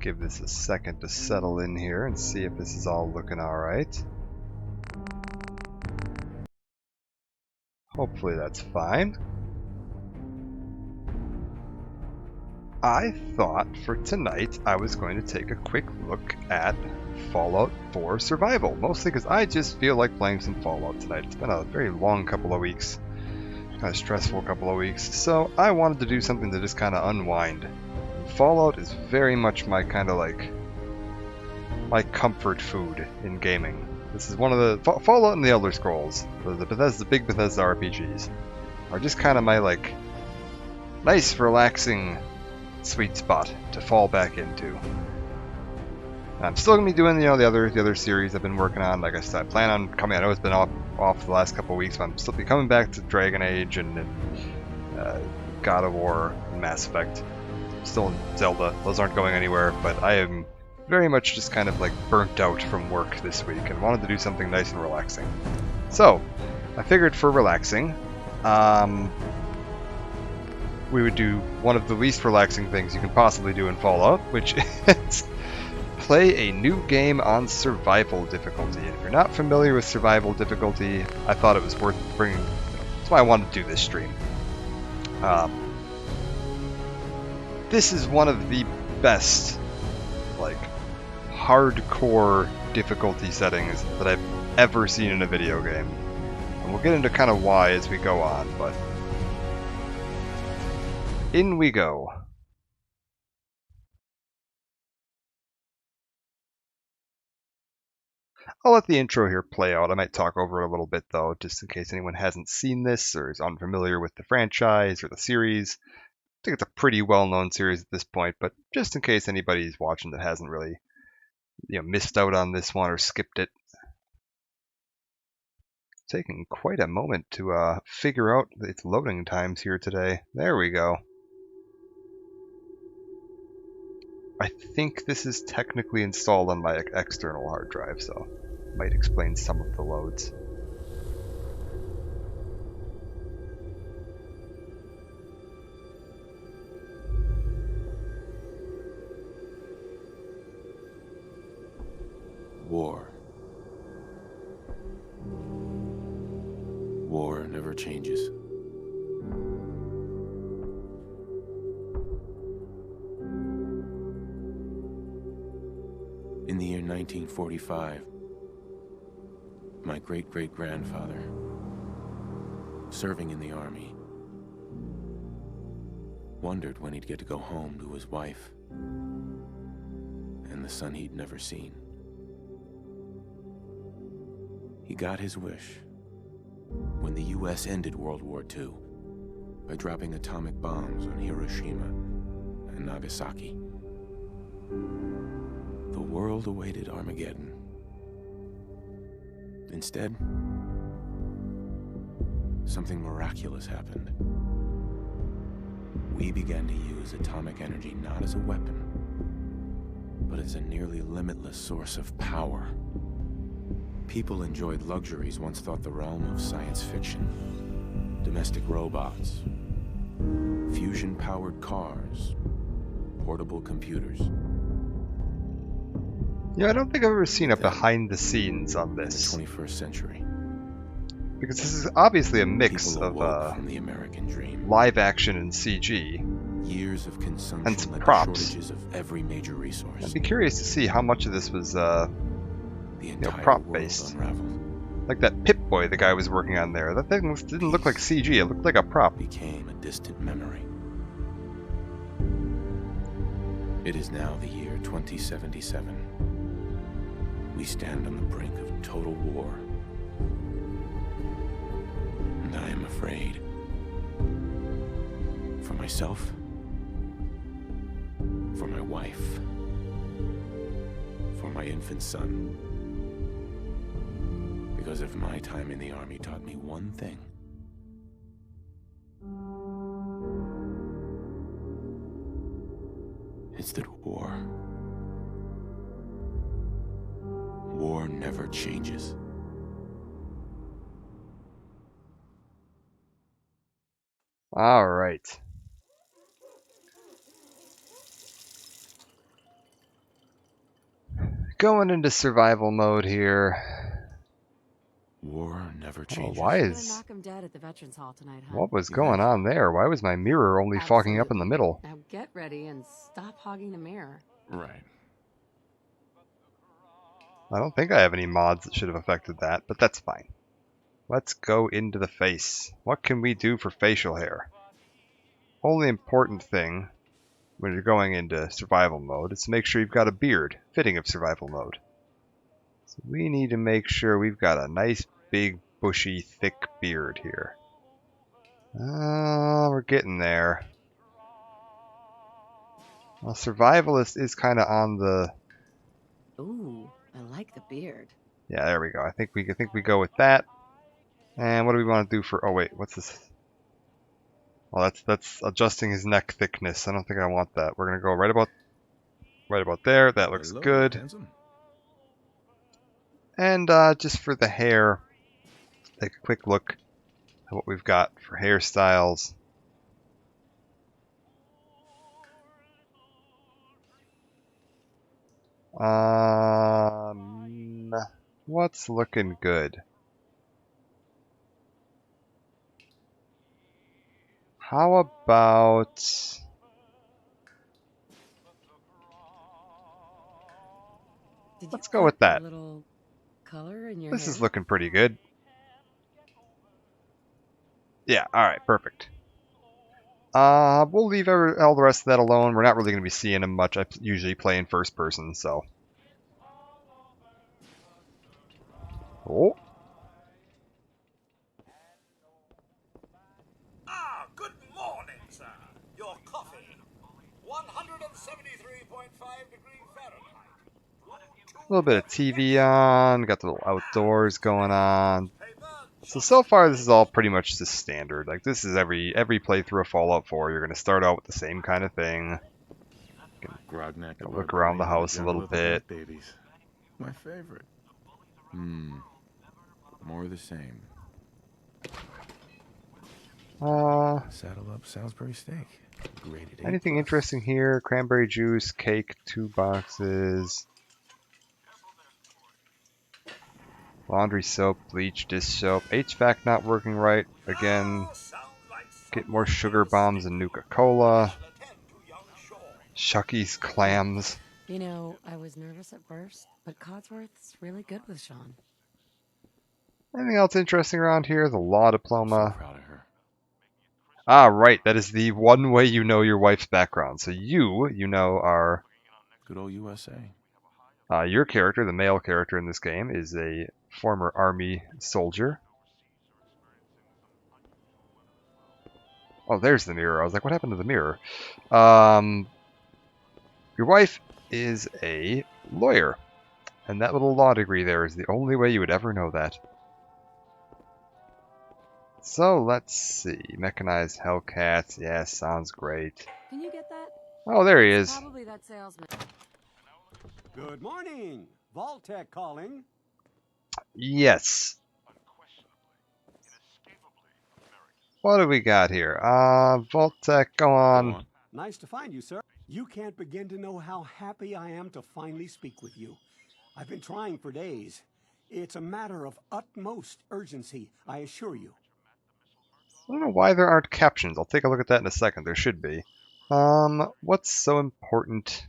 give this a second to settle in here and see if this is all looking alright. Hopefully that's fine. I thought for tonight I was going to take a quick look at Fallout 4 Survival, mostly because I just feel like playing some Fallout tonight. It's been a very long couple of weeks, kind of stressful couple of weeks, so I wanted to do something to just kind of unwind. Fallout is very much my kind of like my comfort food in gaming. This is one of the Fallout and the Elder Scrolls, the big Bethesda RPGs, are just kind of my like nice, relaxing sweet spot to fall back into. I'm still gonna be doing the other series I've been working on. Like I said, I plan on coming. I know it's been off the last couple of weeks, but I'm still be coming back to Dragon Age and God of War and Mass Effect. Still in Zelda. Those aren't going anywhere, but I am very much just kind of like burnt out from work this week and wanted to do something nice and relaxing. So I figured for relaxing, we would do one of the least relaxing things you can possibly do in Fallout, which is play a new game on survival difficulty. If you're not familiar with survival difficulty, I thought it was worth bringing. That's why I wanted to do this stream. This is one of the best, like, hardcore difficulty settings that I've ever seen in a video game. And we'll get into kind of why as we go on, but in we go. I'll let the intro here play out. I might talk over it a little bit, though, just in case anyone hasn't seen this or is unfamiliar with the franchise or the series. I think it's a pretty well-known series at this point, but just in case anybody's watching that hasn't really, missed out on this one or skipped it. It's taking quite a moment to figure out its loading times here today. There we go. I think this is technically installed on my external hard drive, so might explain some of the loads. War. War never changes. In the year 1945, my great-great-grandfather, serving in the army, wondered when he'd get to go home to his wife and the son he'd never seen. He got his wish when the U.S. ended World War II by dropping atomic bombs on Hiroshima and Nagasaki. The world awaited Armageddon. Instead, something miraculous happened. We began to use atomic energy not as a weapon, but as a nearly limitless source of power. People enjoyed luxuries once thought the realm of science fiction. Domestic robots, fusion-powered cars, portable computers. Yeah, I don't think I've ever seen a behind the scenes on this. In the 21st century. Because this is obviously a mix People of from the American dream. live action and CG. Years of consumption And some led to props. shortages of every major resource. I'd be curious to see how much of this was The entire prop world based. unraveled. Like that Pip-Boy the guy was working on there. That thing didn't look like CG, it looked like a prop. Became a distant memory. It is now the year 2077. We stand on the brink of total war. And I am afraid. For myself. For my wife. For my infant son. Because if my time in the army taught me one thing, it's that war never changes. All right. going into survival mode here. War never Oh, changes. why We're gonna is... knock 'em dead at the Veterans Hall tonight, huh? What was You going think? on there? Why was my mirror only fogging up in the Absolutely. middle? Now get ready and stop hogging the mirror. Right. I don't think I have any mods that should have affected that, but that's fine. Let's go into the face. What can we do for facial hair? Only important thing when you're going into survival mode is to make sure you've got a beard fitting of survival mode. So we need to make sure we've got a nice big bushy thick beard here. We're getting there. Well, survivalist is kind of on the... Ooh, I like the beard. Yeah, there we go. I think we go with that. And what do we want to do for... Oh wait, what's this? Well, that's adjusting his neck thickness. I don't think I want that. We're gonna go right about there. That looks Hello, good. handsome. And just for the hair, take a quick look at what we've got for hairstyles. What's looking good? How about... Let's go with that. A little color in your This hair? is looking pretty good. Yeah, alright, perfect. We'll leave all the rest of that alone. We're not really going to be seeing him much. I usually play in first person, so... Oh. Ah, good morning, sir. Your coffee. 173.5 degrees Fahrenheit. A little bit of TV on. Got the little outdoors going on. So far, this is all pretty much the standard. Like, this is every playthrough of Fallout 4. You're going to start out with the same kind of thing. Grognak Gonna look around the house a little bit. Babies. My favorite. More of the same. Saddle up Salisbury steak. Graded A+. Anything interesting here? Cranberry juice, cake, 2 boxes. Laundry soap, bleach, dish soap. HVAC not working right. Again, get more sugar bombs and Nuka-Cola. Shucky's clams. You know, I was nervous at first, but Codsworth's really good with Sean. Anything else interesting around here? The law So diploma. proud of her. Ah, right. That is the one way you know your wife's background. So you know, are... Good old USA. Your character, the male character in this game, is a former army soldier. Oh, there's the mirror. I was like, what happened to the mirror? Your wife is a lawyer. And that little law degree there is the only way you would ever know that. So, let's see. Mechanized Hellcats. Yeah, sounds great. Can you get that? Oh, there he is. Probably that salesman. Good morning. Vault-Tec calling. Yes. What do we got here? Vault-Tec, go on. Nice to find you, sir. You can't begin to know how happy I am to finally speak with you. I've been trying for days. It's a matter of utmost urgency, I assure you. I don't know why there aren't captions. I'll take a look at that in a second. There should be. What's so important?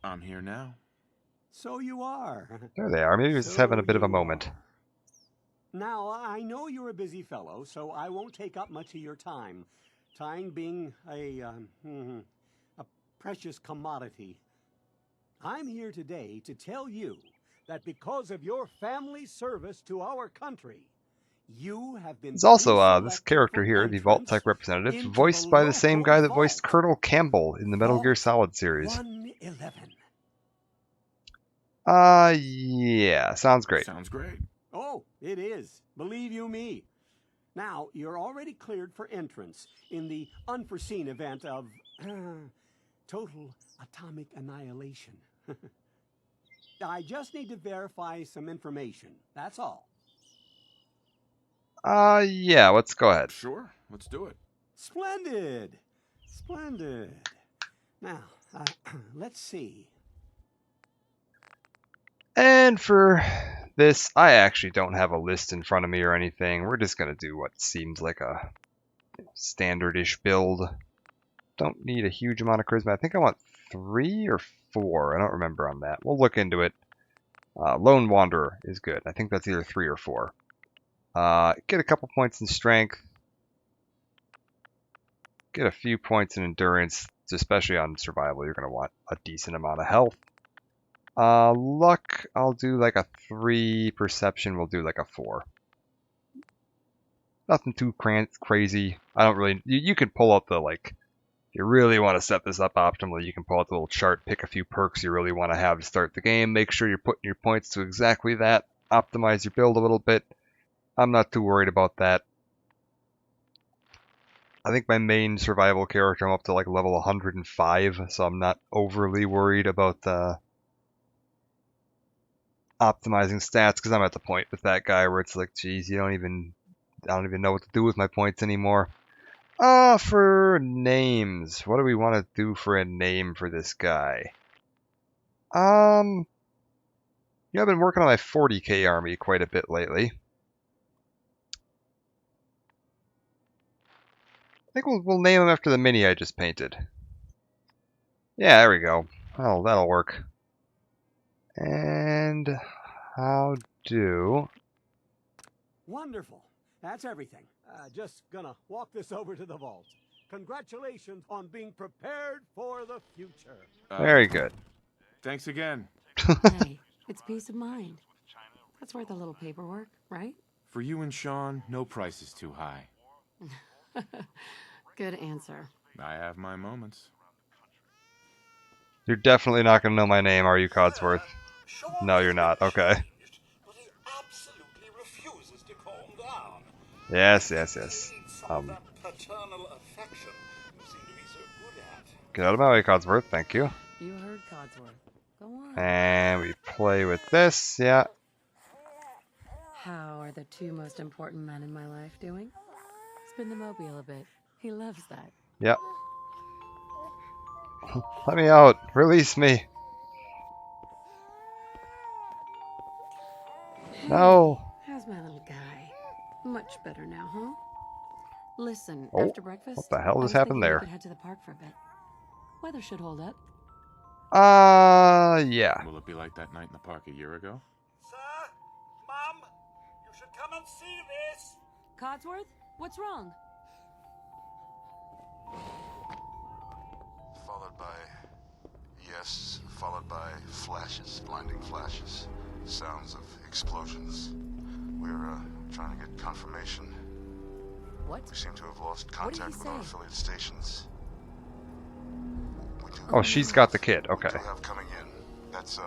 I'm here now. So you are. There they are. Maybe he's just having a bit of a moment. Now, I know you're a busy fellow, so I won't take up much of your time. Time being a precious commodity. I'm here today to tell you that because of your family service to our country, you have been... There's also this character here, the Vault-Tec representative, voiced by the same guy that voiced Colonel Campbell in the Metal Gear Solid series. 111. Yeah, sounds great. Sounds great. Oh, it is. Believe you me. Now, you're already cleared for entrance in the unforeseen event of total atomic annihilation. I just need to verify some information. That's all. Yeah, let's go ahead. Sure, let's do it. Splendid. Splendid. Now, let's see. And for this, I actually don't have a list in front of me or anything. We're just going to do what seems like a standard-ish build. Don't need a huge amount of charisma. I think I want 3 or 4. I don't remember on that. We'll look into it. Lone Wanderer is good. I think that's either 3 or 4. Get a couple points in strength. Get a few points in endurance, especially on survival. You're going to want a decent amount of health. Luck, I'll do like a 3. Perception, we'll do like a 4. Nothing too crazy. I don't really... You can pull out the, like... If you really want to set this up optimally, you can pull out the little chart, pick a few perks you really want to have to start the game. Make sure you're putting your points to exactly that. Optimize your build a little bit. I'm not too worried about that. I think my main survival character, I'm up to like level 105, so I'm not overly worried about optimizing stats, because I'm at the point with that guy where it's like, geez, I don't even know what to do with my points anymore. For names, what do we want to do for a name for this guy? I've been working on my 40k army quite a bit lately. I think we'll name him after the mini I just painted. Yeah, there we go. Oh, that'll work. And how do... Wonderful. That's everything. Just gonna walk this over to the vault. Congratulations on being prepared for the future. Very good. Thanks again. Hey, it's peace of mind. That's worth a little paperwork, right? For you and Sean, no price is too high. Good answer. I have my moments. You're definitely not going to know my name, are you, Codsworth? No, you're not. Okay. But he absolutely refuses to calm down. Yes. Some of that paternal affection you seem to be so good at. Get out of my way, Codsworth. Thank you. You heard Codsworth. Go on. And we play with this. Yeah. How are the 2 most important men in my life doing? Spin the mobile a bit. He loves that. Yep. Let me out. Release me. No. How's my little guy? Much better now, huh? Listen, Oh, after breakfast, what the hell I just was happened thinking there? we could head to the park for a bit. Weather should hold up. Yeah. Will it be like that night in the park a year ago? Sir, Mum, you should come and see this. Codsworth, what's wrong? Followed by flashes, blinding flashes, sounds of explosions. We're trying to get confirmation. What? We seem to have lost What did contact he with our say? affiliate stations. Oh, she's got the kid. Okay. We do have coming in. That's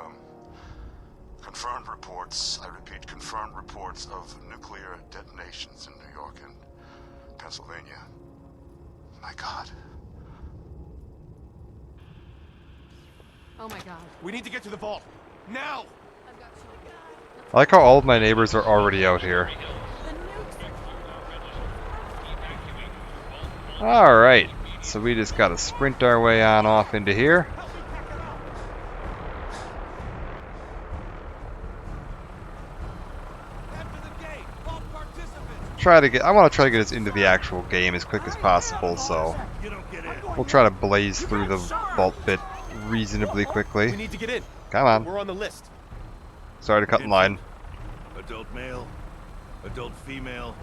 confirmed reports. I repeat, confirmed reports of nuclear detonations in New York and Pennsylvania. My God. Oh my god. We need to get to the vault. Now! I like how all of my neighbors are already out here. Alright. So we just gotta sprint our way on off into here. I want to try to get us into the actual game as quick as possible, so we'll try to blaze through the vault bit reasonably We quickly. need to get in. Come on. We're on the list. Sorry to cut in line. Adult male, adult female.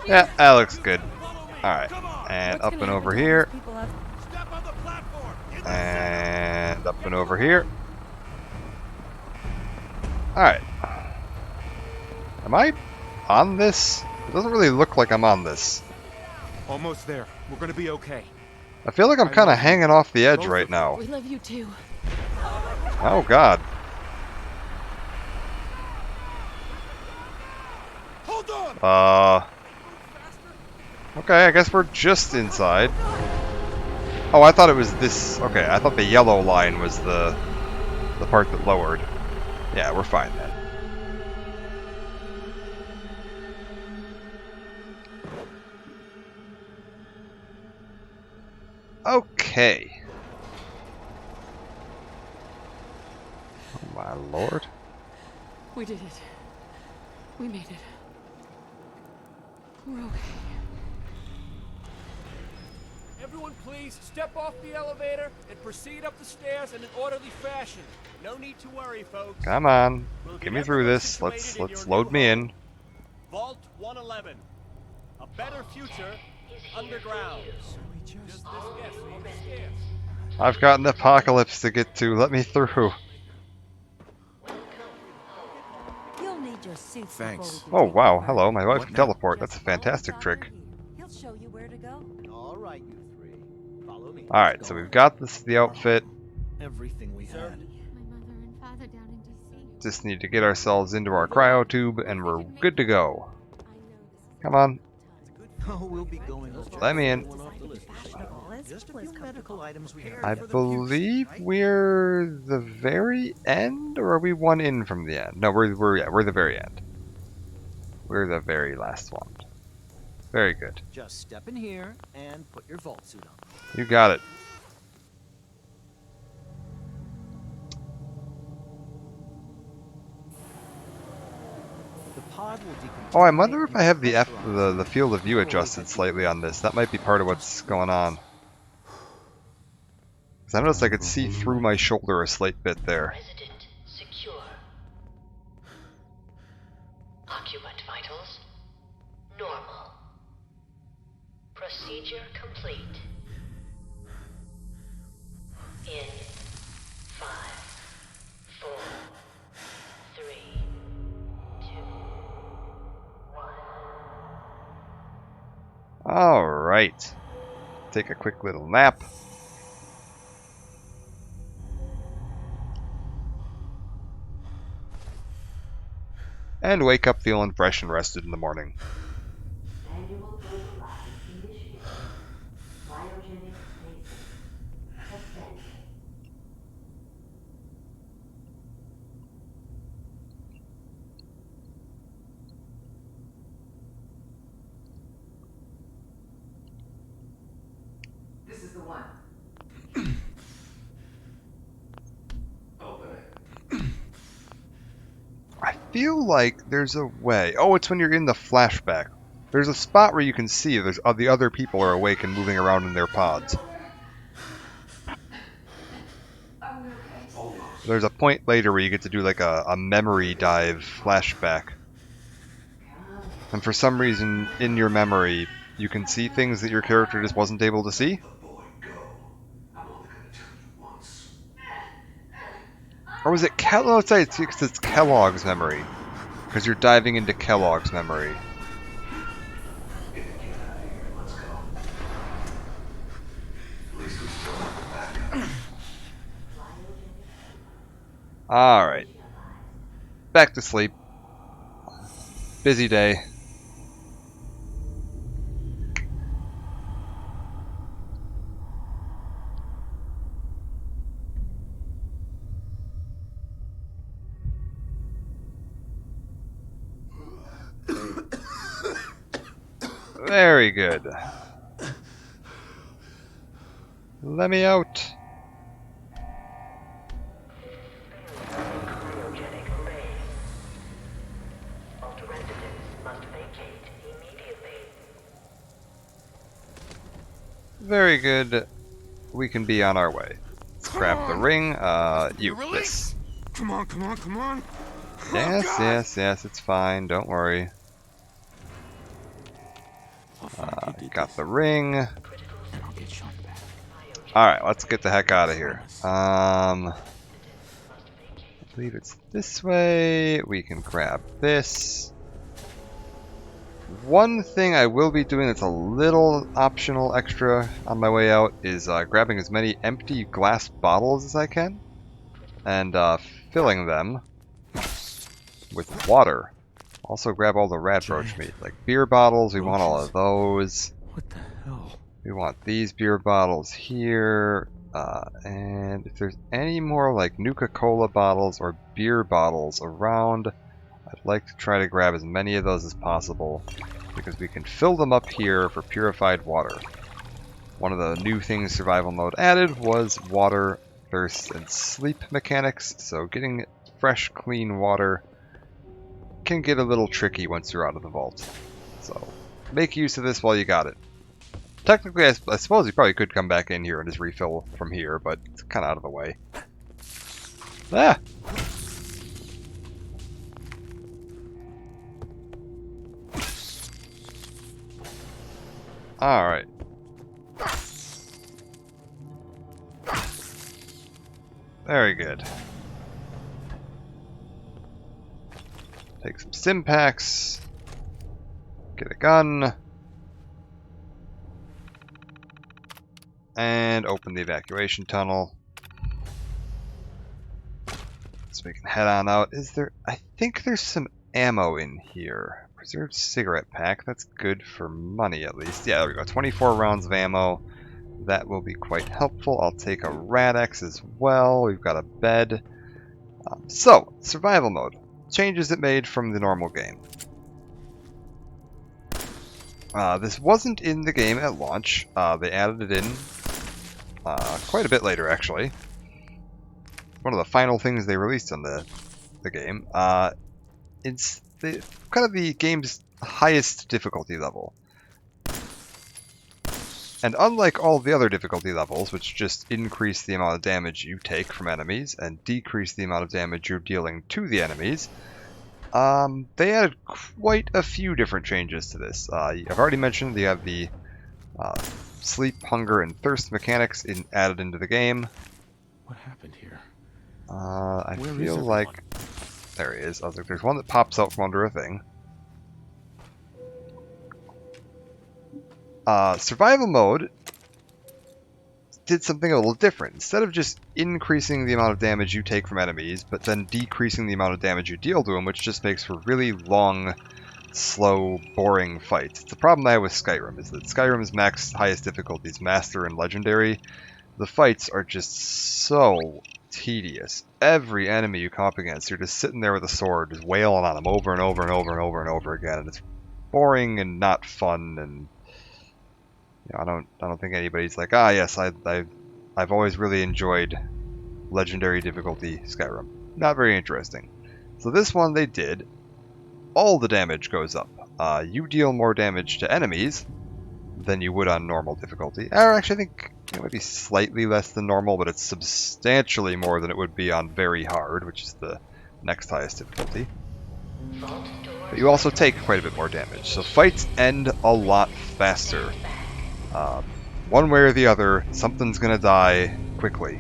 Yeah, that looks good. Alright. And up and over here. Step on the platform. In the And up and over here. Alright. Am I on this? It doesn't really look like I'm on this. Almost there. We're gonna be okay. I feel like I'm kind of hanging off the edge right now. We love you too. Oh god. Hold on. Okay, I guess we're just inside. Oh, I thought it was this. Okay, I thought the yellow line was the part that lowered. Yeah, we're fine then. Okay. My lord. We did it. We made it. We're okay. Everyone please step off the elevator and proceed up the stairs in an orderly fashion. No need to worry, folks. Come on. We'll Get get me through everyone this. situated in Let's your load new me home. in. Vault 111. A better future underground. Just this guess, so you can scarce. I've got an apocalypse to get to. Let me through. You'll need your suits Thanks. before we Oh can take wow, you hello. further. My wife What can now? teleport. Just That's a follow fantastic Dr. trick. He. He'll show you where to go. All right, you three. Follow me. Alright, so we've got the outfit. Everything we had. My mother and father down in DC. Just need to get ourselves into our cryo tube and we're good to go. Come on. Oh, we'll be going over Let me in. one off the list. Just a few medical items we have I for the believe future, right? we're the very end, or are we one in from the end? No, we're the very end. We're the very last one. Very good. Just step in here and put your vault suit on. You got it. The pod will decontaminate Oh, I wonder if I have the and the field of view adjusted slightly on this. That might be part of what's going on. 'Cause I noticed I could see through my shoulder a slight bit there. Resident secure. Occupant vitals normal. Procedure complete. In 5, 4, 3, 2, 1. Alright. Take a quick little nap. And wake up feeling fresh and rested in the morning. Manual override initiated. Cryogenic stasis suspended. This is the one. I feel like there's a way. Oh, it's when you're in the flashback. There's a spot where you can see there's the other people are awake and moving around in their pods. There's a point later where you get to do like a memory dive flashback. And for some reason, in your memory, you can see things that your character just wasn't able to see. Or was it No, it's Kellogg's memory. Because you're diving into Kellogg's memory. Alright. Back to sleep. Busy day. Very good. Let me out. Cryogenic array. All residents must vacate immediately. Very good. We can be on our way. Let's grab the ring. This. Come on, come on, come on. Yes, it's fine. Don't worry. Got the ring. Alright, let's get the heck out of here. I believe it's this way. We can grab this. One thing I will be doing that's a little optional extra on my way out is grabbing as many empty glass bottles as I can and filling them with water. Also grab all the radroach meat, like beer bottles, we want all of those. What the hell? We want these beer bottles here, and if there's any more like Nuka-Cola bottles or beer bottles around, I'd like to try to grab as many of those as possible, because we can fill them up here for purified water. One of the new things Survival Mode added was water, thirst, and sleep mechanics, so getting fresh, clean water can get a little tricky once you're out of the vault. So make use of this while you got it. Technically, I suppose you probably could come back in here and just refill from here, but it's kind of out of the way. Ah! Alright. Very good. Take some stim packs. Get a gun. And open the evacuation tunnel. So we can head on out. Is there... I think there's some ammo in here. Preserved cigarette pack. That's good for money, at least. Yeah, there we go. 24 rounds of ammo. That will be quite helpful. I'll take a Rad-X as well. We've got a bed. So, survival mode. Changes it made from the normal game. This wasn't in the game at launch. They added it in quite a bit later, actually. One of the final things they released on the game. It's kind of the game's highest difficulty level. And unlike all the other difficulty levels, which just increase the amount of damage you take from enemies and decrease the amount of damage you're dealing to the enemies, they added quite a few different changes to this. I've already mentioned you have the sleep, hunger, and thirst mechanics added into the game. What happened here? I feel like... There he is. I was like, there's one that pops out from under a thing. Survival mode did something a little different. Instead of just increasing the amount of damage you take from enemies, but then decreasing the amount of damage you deal to them, which just makes for really long, slow, boring fights. It's the problem I have with Skyrim, is that Skyrim's max highest difficulties, Master and Legendary, the fights are just so tedious. Every enemy you come up against, you're just sitting there with a sword, just wailing on them over and over and over and over and over again, and it's boring and not fun, and I don't think anybody's like, ah, yes, I've always really enjoyed Legendary difficulty Skyrim. Not very interesting. So this one they did. All the damage goes up. You deal more damage to enemies than you would on normal difficulty. Or actually, I think it might be slightly less than normal, but it's substantially more than it would be on very hard, which is the next highest difficulty. But you also take quite a bit more damage. So fights end a lot faster. One way or the other, something's gonna die quickly.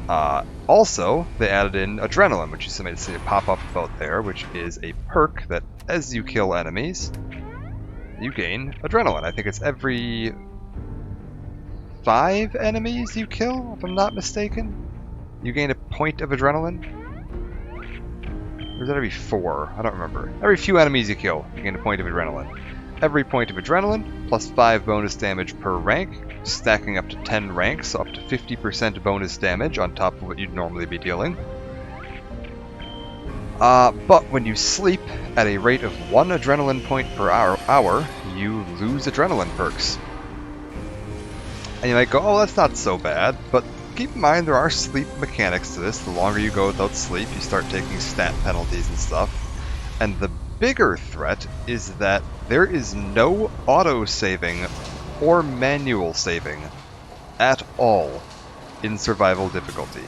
Also, they added in Adrenaline, which you see it pop up about there, which is a perk that, as you kill enemies, you gain Adrenaline. I think it's every 5 enemies you kill, if I'm not mistaken. You gain a point of Adrenaline. Or is that every 4? I don't remember. Every few enemies you kill, you gain a point of Adrenaline. Every point of Adrenaline, plus 5 bonus damage per rank, stacking up to 10 ranks, so up to 50% bonus damage on top of what you'd normally be dealing. But when you sleep at a rate of 1 Adrenaline point per hour, you lose Adrenaline perks. And you might go, oh, that's not so bad, but keep in mind there are sleep mechanics to this. The longer you go without sleep, you start taking stat penalties and stuff. And the bigger threat is that there is no auto-saving or manual saving at all in survival difficulty.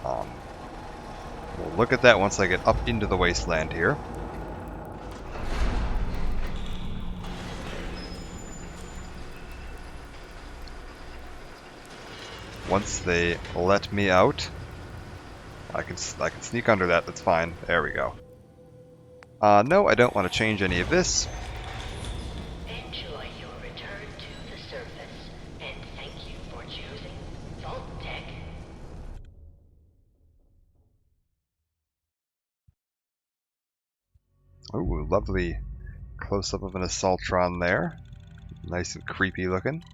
We'll look at that once I get up into the wasteland here. Once they let me out, I can sneak under that, that's fine. There we go. No, I don't want to change any of this. Enjoy your return to the surface, and thank you for choosing Vault-Tec. Ooh, lovely close-up of an Assaultron there. Nice and creepy looking.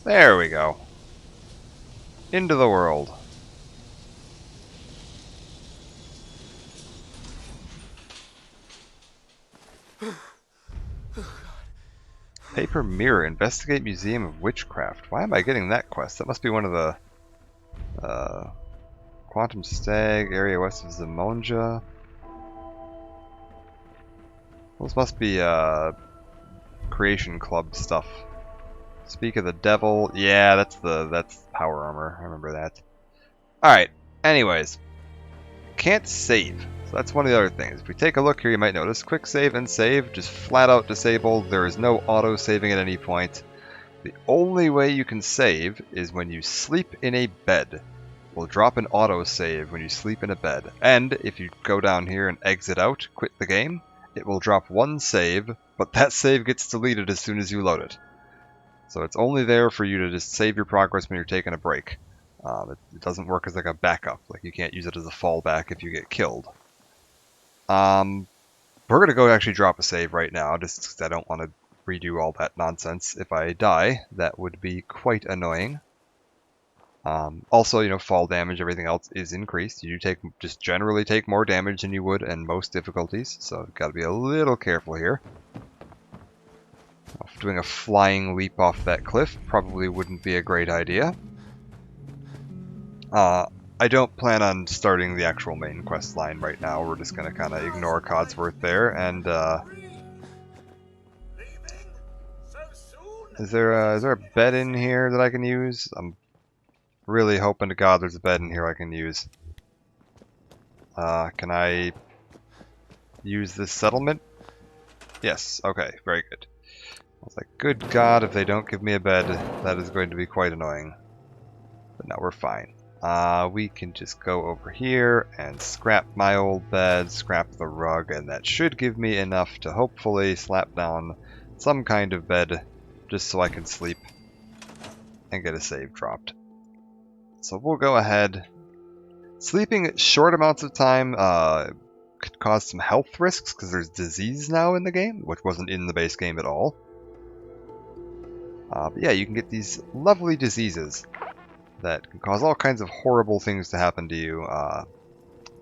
There we go. Into the world. Paper Mirror, investigate Museum of Witchcraft. Why am I getting that quest? That must be one of the Quantum Stag, area west of Zimonja. Those must be Creation Club stuff. Speak of the Devil. Yeah, that's power armor. I remember that. Alright, anyways. Can't save. So that's one of the other things. If we take a look here, you might notice quick save and save just flat out disabled. There is no auto saving at any point. The only way you can save is when you sleep in a bed. We'll drop an auto save when you sleep in a bed. And if you go down here and exit out, quit the game, it will drop one save, but that save gets deleted as soon as you load it. So it's only there for you to just save your progress when you're taking a break. It doesn't work as like a backup. Like you can't use it as a fallback if you get killed. We're going to go actually drop a save right now, just because I don't want to redo all that nonsense. If I die, that would be quite annoying. Also, you know, fall damage, everything else is increased. You do just generally take more damage than you would in most difficulties, so got to be a little careful here. Doing a flying leap off that cliff probably wouldn't be a great idea. I don't plan on starting the actual main quest line right now. We're just going to kind of ignore Codsworth there. And is there a bed in here that I can use? I'm really hoping to God there's a bed in here I can use. Can I use this settlement? Yes. Okay. Very good. I was like, good God, if they don't give me a bed, that is going to be quite annoying. But no, we're fine. We can just go over here and scrap my old bed, scrap the rug, and that should give me enough to hopefully slap down some kind of bed just so I can sleep and get a save dropped. So we'll go ahead. Sleeping short amounts of time could cause some health risks because there's disease now in the game, which wasn't in the base game at all. But yeah, you can get these lovely diseases that can cause all kinds of horrible things to happen to you.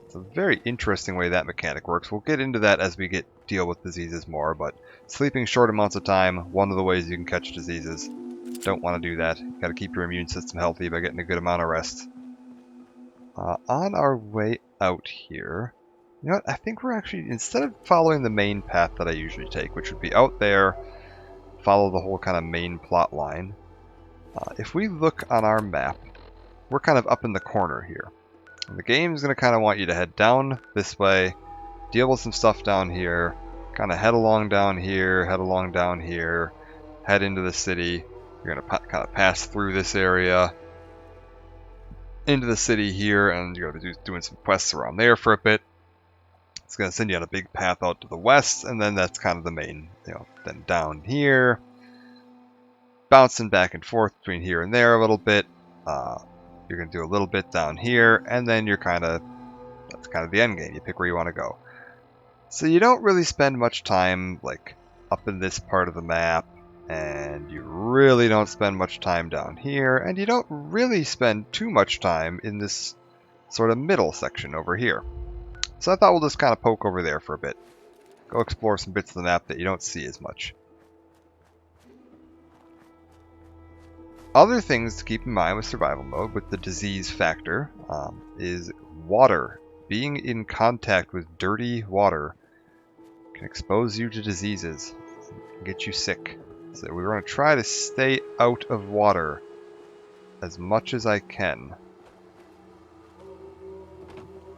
It's a very interesting way that mechanic works. We'll get into that as we deal with diseases more, but sleeping short amounts of time, one of the ways you can catch diseases. Don't want to do that. You got to keep your immune system healthy by getting a good amount of rest. On our way out here, you know what? I think we're actually, instead of following the main path that I usually take, which would be out there, follow the whole kind of main plot line. If we look on our map, we're kind of up in the corner here. And the game's going to kind of want you to head down this way, deal with some stuff down here, kind of head along down here, head along down here, head into the city. You're going to kind of pass through this area into the city here, and you're going to be doing some quests around there for a bit. It's going to send you on a big path out to the west, and then that's kind of the main, you know, then down here, bouncing back and forth between here and there a little bit. You're going to do a little bit down here, and then that's kind of the end game. You pick where you want to go. So you don't really spend much time, like, up in this part of the map, and you really don't spend much time down here, and you don't really spend too much time in this sort of middle section over here. So I thought we'll just kind of poke over there for a bit. Go explore some bits of the map that you don't see as much. Other things to keep in mind with survival mode, with the disease factor, is water. Being in contact with dirty water can expose you to diseases, can get you sick. So we're going to try to stay out of water as much as I can.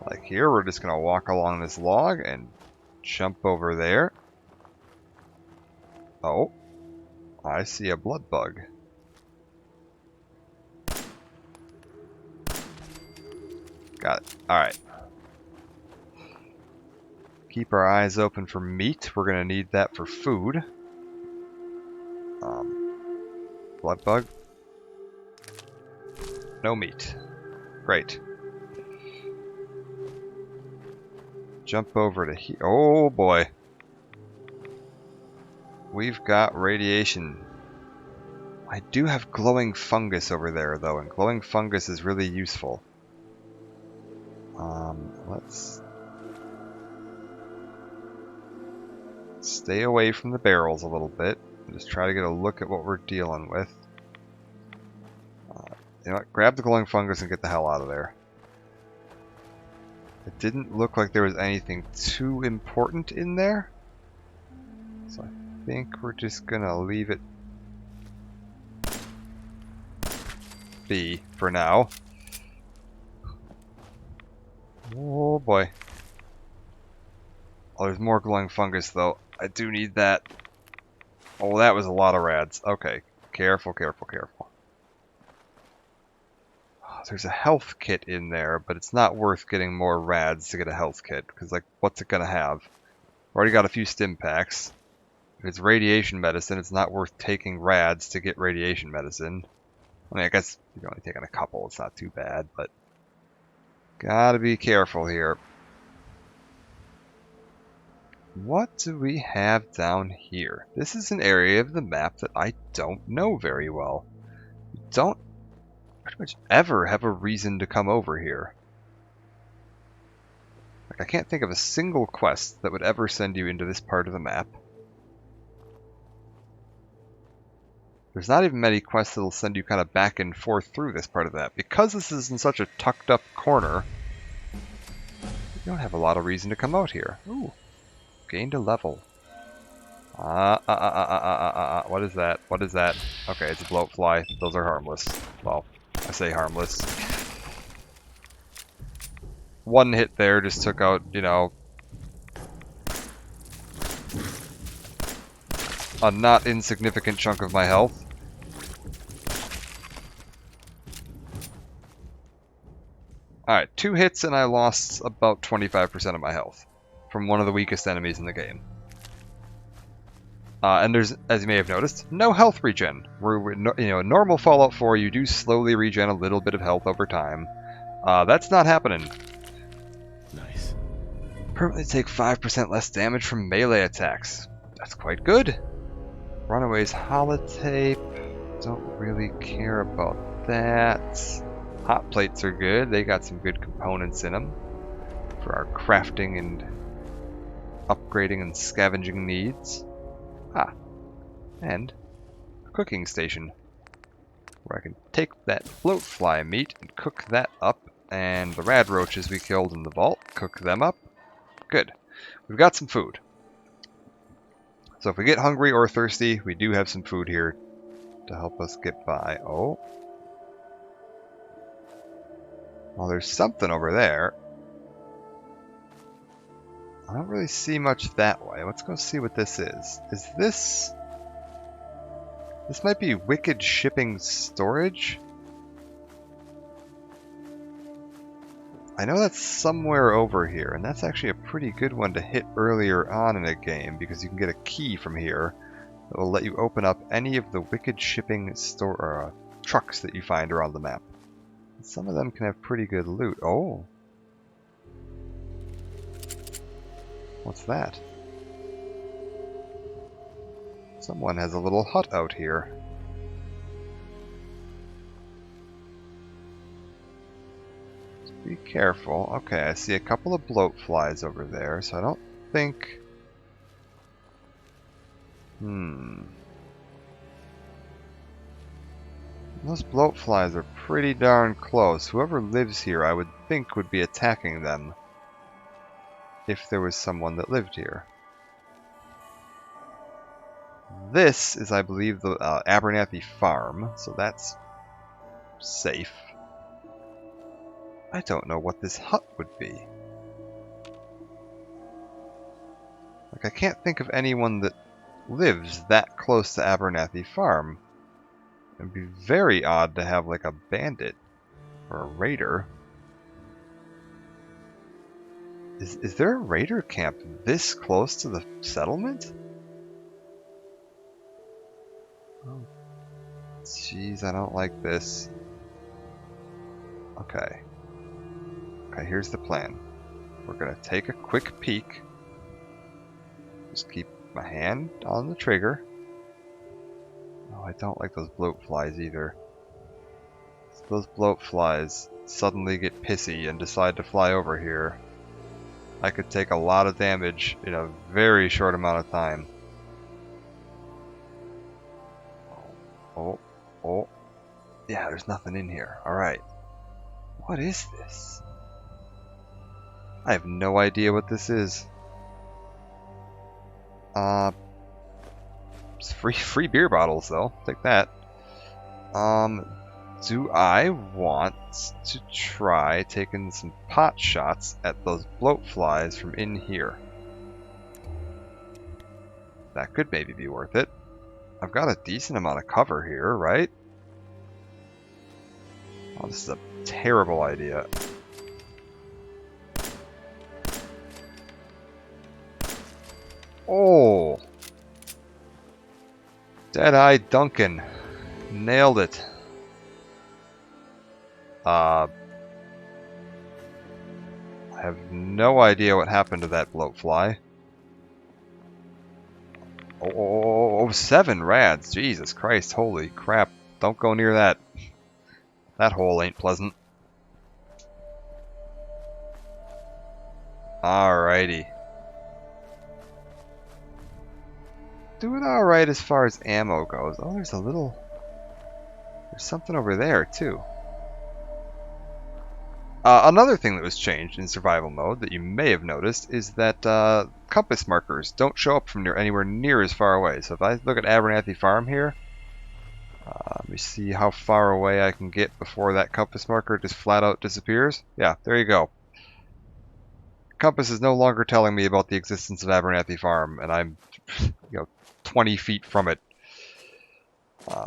Like here, we're just going to walk along this log and jump over there. Oh, I see a blood bug. Got it. Alright. Keep our eyes open for meat. We're going to need that for food. Blood bug. No meat. Great. Jump over to here. Oh boy. We've got radiation. I do have glowing fungus over there though, and glowing fungus is really useful. Let's stay away from the barrels a little bit. Just try to get a look at what we're dealing with. You know what? Grab the glowing fungus and get the hell out of there. It didn't look like there was anything too important in there. So I think we're just gonna leave it be for now. Oh boy. Oh, there's more glowing fungus though. I do need that. Oh, that was a lot of rads. Okay. Careful, careful, careful. Oh, there's a health kit in there, but it's not worth getting more rads to get a health kit. Because, like, what's it gonna have? Already got a few stim packs. If it's radiation medicine, it's not worth taking rads to get radiation medicine. I mean, I guess you're only taking a couple. It's not too bad, but gotta be careful here. What do we have down here? This is an area of the map that I don't know very well. Don't pretty much ever have a reason to come over here. Like, I can't think of a single quest that would ever send you into this part of the map. There's not even many quests that'll send you kind of back and forth through this part of the map. Because this is in such a tucked up corner, you don't have a lot of reason to come out here. Ooh. Gained a level. What is that? What is that? Okay, it's a bloatfly. Those are harmless. Well, I say harmless. One hit there just took out, you know, a not insignificant chunk of my health. Alright, 2 hits and I lost about 25% of my health from one of the weakest enemies in the game. And there's, as you may have noticed, no health regen. In normal Fallout 4, you do slowly regen a little bit of health over time. That's not happening. Nice. Permanently take 5% less damage from melee attacks. That's quite good. Runaway's holotape. Don't really care about that. Hot plates are good. They got some good components in them for our crafting and upgrading and scavenging needs. Ah, and a cooking station where I can take that bloatfly meat and cook that up, and the rad roaches we killed in the vault, cook them up. Good. We've got some food. So if we get hungry or thirsty, we do have some food here to help us get by. Oh. Well, there's something over there. I don't really see much that way. Let's go see what this is. Is this... This might be Wicked Shipping Storage? I know that's somewhere over here, and that's actually a pretty good one to hit earlier on in a game, because you can get a key from here that will let you open up any of the Wicked Shipping trucks that you find around the map. Some of them can have pretty good loot. Oh! What's that? Someone has a little hut out here. Just be careful. Okay, I see a couple of bloatflies over there, so I don't think... Those bloatflies are pretty darn close. Whoever lives here, I would think, would be attacking them. If there was someone that lived here. This is, I believe, the Abernathy Farm, so that's safe. I don't know what this hut would be. Like, I can't think of anyone that lives that close to Abernathy Farm. It'd be very odd to have, like, a bandit or a raider. Is there a raider camp this close to the settlement? Oh, jeez, I don't like this. Okay. Okay, here's the plan. We're gonna take a quick peek. Just keep my hand on the trigger. Oh, I don't like those bloatflies either. If those bloatflies suddenly get pissy and decide to fly over here, I could take a lot of damage in a very short amount of time. Oh, oh. Yeah, there's nothing in here. Alright. What is this? I have no idea what this is. It's free beer bottles though. Take that. Do I want to try taking some pot shots at those bloat flies from in here? That could maybe be worth it. I've got a decent amount of cover here, right? Oh, this is a terrible idea. Oh! Dead-Eye Duncan. Nailed it. I have no idea what happened to that bloatfly. Oh, 7 rads. Jesus Christ, holy crap. Don't go near that. That hole ain't pleasant. Alrighty. Doing alright as far as ammo goes. Oh, there's something over there, too. Another thing that was changed in survival mode that you may have noticed is that compass markers don't show up from anywhere near as far away. So if I look at Abernathy Farm here, let me see how far away I can get before that compass marker just flat out disappears. Yeah, there you go. Compass is no longer telling me about the existence of Abernathy Farm, and I'm 20 feet from it.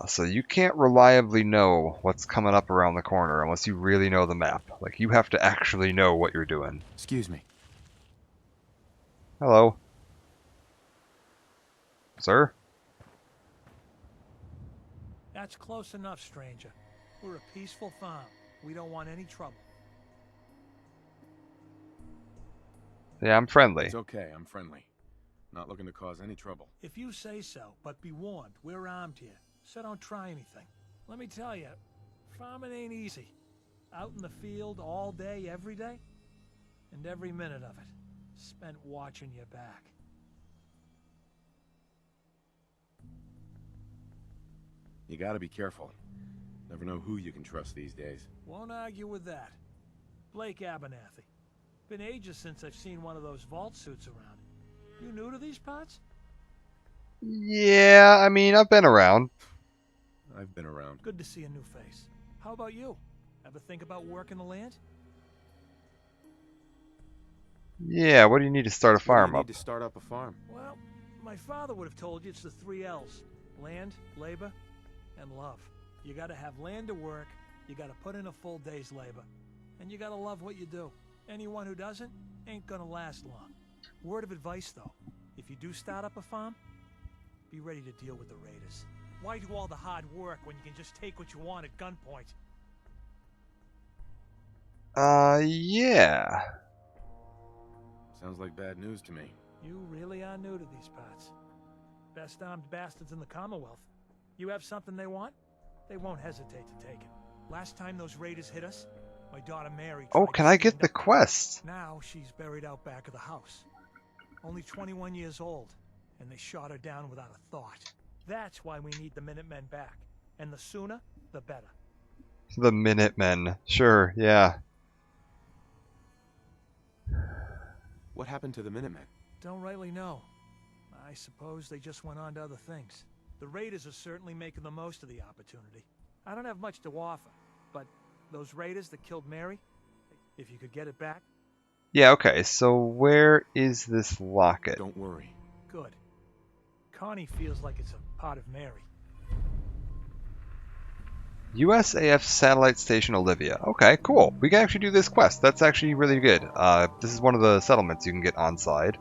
So you can't reliably know what's coming up around the corner unless you really know the map. Like, you have to actually know what you're doing. Excuse me. Hello. Sir? That's close enough, stranger. We're a peaceful farm. We don't want any trouble. Yeah, I'm friendly. It's okay, I'm friendly. Not looking to cause any trouble. If you say so, but be warned, we're armed here. So don't try anything. Let me tell you, farming ain't easy. Out in the field all day, every day, and every minute of it spent watching your back. You gotta be careful. Never know who you can trust these days. Won't argue with that. Blake Abernathy. Been ages since I've seen one of those vault suits around. You new to these parts? Yeah, I mean, I've been around. I've been around. Good to see a new face. How about you? Ever think about working the land? Yeah, what do you need to start a farm What up? do you need to start up a farm? Well, my father would have told you it's the 3 L's. Land, labor, and love. You gotta have land to work, you gotta put in a full day's labor, and you gotta love what you do. Anyone who doesn't ain't gonna last long. Word of advice, though. If you do start up a farm, be ready to deal with the raiders. Why do all the hard work when you can just take what you want at gunpoint? Yeah. Sounds like bad news to me. You really are new to these parts. Best armed bastards in the Commonwealth. You have something they want, they won't hesitate to take it. Last time those raiders hit us, my daughter Mary... Oh, can I get the quest? Now she's buried out back of the house. Only 21 years old, and they shot her down without a thought. That's why we need the Minutemen back. And the sooner, the better. The Minutemen. Sure, yeah. What happened to the Minutemen? Don't rightly know. I suppose they just went on to other things. The raiders are certainly making the most of the opportunity. I don't have much to offer, but those raiders that killed Mary, if you could get it back... Yeah, okay, so where is this locket? Don't worry. Good. Connie feels like it's a part of Mary. USAF Satellite Station Olivia. Okay, cool. We can actually do this quest. That's actually really good. This is one of the settlements you can get on side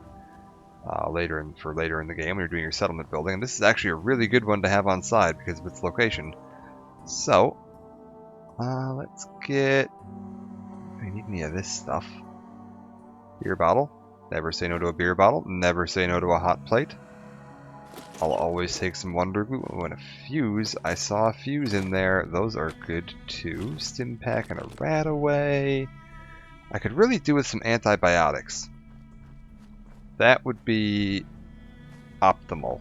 later in the game when you're doing your settlement building. And this is actually a really good one to have on side because of its location. So, let's get... Do we need any of this stuff? Beer bottle. Never say no to a beer bottle. Never say no to a hot plate. I'll always take some Wonder Glue. Oh, and a fuse. I saw a fuse in there. Those are good too. Stim pack and a rat away. I could really do with some antibiotics. That would be optimal.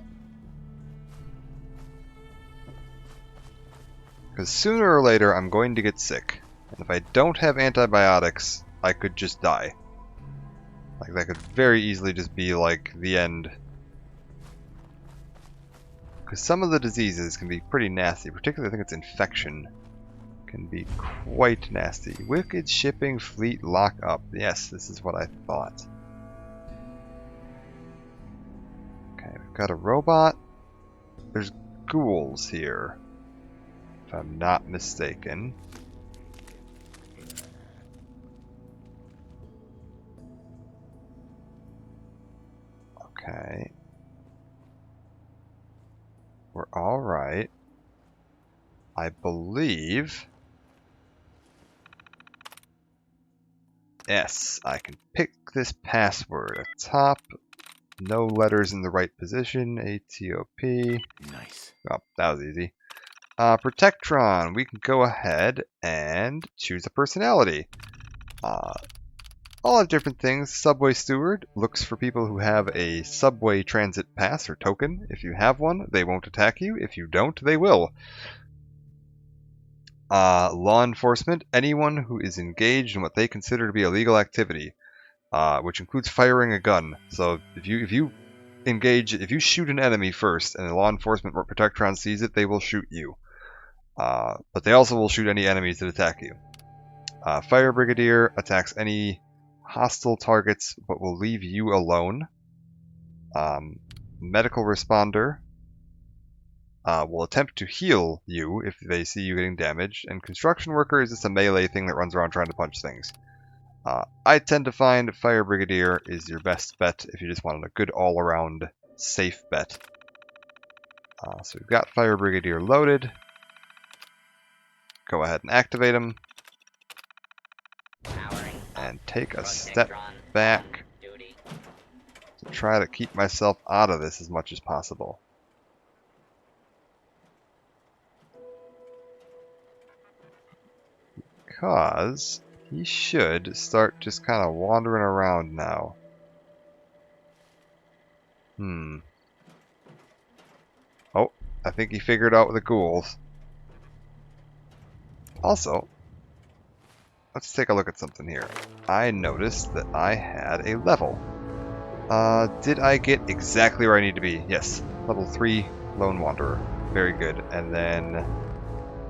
Because sooner or later, I'm going to get sick. And if I don't have antibiotics, I could just die. Like, that could very easily just be, like, the end. Because some of the diseases can be pretty nasty. Particularly, I think it's infection. Can be quite nasty. Wicked shipping fleet lock up. Yes, this is what I thought. Okay, we've got a robot. There's ghouls here, if I'm not mistaken. Okay. We're alright. I believe... Yes, I can pick this password. At top, no letters in the right position. ATOP. Nice. Oh, that was easy. Protectron. We can go ahead and choose a personality. All have different things. Subway Steward looks for people who have a subway transit pass or token. If you have one, they won't attack you. If you don't, they will. Law enforcement, anyone who is engaged in what they consider to be illegal activity, which includes firing a gun. So if you shoot an enemy first and the law enforcement or Protectron sees it, they will shoot you. But they also will shoot any enemies that attack you. Fire Brigadier attacks any hostile targets but will leave you alone. Medical Responder will attempt to heal you if they see you getting damaged, and Construction Worker is just a melee thing that runs around trying to punch things. I tend to find Fire Brigadier is your best bet if you just want a good all-around safe bet. So we've got Fire Brigadier loaded. Go ahead and activate him. And take a step back to try to keep myself out of this as much as possible. Because he should start just kind of wandering around now. Oh, I think he figured out the ghouls. Also, let's take a look at something here. I noticed that I had a level. Did I get exactly where I need to be? Yes, level 3 Lone Wanderer. Very good. And then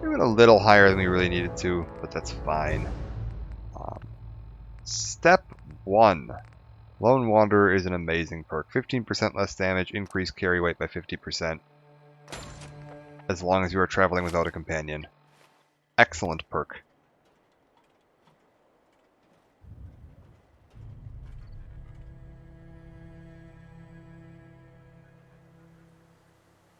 we went a little higher than we really needed to, but that's fine. Step 1. Lone Wanderer is an amazing perk. 15% less damage, increased carry weight by 50%. As long as you are traveling without a companion. Excellent perk.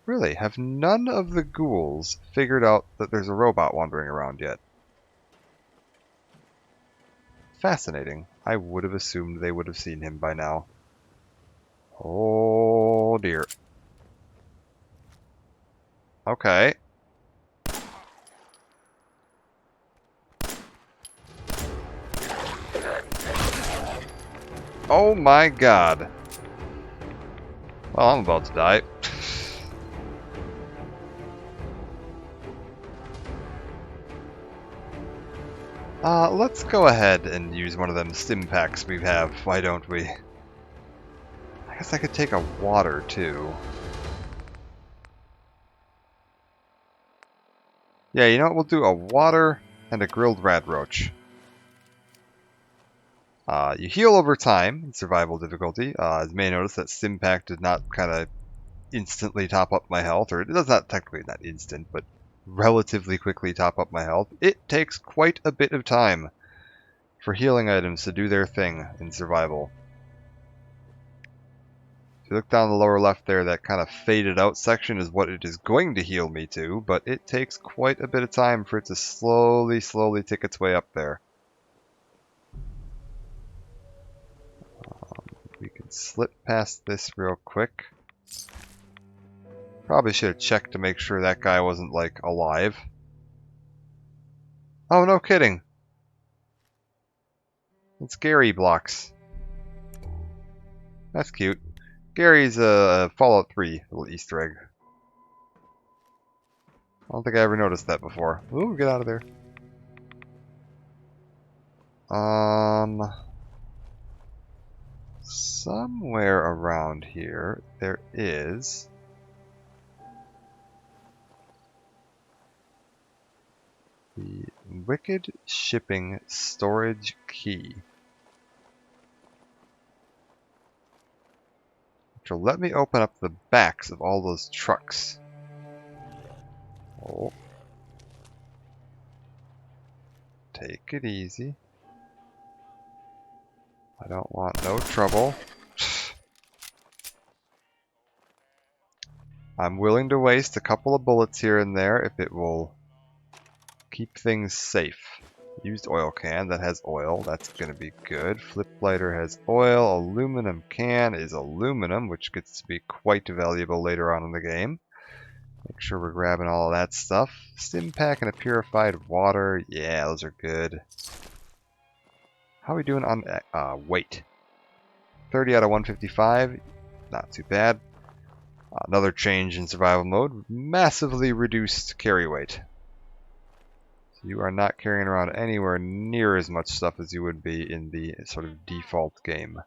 Really, have none of the ghouls figured out that there's a robot wandering around yet? Fascinating. I would have assumed they would have seen him by now. Oh dear. Okay. Oh my god. Well, I'm about to die. Let's go ahead and use one of them stim packs we have. Why don't we? I guess I could take a water too. Yeah, you know what? We'll do a water and a grilled rat roach. You heal over time in survival difficulty. As you may notice, that stim pack did not kind of instantly top up my health, or it does not technically not instant, but relatively quickly top up my health. It takes quite a bit of time for healing items to do their thing in survival. If you look down the lower left there, that kind of faded out section is what it is going to heal me to, but it takes quite a bit of time for it to slowly tick its way up there. We can slip past this real quick. Probably should have checked to make sure that guy wasn't, like, alive. Oh, no kidding. It's Gary blocks. That's cute. Gary's a Fallout 3 little Easter egg. I don't think I ever noticed that before. Ooh, get out of there. Somewhere around here, there is the Wicked Shipping Storage Key, which will let me open up the backs of all those trucks. Oh. Take it easy. I don't want no trouble. I'm willing to waste a couple of bullets here and there if it will keep things safe. Used oil can, that has oil, that's going to be good. Flip lighter has oil. Aluminum can is aluminum, which gets to be quite valuable later on in the game. Make sure we're grabbing all of that stuff. Stim pack and a purified water, yeah, those are good. How are we doing on weight? 30 out of 155, not too bad. Another change in survival mode, massively reduced carry weight. So you are not carrying around anywhere near as much stuff as you would be in the sort of default game.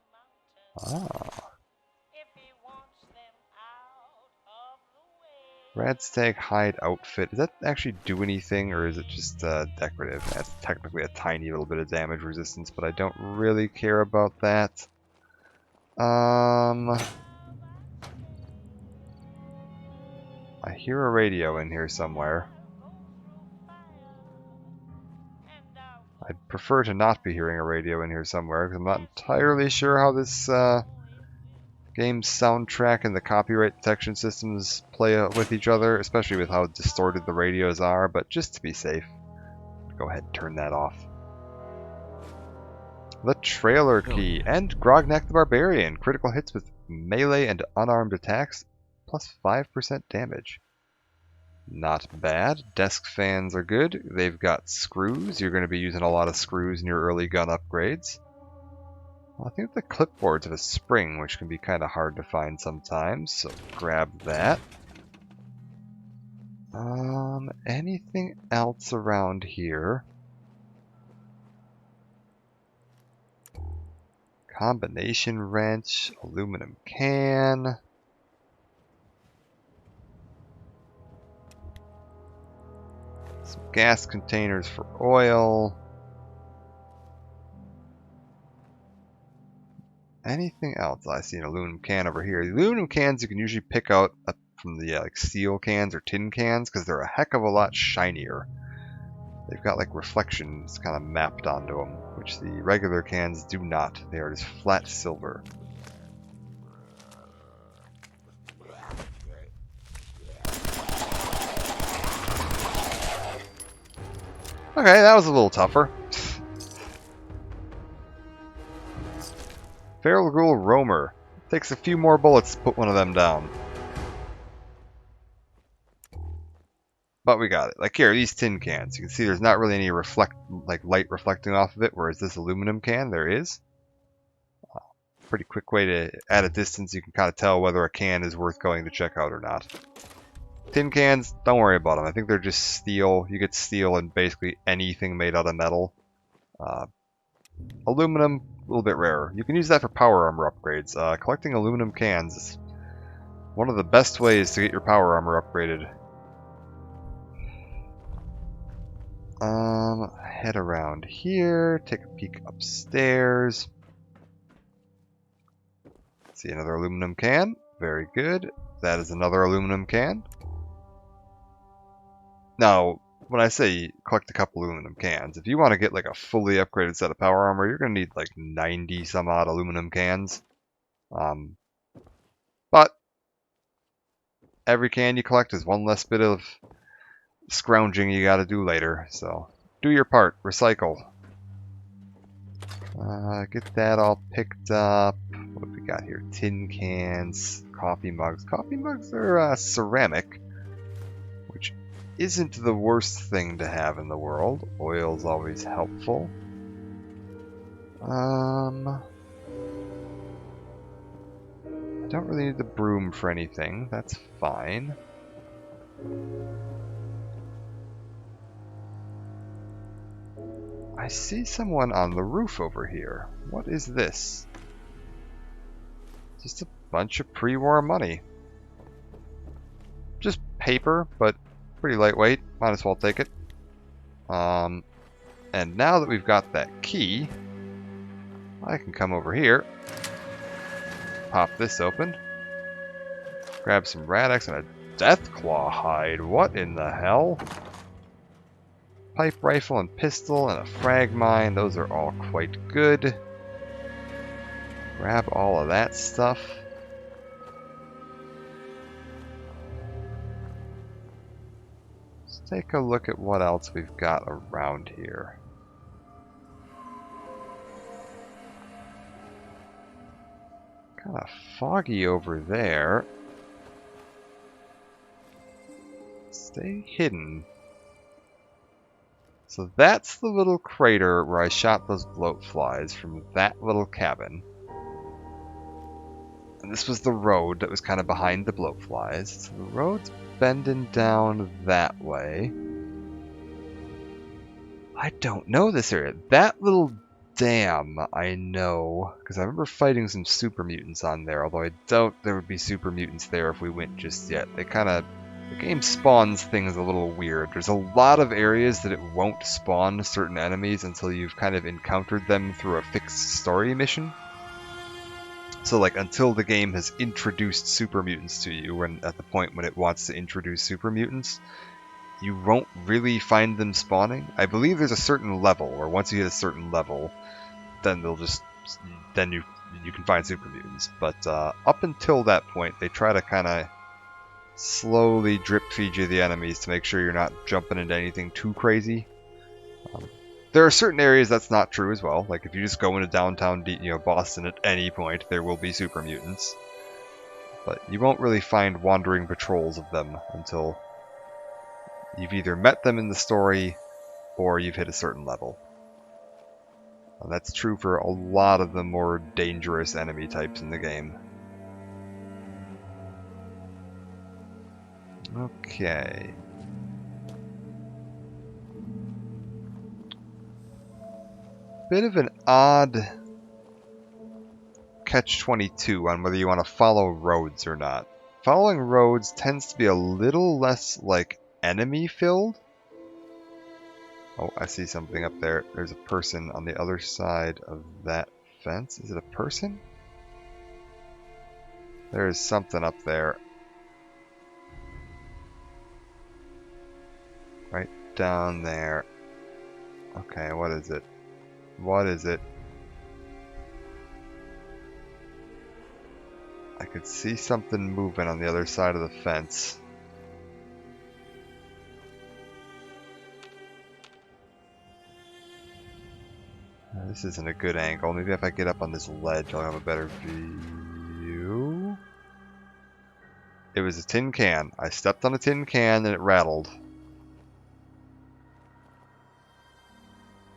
Radstag hide outfit. Does that actually do anything, or is it just decorative? That's technically a tiny little bit of damage resistance, but I don't really care about that. I hear a radio in here somewhere. I'd prefer to not be hearing a radio in here somewhere, because I'm not entirely sure how this game's soundtrack and the copyright detection systems play with each other, especially with how distorted the radios are, but just to be safe, go ahead and turn that off. The trailer key and Grognak the Barbarian. Critical hits with melee and unarmed attacks, plus 5% damage. Not bad. Desk fans are good. They've got screws. You're going to be using a lot of screws in your early gun upgrades. I think the clipboards have a spring, which can be kind of hard to find sometimes, so grab that. Anything else around here? Combination wrench, aluminum can. Some gas containers for oil. Anything else? I see an aluminum can over here. The aluminum cans you can usually pick out from the like steel cans or tin cans because they're a heck of a lot shinier. They've got like reflections kind of mapped onto them, which the regular cans do not. They are just flat silver. Okay, that was a little tougher. Feral Ghoul Roamer. Takes a few more bullets to put one of them down. But we got it. Like here, these tin cans. You can see there's not really any light reflecting off of it, whereas this aluminum can, there is. Pretty quick way to, at a distance, you can kind of tell whether a can is worth going to check out or not. Tin cans, don't worry about them. I think they're just steel. You get steel in basically anything made out of metal. Aluminum, a little bit rarer. You can use that for power armor upgrades. Collecting aluminum cans is one of the best ways to get your power armor upgraded. Head around here, take a peek upstairs. See another aluminum can. Very good. That is another aluminum can. Now, when I say collect a couple aluminum cans, if you want to get like a fully upgraded set of power armor, you're going to need like 90 some odd aluminum cans. But every can you collect is one less bit of scrounging you got to do later. So do your part, recycle. Get that all picked up. What have we got here? Tin cans, coffee mugs. Coffee mugs are ceramic, which isn't the worst thing to have in the world. Oil's always helpful. I don't really need the broom for anything. That's fine. I see someone on the roof over here. What is this? Just a bunch of pre-war money. Just paper, but pretty lightweight. Might as well take it. And now that we've got that key, I can come over here, pop this open, grab some Rad-X and a Deathclaw hide. What in the hell? Pipe rifle and pistol and a frag mine. Those are all quite good. Grab all of that stuff. Let's take a look at what else we've got around here. Kind of foggy over there. Stay hidden. So that's the little crater where I shot those bloat flies from that little cabin. And this was the road that was kind of behind the bloat flies. So the road's bending down that way. I don't know this area. That little dam I know, because I remember fighting some super mutants on there, although I doubt there would be super mutants there if we went just yet. They kind of... The game spawns things a little weird. There's a lot of areas that it won't spawn certain enemies until you've kind of encountered them through a fixed story mission. So like until the game has introduced super mutants to you, and at the point when it wants to introduce super mutants, you won't really find them spawning. I believe there's a certain level, or once you hit a certain level, then they'll just... then you can find super mutants. But up until that point, they try to kind of slowly drip feed you the enemies to make sure you're not jumping into anything too crazy. There are certain areas that's not true as well. Like if you just go into downtown, Boston at any point, there will be super mutants. But you won't really find wandering patrols of them until you've either met them in the story or you've hit a certain level. And that's true for a lot of the more dangerous enemy types in the game. Okay. Bit of an odd catch-22 on whether you want to follow roads or not. Following roads tends to be a little less, like, enemy-filled. Oh, I see something up there. There's a person on the other side of that fence. Is it a person? There is something up there. Right down there. Okay, what is it? What is it? I could see something moving on the other side of the fence. This isn't a good angle. Maybe if I get up on this ledge, I'll have a better view. It was a tin can. I stepped on a tin can and it rattled.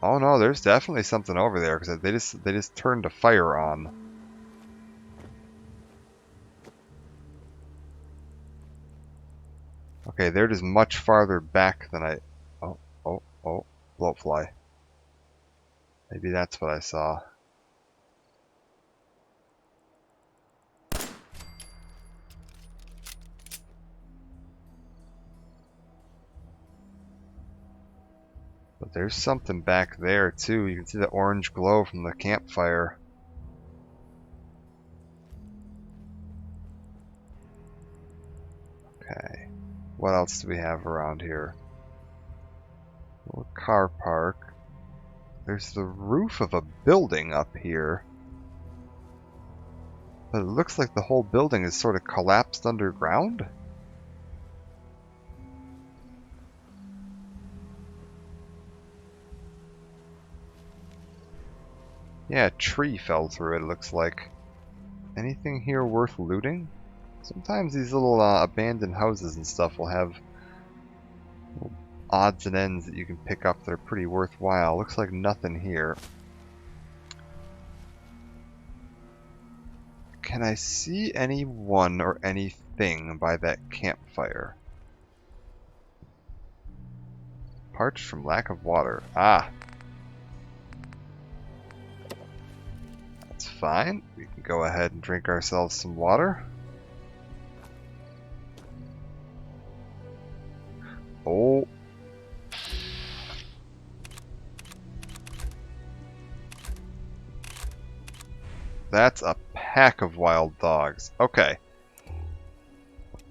Oh no, there's definitely something over there because they just turned a fire on. Okay, they're just much farther back than I... Oh, bloatfly. Maybe that's what I saw. But there's something back there too. You can see the orange glow from the campfire. Okay. What else do we have around here? A little car park. There's the roof of a building up here. But it looks like the whole building is sort of collapsed underground. Yeah, a tree fell through it, it looks like. Anything here worth looting? Sometimes these little abandoned houses and stuff will have little odds and ends that you can pick up that are pretty worthwhile. Looks like nothing here. Can I see anyone or anything by that campfire? Parched from lack of water. Ah! fine. We can go ahead and drink ourselves some water. Oh. That's a pack of wild dogs. Okay.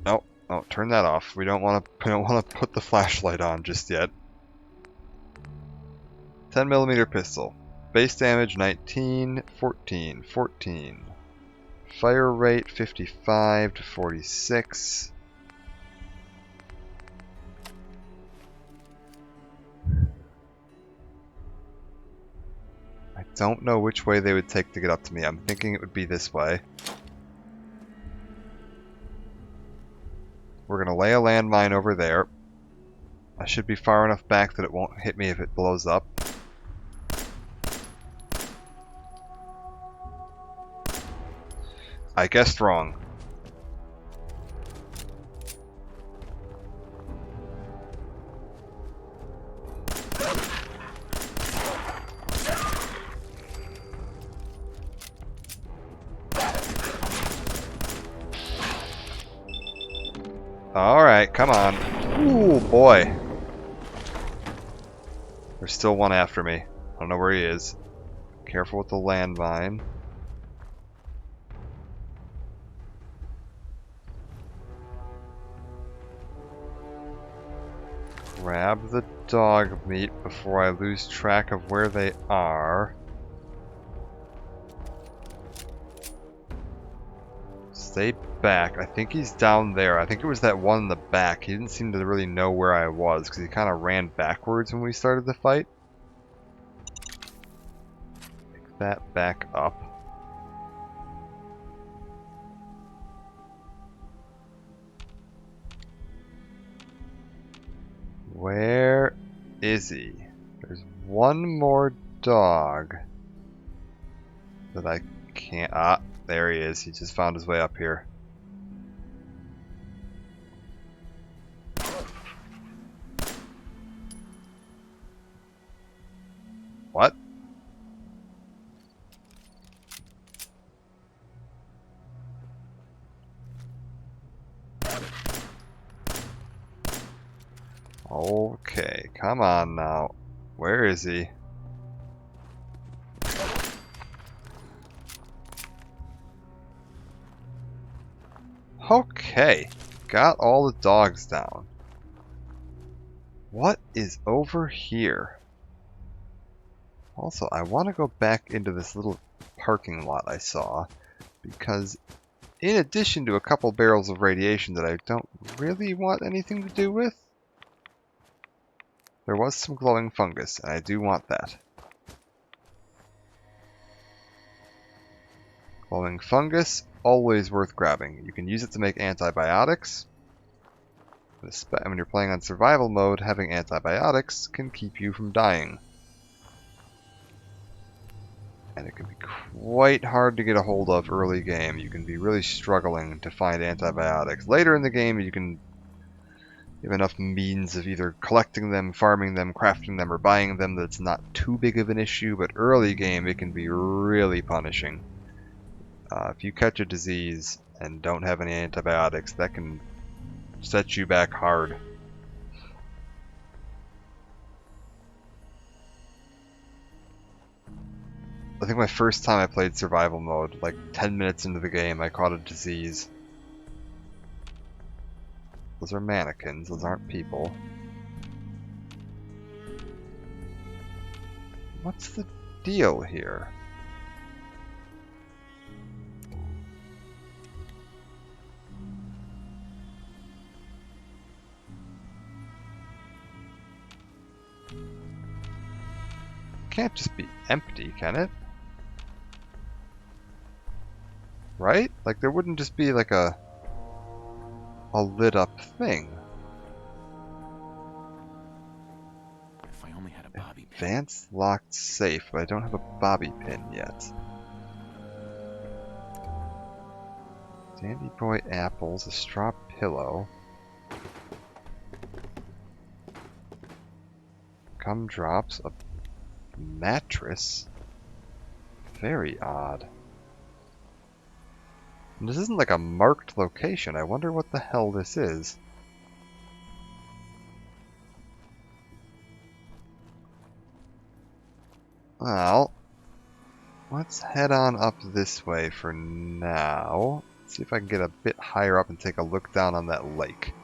No, no, turn that off. We don't want to put the flashlight on just yet. 10mm pistol. Base damage 19, 14, 14. Fire rate 55 to 46. I don't know which way they would take to get up to me. I'm thinking it would be this way. We're going to lay a landmine over there. I should be far enough back that it won't hit me if it blows up. I guessed wrong. Alright, come on. Ooh, boy. There's still one after me. I don't know where he is. Careful with the landmine. Grab the dog meat before I lose track of where they are. Stay back. I think he's down there. I think it was that one in the back. He didn't seem to really know where I was because he kind of ran backwards when we started the fight. Pick that back up. Where is he? There's one more dog that I can't... Ah, there he is. He just found his way up here. What? Okay, come on now. Where is he? Okay, got all the dogs down. What is over here? Also, I want to go back into this little parking lot I saw, because in addition to a couple barrels of radiation that I don't really want anything to do with, there was some glowing fungus, and I do want that. Glowing fungus, always worth grabbing. You can use it to make antibiotics. When you're playing on survival mode, having antibiotics can keep you from dying. And it can be quite hard to get a hold of early game. You can be really struggling to find antibiotics. Later in the game, you have enough means of either collecting them, farming them, crafting them, or buying them that it's not too big of an issue, but early game it can be really punishing. If you catch a disease and don't have any antibiotics, that can set you back hard. I think my first time I played survival mode, like 10 minutes into the game, I caught a disease. Those are mannequins, those aren't people. What's the deal here? Can't just be empty, can it? Right? Like there wouldn't just be like a lit up thing. If I only had a bobby pin. Advanced locked safe, but I don't have a bobby pin yet. Dandy Boy apples, a straw pillow. Gumdrops, a mattress. Very odd. And this isn't like a marked location. I wonder what the hell this is. Well, let's head on up this way for now. See if I can get a bit higher up and take a look down on that lake.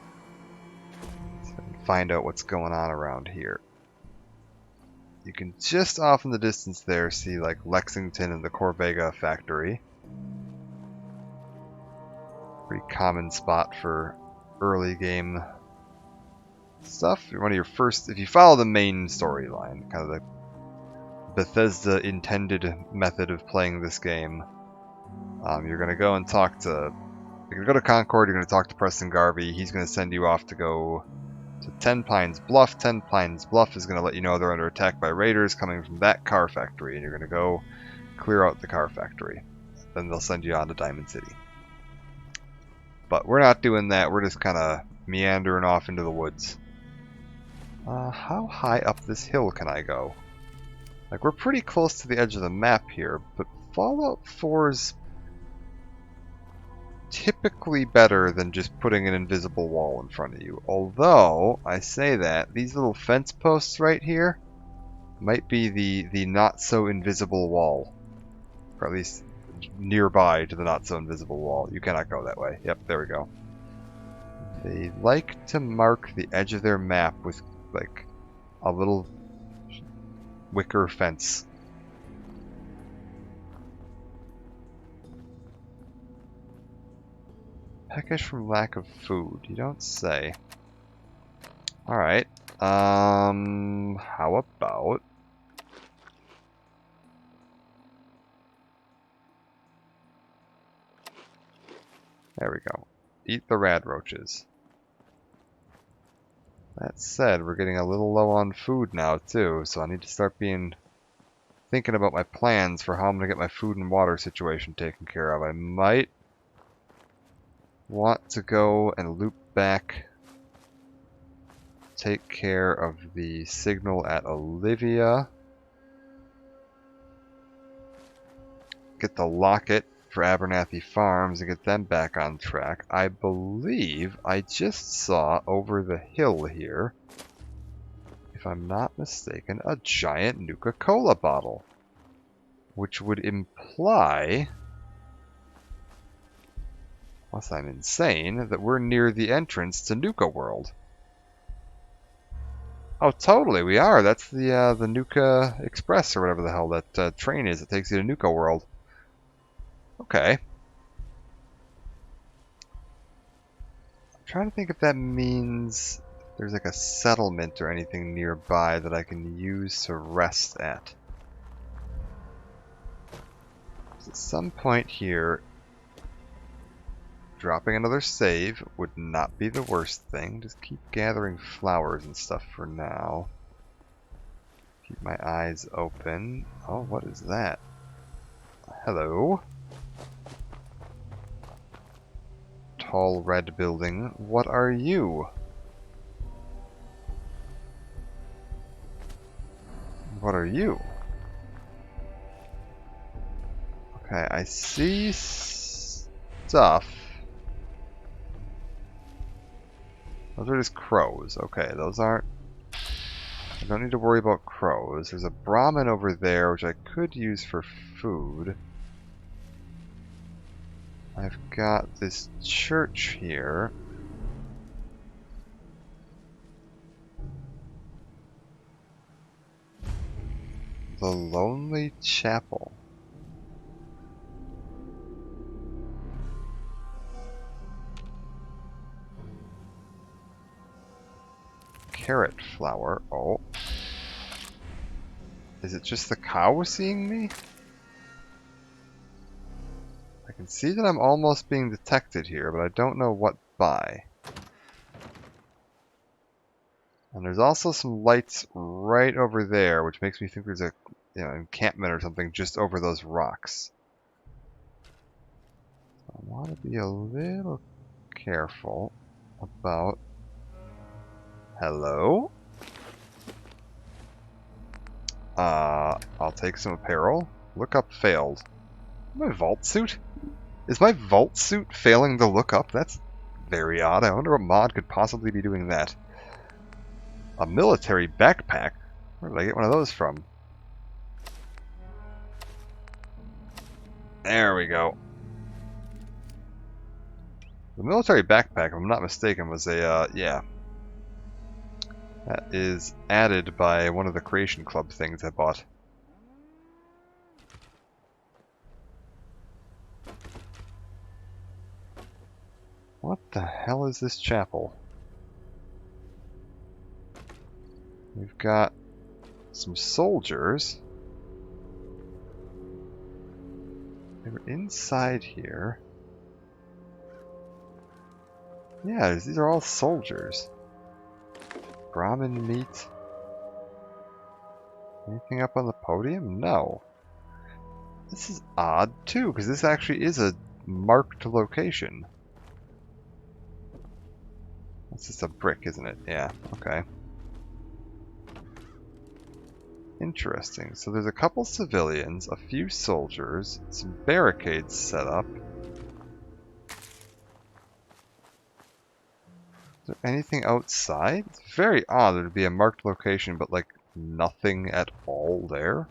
So I can find out what's going on around here. You can just off in the distance there see like Lexington and the Corvega factory. Pretty common spot for early game stuff. One of your first, if you follow the main storyline, kind of the Bethesda intended method of playing this game, you're going to go and talk to, you're going to go to Concord, you're going to talk to Preston Garvey, he's going to send you off to go to Ten Pines Bluff. Ten Pines Bluff is going to let you know they're under attack by raiders coming from that car factory, and you're going to go clear out the car factory. Then they'll send you on to Diamond City. But we're not doing that, we're just kind of meandering off into the woods. How high up this hill can I go? Like, we're pretty close to the edge of the map here, but Fallout 4's typically better than just putting an invisible wall in front of you. Although, I say that, these little fence posts right here might be the not-so-invisible wall. Or at least nearby to the not-so-invisible wall. You cannot go that way. Yep, there we go. They like to mark the edge of their map with, like, a little wicker fence. Peckish from lack of food. You don't say. Alright. How about... There we go. Eat the rad roaches. That said, we're getting a little low on food now too, so I need to start thinking about my plans for how I'm going to get my food and water situation taken care of. I might want to go and loop back, take care of the signal at Olivia, get the locket for Abernathy Farms and get them back on track. I believe I just saw over the hill here, if I'm not mistaken, a giant Nuka-Cola bottle, which would imply, unless I'm insane, that we're near the entrance to Nuka World. Oh, totally, we are. That's the Nuka Express or whatever the hell that train is that takes you to Nuka World. Okay. I'm trying to think if that means there's like a settlement or anything nearby that I can use to rest at. At some point here, dropping another save would not be the worst thing. Just keep gathering flowers and stuff for now. Keep my eyes open. Oh, what is that? Hello. Tall red building. What are you? What are you? Okay, I see stuff. Those are just crows. Okay, those aren't... I don't need to worry about crows. There's a Brahmin over there, which I could use for food. I've got this church here. The Lonely Chapel. Carrot flower. Oh. Is it just the cow seeing me? I can see that I'm almost being detected here, but I don't know what by. And there's also some lights right over there, which makes me think there's a encampment or something just over those rocks. So I want to be a little careful about... Hello? I'll take some apparel. Look up failed. My vault suit? Is my vault suit failing to look up? That's very odd. I wonder what mod could possibly be doing that. A military backpack? Where did I get one of those from? There we go. The military backpack, if I'm not mistaken, was a, yeah. That is added by one of the Creation Club things I bought. What the hell is this chapel? We've got some soldiers. They were inside here. Yeah, these are all soldiers. Brahmin meat. Anything up on the podium? No. This is odd too, because this actually is a marked location. That's just a brick, isn't it? Yeah, okay. Interesting. So there's a couple civilians, a few soldiers, some barricades set up. Is there anything outside? It's very odd there'd be a marked location, but like nothing at all there.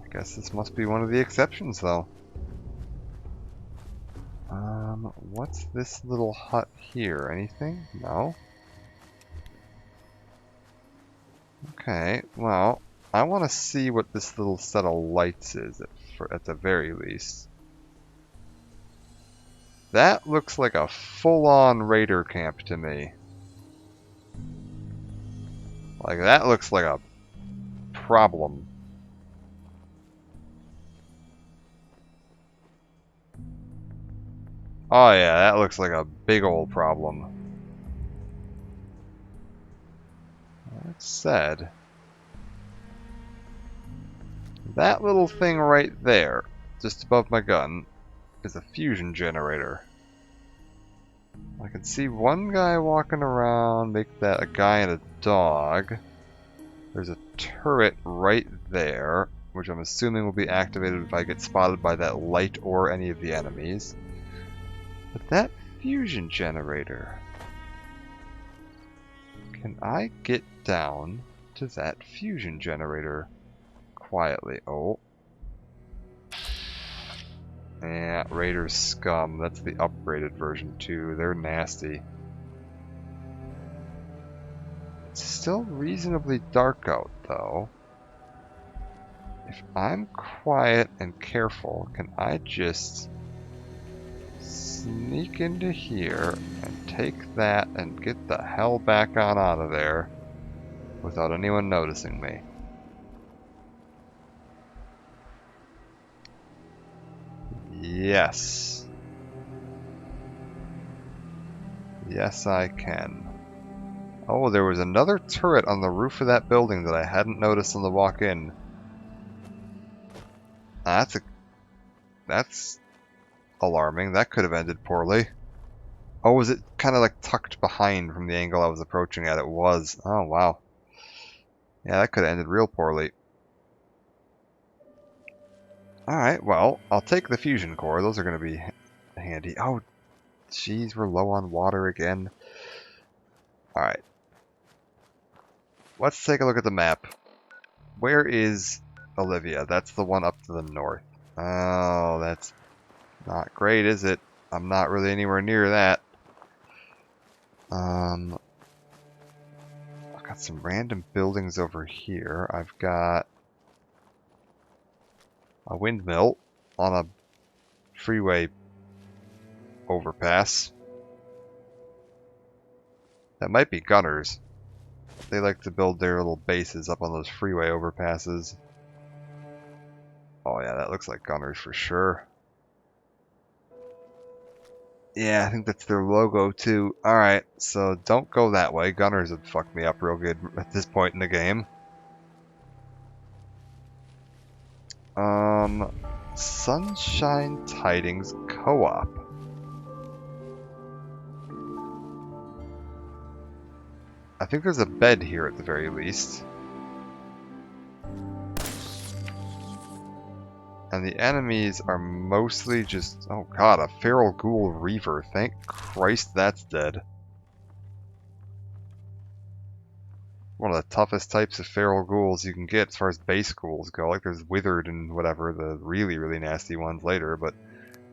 I guess this must be one of the exceptions, though. What's this little hut here? Anything? No? Okay, well, I want to see what this little set of lights is, at the very least. That looks like a full-on raider camp to me. Like, that looks like a problem. Oh yeah, that looks like a big old problem. That said, that little thing right there, just above my gun, is a fusion generator. I can see one guy walking around, make that a guy and a dog. There's a turret right there, which I'm assuming will be activated if I get spotted by that light or any of the enemies. But that fusion generator... Can I get down to that fusion generator quietly? Oh. Yeah, Raider Scum. That's the upgraded version too. They're nasty. It's still reasonably dark out though. If I'm quiet and careful, can I just sneak into here and take that and get the hell back on out of there without anyone noticing me? Yes. Yes, I can. Oh, there was another turret on the roof of that building that I hadn't noticed on the walk-in. That's alarming. That could have ended poorly. Oh, was it kind of like tucked behind from the angle I was approaching at? It was. Oh, wow. Yeah, that could have ended real poorly. Alright, well, I'll take the fusion core. Those are going to be handy. Oh, jeez, we're low on water again. Alright. Let's take a look at the map. Where is Olivia? That's the one up to the north. Oh, that's not great, is it? I'm not really anywhere near that. I've got some random buildings over here. I've got a windmill on a freeway overpass. That might be gunners. They like to build their little bases up on those freeway overpasses. Oh yeah, that looks like gunners for sure. Yeah, I think that's their logo too. Alright, so don't go that way. Gunners would fuck me up real good at this point in the game. Sunshine Tidings Co-op. I think there's a bed here at the very least. And the enemies are mostly just... Oh god, a feral ghoul reaver. Thank Christ that's dead. One of the toughest types of feral ghouls you can get as far as base ghouls go. Like there's withered and whatever, the really, really nasty ones later. But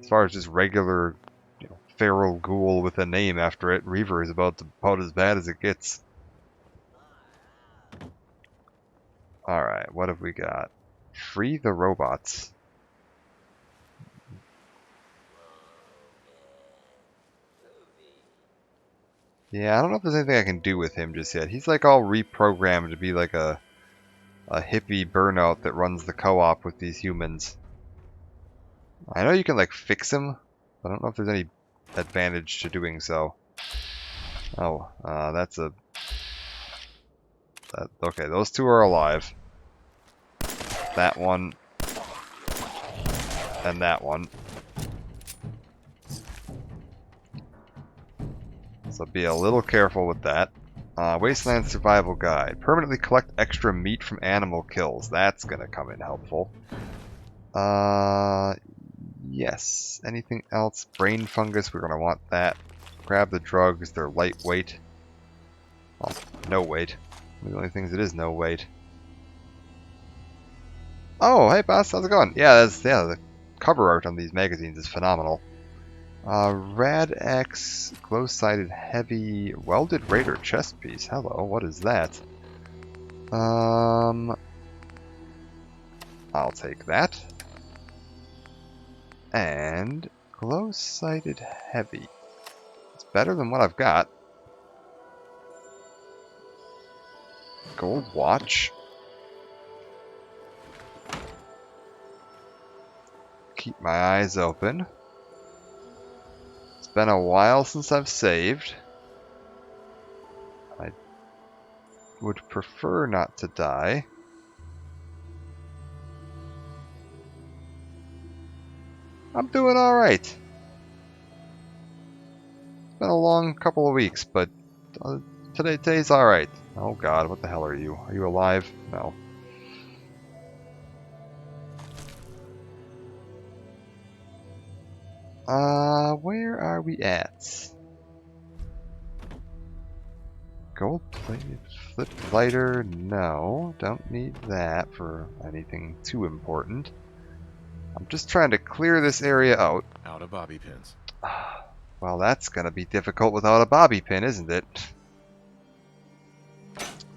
as far as just regular, you know, feral ghoul with a name after it, reaver is about as bad as it gets. Alright, what have we got? Free the robots. Yeah, I don't know if there's anything I can do with him just yet. He's like all reprogrammed to be like a hippie burnout that runs the co-op with these humans. I know you can like fix him, but I don't know if there's any advantage to doing so. Oh, that's a... okay, those two are alive. That one. And that one. So be a little careful with that. Wasteland Survival Guide. Permanently collect extra meat from animal kills. That's gonna come in helpful. Yes. Anything else? Brain fungus, we're gonna want that. Grab the drugs, they're lightweight. Well, no weight. The only things it is no weight. Oh, hey boss, how's it going? Yeah, the cover art on these magazines is phenomenal. Rad-X glow-sided heavy welded Raider chest piece. Hello, what is that? I'll take that. And glow-sided heavy. It's better than what I've got. Gold watch. Keep my eyes open. It's been a while since I've saved. I would prefer not to die. I'm doing alright. It's been a long couple of weeks, but today's alright. Oh god, what the hell are you? Are you alive? No. Where are we at? Gold-plated flip lighter? No, don't need that for anything too important. I'm just trying to clear this area out. Out of bobby pins. Well, that's gonna be difficult without a bobby pin, isn't it?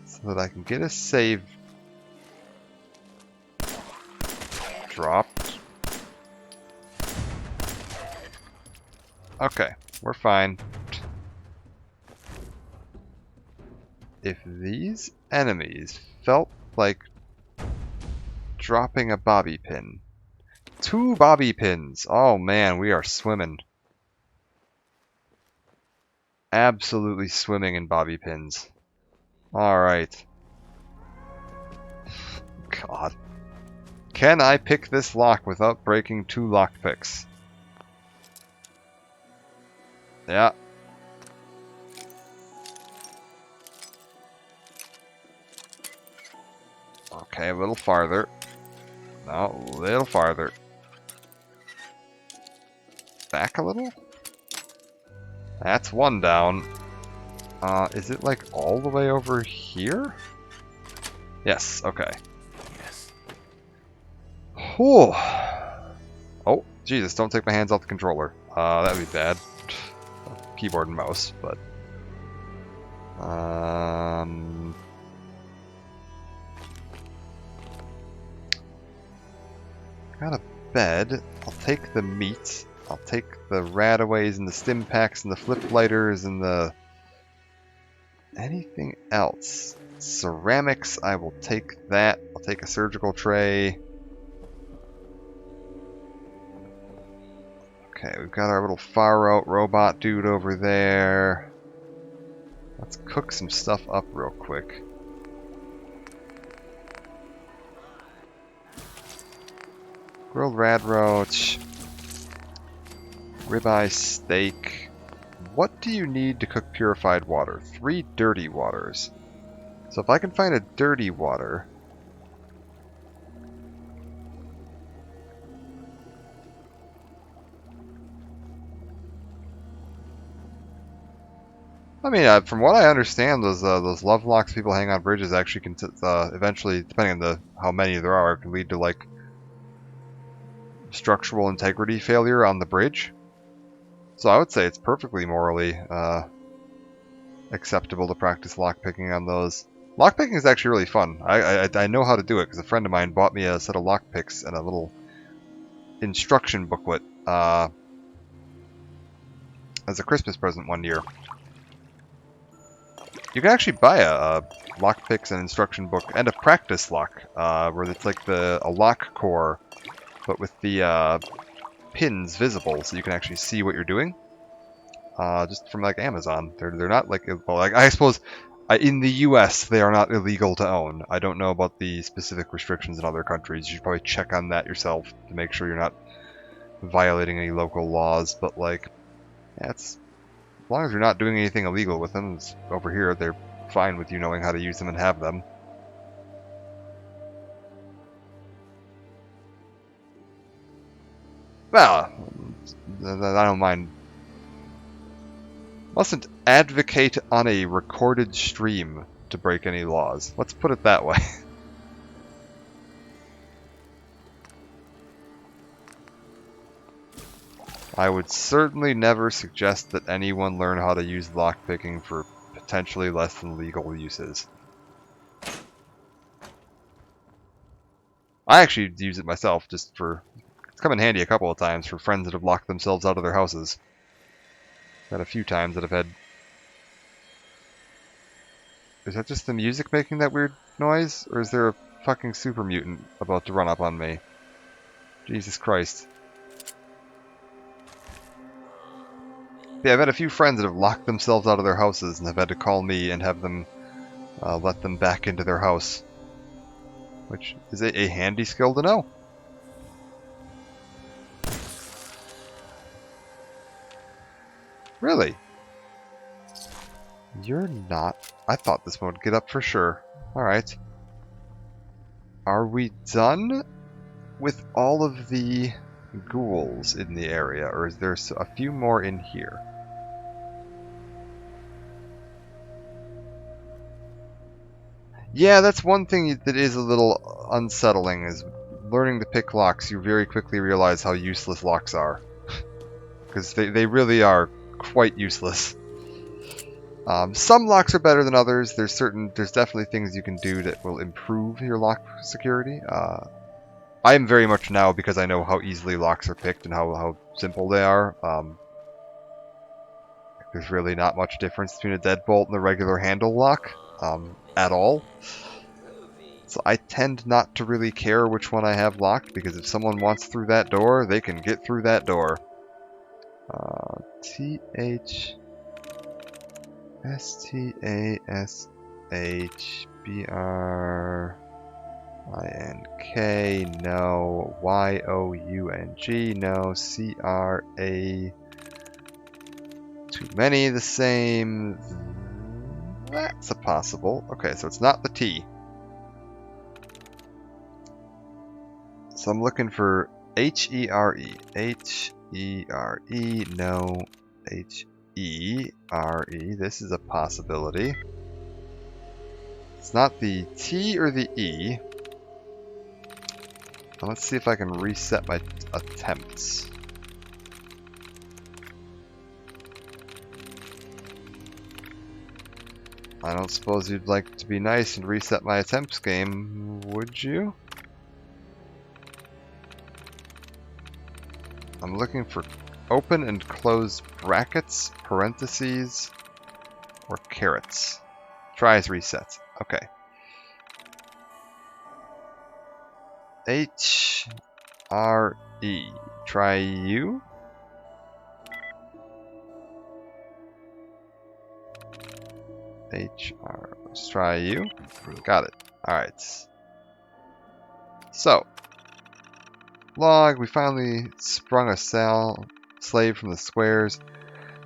So that I can get a save dropped. Okay, we're fine. If these enemies felt like dropping a bobby pin. 2 bobby pins! Oh man, we are swimming. Absolutely swimming in bobby pins. Alright. God. Can I pick this lock without breaking 2 lockpicks? Yeah. Okay, a little farther. No, a little farther. Back a little? That's 1 down. Is it like all the way over here? Yes, okay. Yes. Whew. Oh, Jesus, don't take my hands off the controller. That would be bad. Keyboard and mouse, but... got a bed. I'll take the meat. I'll take the radaways and the stim packs and the flip lighters and the... anything else? Ceramics, I will take that. I'll take a surgical tray. Okay, we've got our little far out robot dude over there. Let's cook some stuff up real quick. Grilled rad roach. Ribeye steak. What do you need to cook purified water? 3 dirty waters. So if I can find a dirty water... I mean, from what I understand, those love locks people hang on bridges actually can eventually, depending on how many there are, can lead to like structural integrity failure on the bridge. So I would say it's perfectly morally acceptable to practice lockpicking on those. Lockpicking is actually really fun. I know how to do it because a friend of mine bought me a set of lockpicks and a little instruction booklet as a Christmas present one year. You can actually buy a lockpicks and instruction book and a practice lock, where it's like a lock core, but with the pins visible, so you can actually see what you're doing. Just from like Amazon, they're not like, well, like I suppose in the U.S. they are not illegal to own. I don't know about the specific restrictions in other countries. You should probably check on that yourself to make sure you're not violating any local laws. But like, yeah, as long as you're not doing anything illegal with them, over here they're fine with you knowing how to use them and have them. Well, I don't mind. Mustn't advocate on a recorded stream to break any laws. Let's put it that way. I would certainly never suggest that anyone learn how to use lockpicking for potentially less than legal uses. I actually use it myself just for... It's come in handy a couple of times for friends that have locked themselves out of their houses. Had a few times that I've had... Is that just the music making that weird noise? Or is there a fucking super mutant about to run up on me? Jesus Christ. Yeah, I've had a few friends that have locked themselves out of their houses and have had to call me and have them let them back into their house. Which is a handy skill to know. Really? You're not... I thought this one would get up for sure. Alright. Are we done with all of the ghouls in the area, or is there a few more in here? Yeah, that's one thing that is a little unsettling, is learning to pick locks. You very quickly realize how useless locks are. Because they really are quite useless. Some locks are better than others. There's definitely things you can do that will improve your lock security. I am very much now, because I know how easily locks are picked and how simple they are. There's really not much difference between a deadbolt and a regular handle lock. At all. So I tend not to really care which one I have locked, because if someone wants through that door, they can get through that door. T-H-S-T-A-S-H-B-R-I-N-K, no. Y-O-U-N-G, no. C-R-A, too many the same. That's a possible. Okay, so it's not the T. So I'm looking for H-E-R-E. H-E-R-E, no. H-E-R-E. This is a possibility. It's not the T or the E. Now let's see if I can reset my attempts. I don't suppose you'd like to be nice and reset my attempts game, would you? I'm looking for open and close brackets, parentheses, or carrots. Try as reset. Okay. H-R-E. Try you. HR. Let's try you. Got it. Alright. So. Log. We finally sprung a slave from the squares.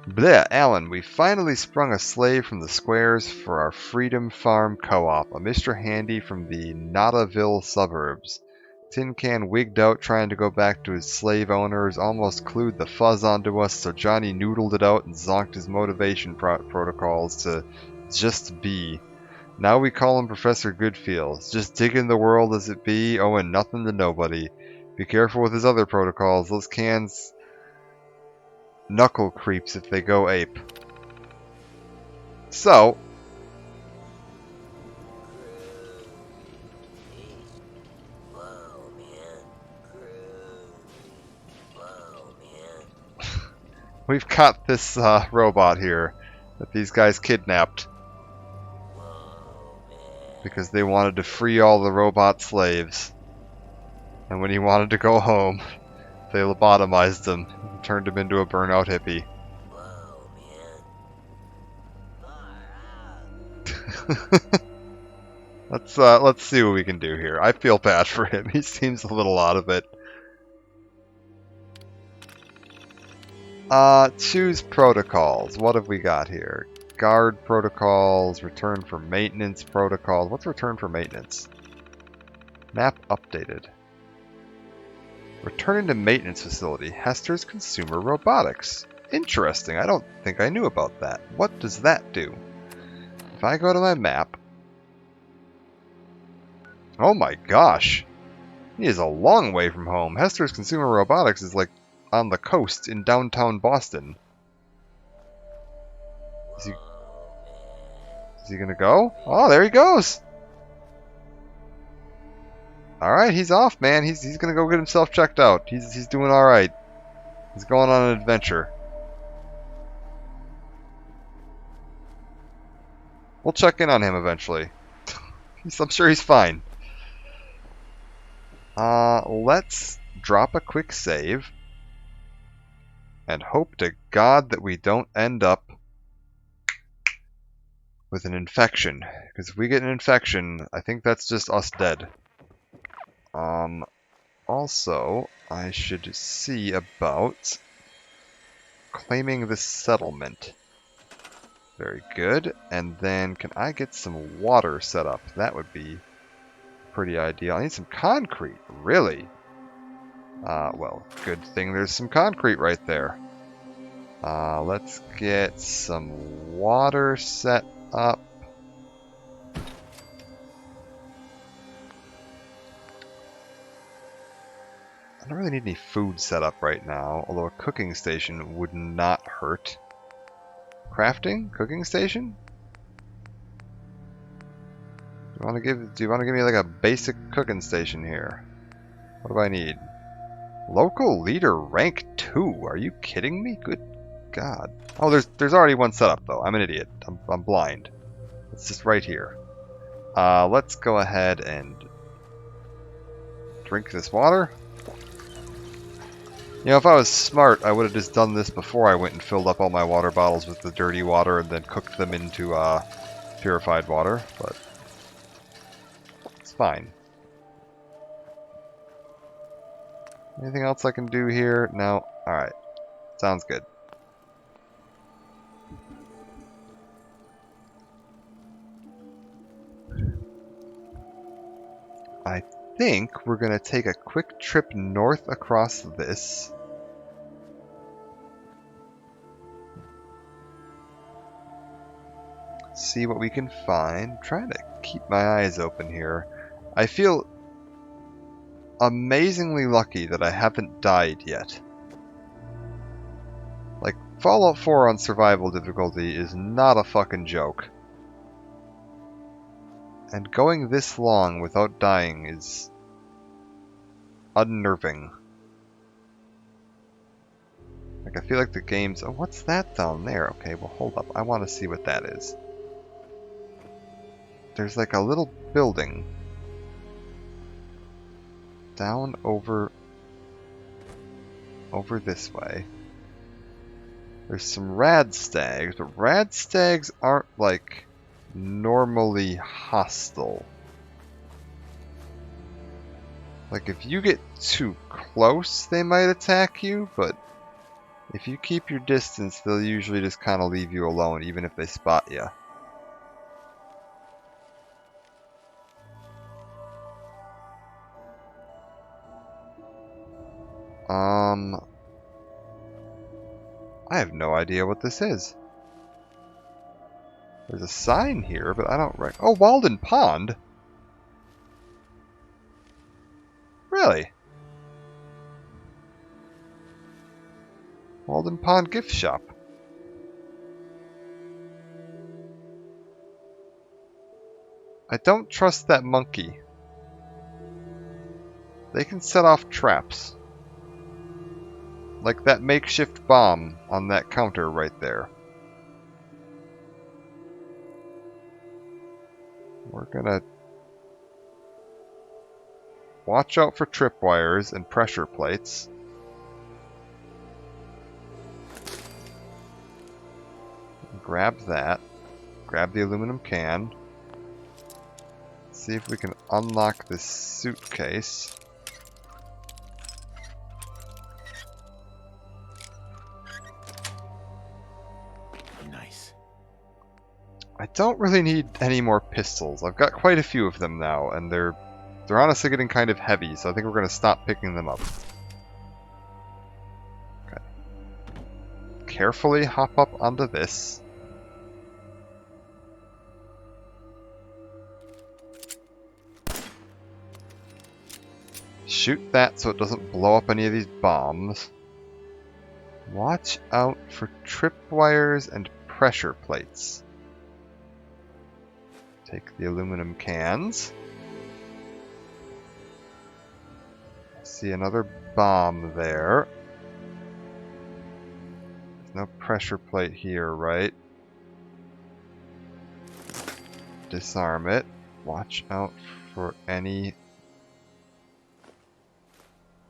Bleh, Alan. We finally sprung a slave from the squares for our Freedom Farm Co-op. A Mr. Handy from the Nottaville suburbs. Tin Can wigged out trying to go back to his slave owners, almost clued the fuzz onto us, so Johnny noodled it out and zonked his motivation protocols to just be. Now we call him Professor Goodfields, just digging the world as it be, owing nothing to nobody. Be careful with his other protocols, those cans knuckle creeps if they go ape. So, we've got this robot here that these guys kidnapped because they wanted to free all the robot slaves. And when he wanted to go home, they lobotomized him and turned him into a burnout hippie. Let's see what we can do here. I feel bad for him. He seems a little out of it. Choose protocols. What have we got here? Guard protocols, return for maintenance protocols. What's return for maintenance? Map updated. Returning to maintenance facility. Hester's Consumer Robotics. Interesting. I don't think I knew about that. What does that do? If I go to my map... Oh my gosh. He is a long way from home. Hester's Consumer Robotics is like on the coast in downtown Boston. Is he gonna go? Oh, there he goes! Alright, he's off, man. He's gonna go get himself checked out. He's doing alright. He's going on an adventure. We'll check in on him eventually. I'm sure he's fine. Let's drop a quick save. And hope to God that we don't end up with an infection. Because if we get an infection, I think that's just us dead. Also, I should see about claiming this settlement. Very good. And then, can I get some water set up? That would be pretty ideal. I need some concrete. Really? Well, good thing there's some concrete right there. Let's get some water set up. I don't really need any food set up right now, although a cooking station would not hurt. Crafting? Cooking station? Do you want to give me like a basic cooking station here? What do I need? Local leader rank 2. Are you kidding me? Good God. Oh, there's already one set up though. I'm an idiot. I'm blind. It's just right here. Let's go ahead and drink this water. You know, if I was smart, I would have just done this before I went and filled up all my water bottles with the dirty water and then cooked them into purified water, but it's fine. Anything else I can do here? No? Alright. Sounds good. I think we're going to take a quick trip north across this. See what we can find. I'm trying to keep my eyes open here. I feel amazingly lucky that I haven't died yet. Like, Fallout 4 on survival difficulty is not a fucking joke. And going this long without dying is unnerving. Like, I feel like the game's... Oh, what's that down there? Okay, well, hold up. I want to see what that is. There's like a little building down over this way. There's some rad stags, but rad stags aren't like normally hostile. Like if you get too close, they might attack you, but if you keep your distance, they'll usually just kind of leave you alone, even if they spot you. I have no idea what this is. There's a sign here, but I don't oh, Walden Pond? Really? Walden Pond gift shop. I don't trust that monkey. They can set off traps. Like that makeshift bomb on that counter right there. We're gonna watch out for tripwires and pressure plates. Grab that. Grab the aluminum can. See if we can unlock this suitcase. Nice. I don't really need any more pistols. I've got quite a few of them now, and they're honestly getting kind of heavy, so I think we're going to stop picking them up. Okay. Carefully hop up onto this. Shoot that so it doesn't blow up any of these bombs. Watch out for tripwires and pressure plates. Take the aluminum cans. I see another bomb there. There's no pressure plate here, right? Disarm it. Watch out for any...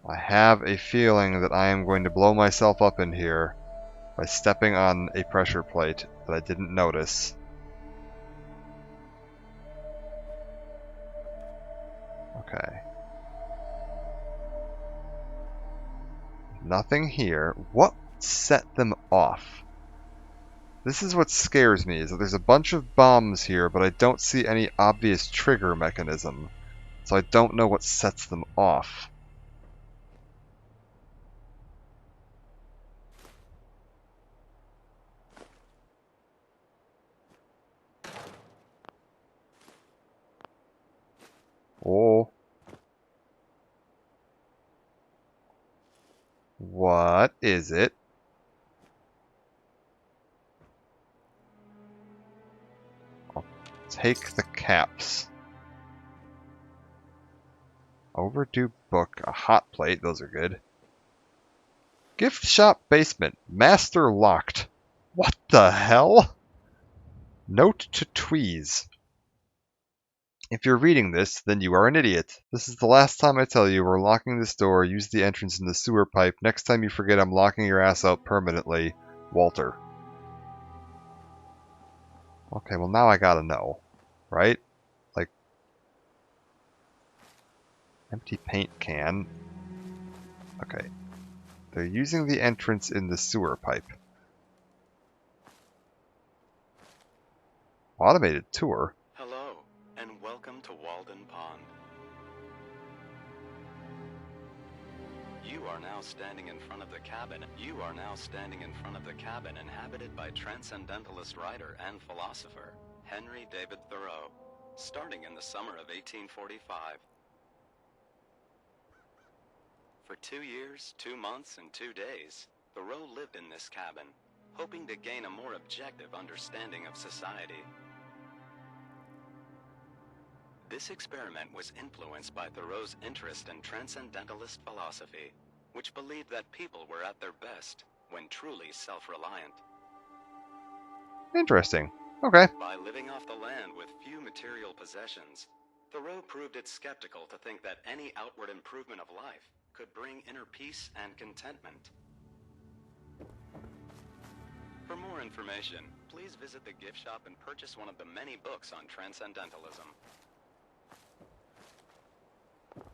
I have a feeling that I am going to blow myself up in here by stepping on a pressure plate that I didn't notice. Okay. Nothing here. What set them off? This is what scares me, is that there's a bunch of bombs here, but I don't see any obvious trigger mechanism. So I don't know what sets them off. Oh. What is it? I'll take the caps. Overdue book, a hot plate, those are good. Gift shop basement, master locked. What the hell? Note to Tweez. If you're reading this, then you are an idiot. This is the last time I tell you we're locking this door. Use the entrance in the sewer pipe. Next time you forget, I'm locking your ass out permanently. Walter. Okay, well now I gotta know. Right? Like... empty paint can. Okay. They're using the entrance in the sewer pipe. Automated tour? Hello, and welcome to Walden Pond. You are now standing in front of the cabin. You are now standing in front of the cabin inhabited by transcendentalist writer and philosopher Henry David Thoreau, starting in the summer of 1845. For 2 years, 2 months, and 2 days, Thoreau lived in this cabin, hoping to gain a more objective understanding of society. This experiment was influenced by Thoreau's interest in transcendentalist philosophy, which believed that people were at their best when truly self-reliant. Interesting. Okay. By living off the land with few material possessions, Thoreau proved it skeptical to think that any outward improvement of life could bring inner peace and contentment. For more information, please visit the gift shop and purchase one of the many books on transcendentalism.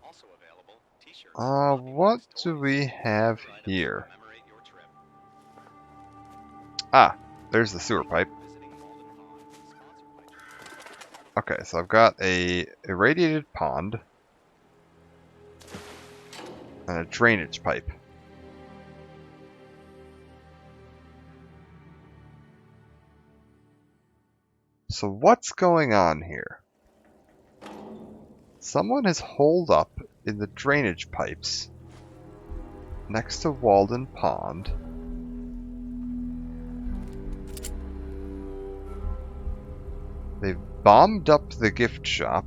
Also available, t-shirts. What do we have here? Ah, there's the sewer pipe. Okay, so I've got a irradiated pond and a drainage pipe. So what's going on here? Someone has holed up in the drainage pipes next to Walden Pond. They've bombed up the gift shop.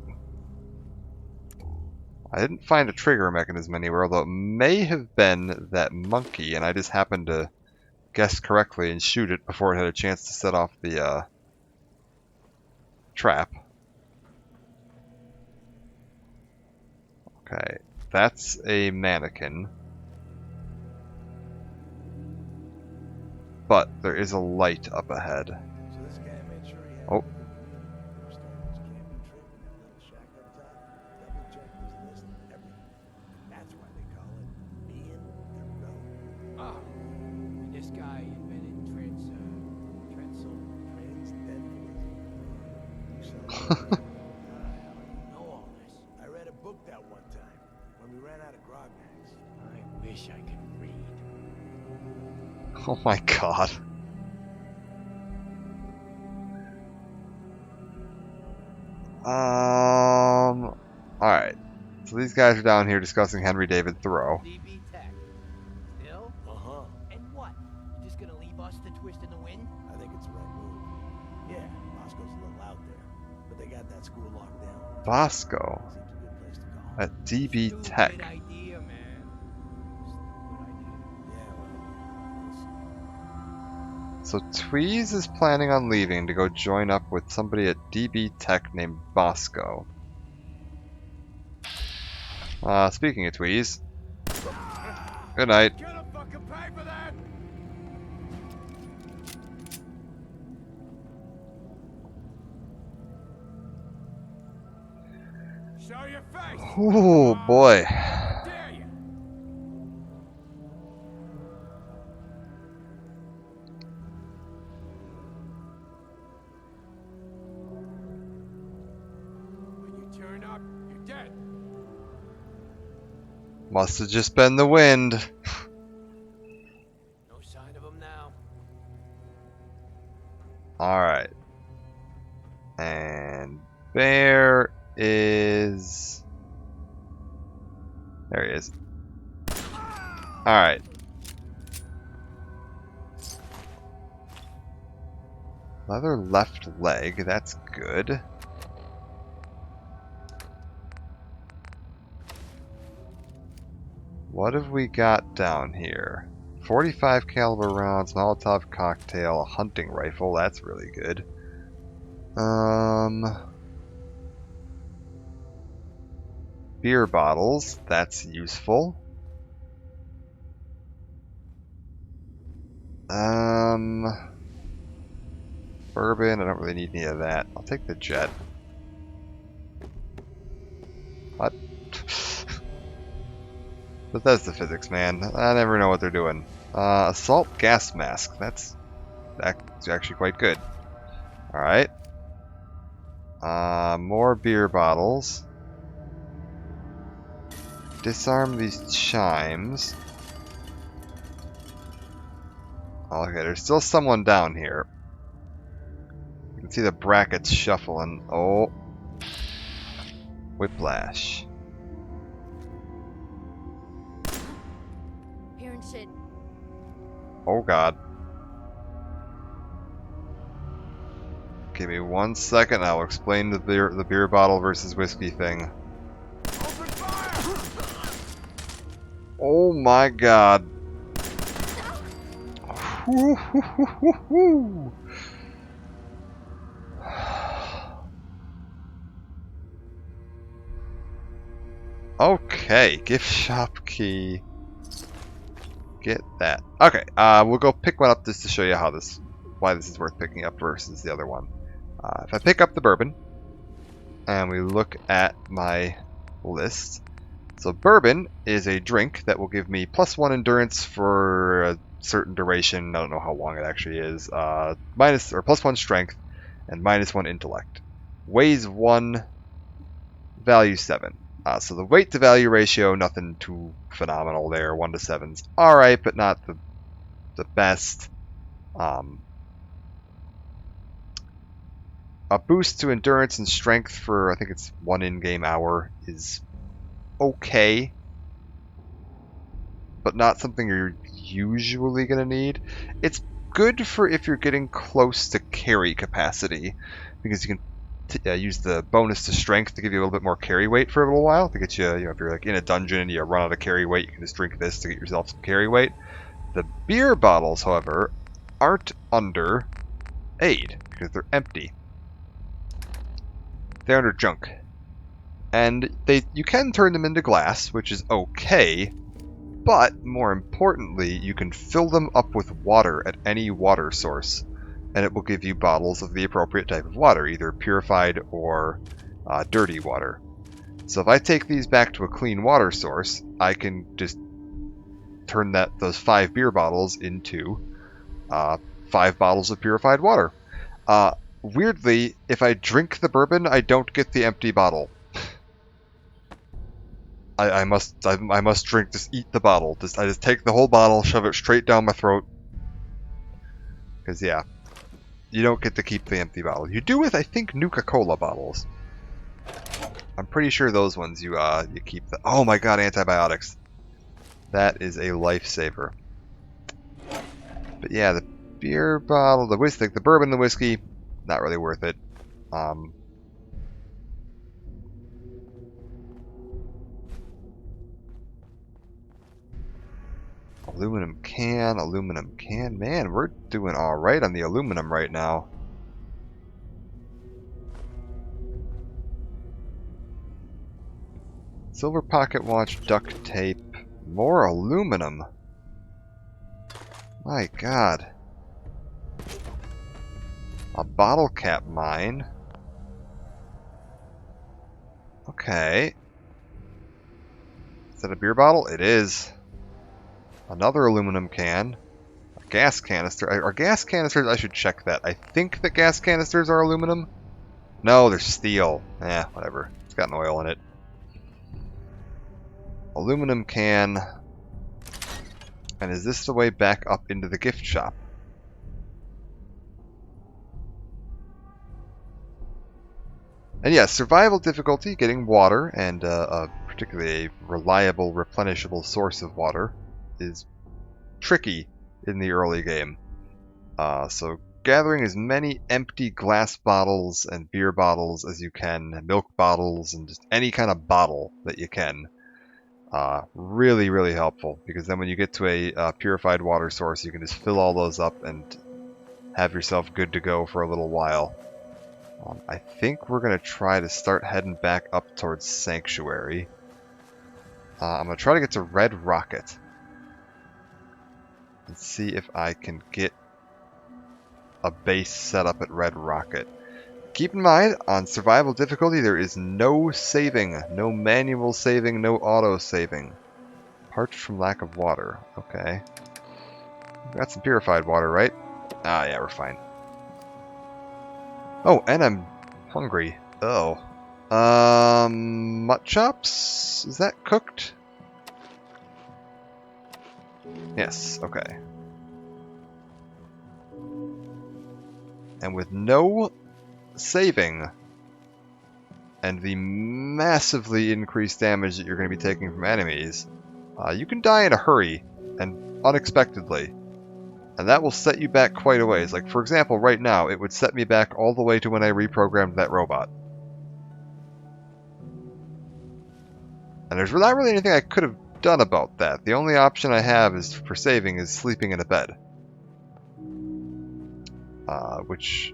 I didn't find a trigger mechanism anywhere, although it may have been that monkey, and I just happened to guess correctly and shoot it before it had a chance to set off the trap. Okay, that's a mannequin. But there is a light up ahead. Oh. Oh, and this guy invented I read a book that one time when we ran out of grog bags. I wish I could read. Oh my god. Alright. So these guys are down here discussing Henry David Thoreau. DB Tech. Still? Uh-huh. And what? You just gonna leave us to twist in the wind? I think it's the right move. Yeah, Bosco's a little out there, but they got that school locked down. Bosco. Seems a good place to go. At DB Tech. Stupid idea, man. So Tweez is planning on leaving to go join up with somebody at DB Tech named Bosco. Speaking of Tweez. Good night. Show your face. Oh boy. When you turn up, you're dead. Must have just been the wind. No sign of him now. Alright. And Bear is... There he is. Alright. Leather left leg, that's good. What have we got down here? 45 caliber rounds, Molotov cocktail, a hunting rifle, that's really good. Beer bottles, that's useful. Bourbon, I don't really need any of that. I'll take the jet. What? Bethesda physics, man. I never know what they're doing. Assault gas mask. That's actually quite good. Alright. More beer bottles. Disarm these chimes. Okay, there's still someone down here. You can see the brackets shuffling. Oh. Whiplash. Hearing shit. Oh god. Give me 1 second, I'll explain the beer bottle versus whiskey thing. Oh my god. Okay, gift shop key. Get that. Okay, we'll go pick one up just to show you how why this is worth picking up versus the other one. If I pick up the bourbon, and we look at my list, so bourbon is a drink that will give me +1 endurance for a certain duration. I don't know how long it actually is. +1 strength and -1 intellect. Weighs 1, value 7. So the weight to value ratio, nothing too phenomenal there. 1 to 7's alright, but not the best. A boost to endurance and strength for, I think it's 1 in-game hour is okay, but not something you're usually going to need. It's good for if you're getting close to carry capacity, because you can use the bonus to strength to give you a little bit more carry weight for a little while, to get you, if you're like in a dungeon and you run out of carry weight, you can just drink this to get yourself some carry weight. The beer bottles, however, aren't under aid, because they're empty. They're under junk. And you can turn them into glass, which is okay, but more importantly, you can fill them up with water at any water source, and it will give you bottles of the appropriate type of water, either purified or dirty water. So if I take these back to a clean water source, I can just turn those 5 beer bottles into 5 bottles of purified water. Weirdly, if I drink the bourbon, I don't get the empty bottle. I must drink, just eat the bottle. I just take the whole bottle, shove it straight down my throat. Because, yeah, you don't get to keep the empty bottle. You do with, I think, Nuka-Cola bottles. I'm pretty sure those ones you keep. Oh my god, antibiotics. That is a lifesaver. But yeah, the beer bottle, the whiskey, the bourbon, the whiskey, not really worth it. Aluminum can. Man, we're doing alright on the aluminum right now. Silver pocket watch, duct tape, more aluminum. My god. A bottle cap mine. Okay. Is that a beer bottle? It is. Another aluminum can. A gas canister. Are gas canisters? I should check that. I think that gas canisters are aluminum. No, they're steel. Whatever. It's got an oil in it. Aluminum can. And is this the way back up into the gift shop? And yeah, survival difficulty, getting water, and particularly a reliable, replenishable source of water, is tricky in the early game. So gathering as many empty glass bottles and beer bottles as you can, milk bottles, and just any kind of bottle that you can, really, really helpful, because then when you get to a purified water source, you can just fill all those up and have yourself good to go for a little while. I think we're going to try to start heading back up towards Sanctuary. I'm going to try to get to Red Rocket and see if I can get a base set up at Red Rocket. Keep in mind, on survival difficulty, there is no saving, no manual saving, no auto saving. Parched from lack of water. Okay. Got some purified water, right? Ah, yeah, we're fine. Oh, and I'm hungry. Oh. Mutt chops? Is that cooked? Yes, okay. And with no saving, and the massively increased damage that you're going to be taking from enemies, you can die in a hurry, and unexpectedly. And that will set you back quite a ways. Like, for example, right now, it would set me back all the way to when I reprogrammed that robot. And there's not really anything I could have done about that. The only option I have is for saving is sleeping in a bed. Which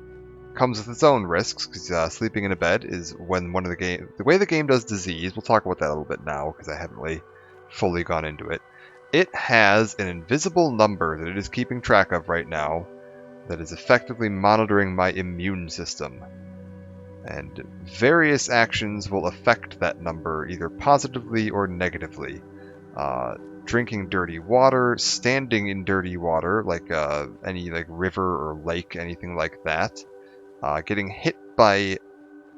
comes with its own risks, because sleeping in a bed is when the way the game does disease, we'll talk about that a little bit now, because I haven't really fully gone into it. It has an invisible number that it is keeping track of right now that is effectively monitoring my immune system. And various actions will affect that number either positively or negatively. Drinking dirty water, standing in dirty water, like any river or lake, anything like that. Getting hit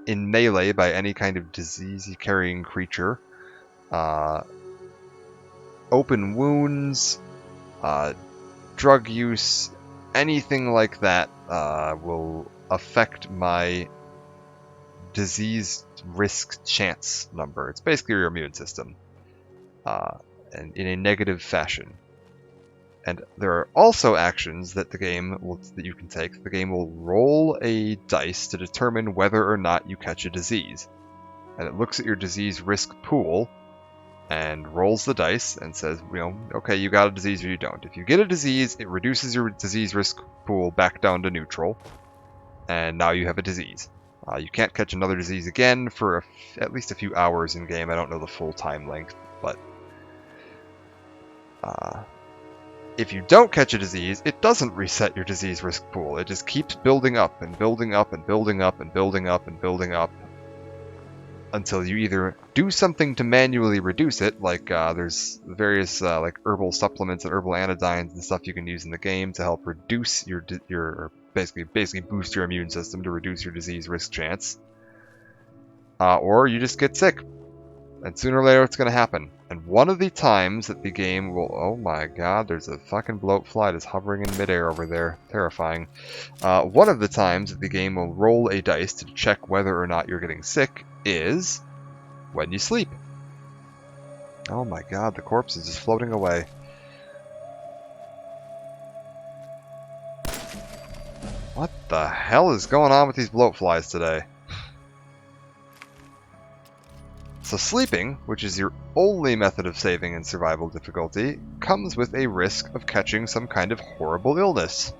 in melee by any kind of disease-carrying creature. Open wounds, drug use, anything like that will affect my disease risk chance number. It's basically your immune system, and in a negative fashion. And there are also actions that that you can take. The game will roll a dice to determine whether or not you catch a disease. And it looks at your disease risk pool and rolls the dice and says, okay, you got a disease or you don't. If you get a disease, it reduces your disease risk pool back down to neutral, and now you have a disease. You can't catch another disease again for at least a few hours in game. I don't know the full time length, but if you don't catch a disease, it doesn't reset your disease risk pool. It just keeps building up and building up and building up and building up and building up until you either do something to manually reduce it, like there's various like herbal supplements and herbal anodynes and stuff you can use in the game to help reduce your basically boost your immune system to reduce your disease risk chance, or you just get sick, and sooner or later it's going to happen. And one of the times that the game will... Oh my god, there's a fucking bloatfly that's hovering in midair over there. Terrifying. One of the times that the game will roll a dice to check whether or not you're getting sick is when you sleep. Oh my god, the corpse is just floating away. What the hell is going on with these bloatflies today? So sleeping, which is your only method of saving in survival difficulty, comes with a risk of catching some kind of horrible illness.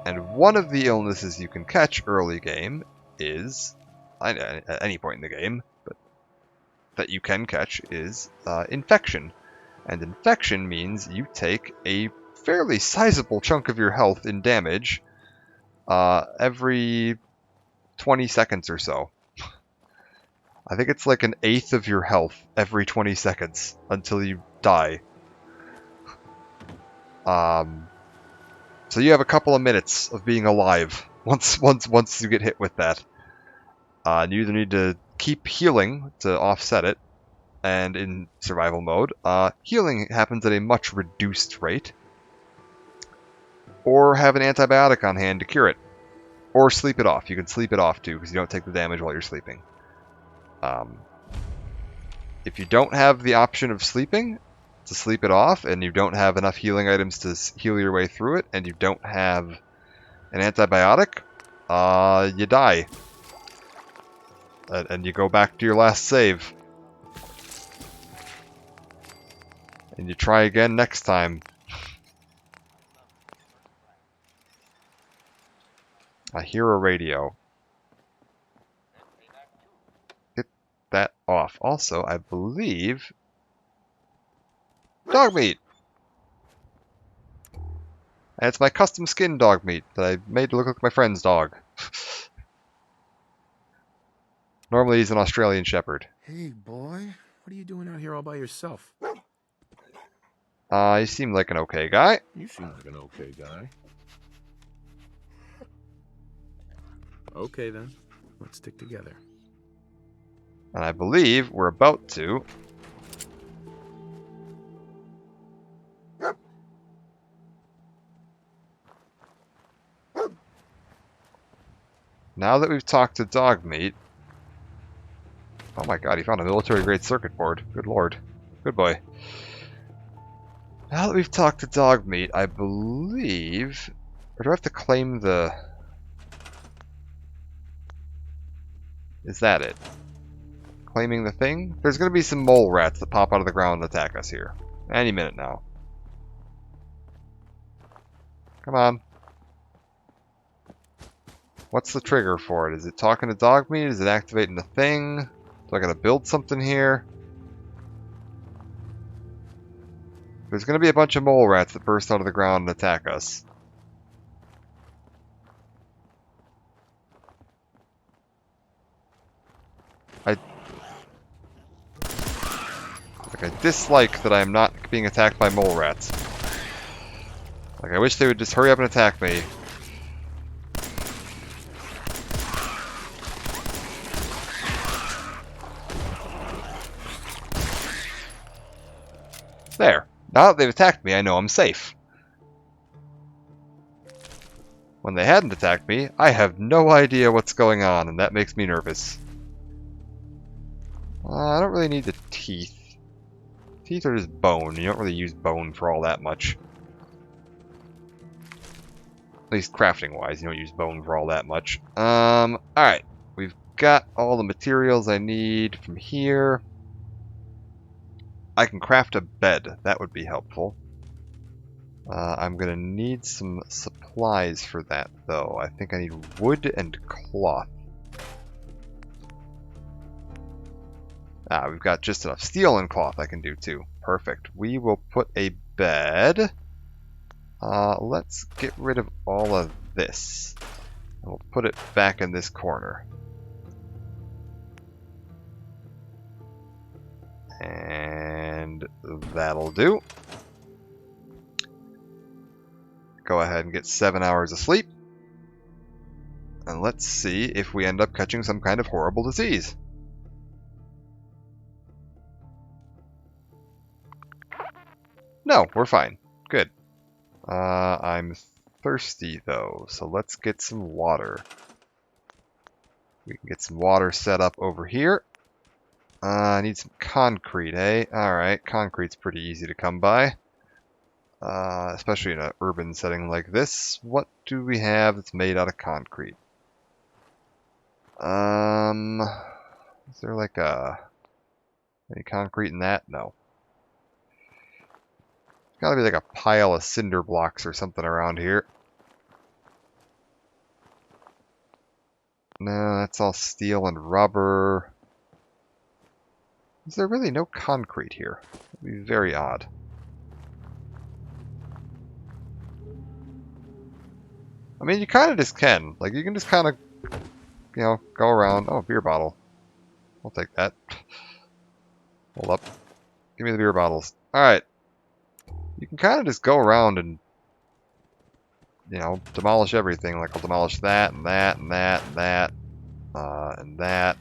And one of the illnesses you can catch early game is, at any point in the game, but that you can catch is infection. And infection means you take a fairly sizable chunk of your health in damage every 20 seconds or so. I think it's like 1/8 of your health every 20 seconds until you die. So you have a couple of minutes of being alive once you get hit with that. And you either need to keep healing to offset it, and in survival mode, healing happens at a much reduced rate, or have an antibiotic on hand to cure it, or sleep it off. You can sleep it off too, because you don't take the damage while you're sleeping. If you don't have the option of sleeping to sleep it off, and you don't have enough healing items to heal your way through it, and you don't have an antibiotic, you die. And you go back to your last save. And you try again next time. I hear a radio. Get that off. Also, I believe... dog meat! And it's my custom skin dog meat that I made to look like my friend's dog. Normally he's an Australian Shepherd. Hey, boy. What are you doing out here all by yourself? You seem like an okay guy. You seem like an okay guy. Okay, then. Let's stick together. And I believe we're about to... Now that we've talked to Dogmeat... Oh my god, he found a military-grade circuit board. Good lord. Good boy. Now that we've talked to Dogmeat, I believe... Or do I have to claim the... Is that it? Claiming the thing? There's going to be some mole rats that pop out of the ground and attack us here. Any minute now. Come on. What's the trigger for it? Is it talking to Dogmeat? Is it activating the thing? Do I gotta build something here? There's gonna be a bunch of mole rats that burst out of the ground and attack us. I dislike that I'm not being attacked by mole rats. Like, I wish they would just hurry up and attack me. There. Now that they've attacked me, I know I'm safe. when they hadn't attacked me, I have no idea what's going on, and that makes me nervous. I don't really need the teeth. Teeth are just bone. You don't really use bone for all that much. At least crafting-wise, you don't use bone for all that much. Alright. We've got all the materials I need from here. I can craft a bed. That would be helpful. I'm going to need some supplies for that, though. I think I need wood and cloth. We've got just enough steel and cloth I can do, too. Perfect. We will put a bed. Let's get rid of all of this. We'll put it back in this corner. And that'll do. Go ahead and get 7 hours of sleep. And let's see if we end up catching some kind of horrible disease. No, we're fine. Good. I'm thirsty, though, so let's get some water. We can get some water set up over here. I need some concrete, eh? Alright, concrete's pretty easy to come by. Especially in an urban setting like this. What do we have that's made out of concrete? Is there like any concrete in that? No. Gotta be like a pile of cinder blocks or something around here. No, that's all steel and rubber. Is there really no concrete here? That'd be very odd. I mean, you kind of just can. Like, you can just kind of, you know, go around. Oh, beer bottle. I'll take that. Hold up. Give me the beer bottles. Alright. You can kind of just go around and, you know, demolish everything. Like, I'll demolish that, and that, and that, and that, and that.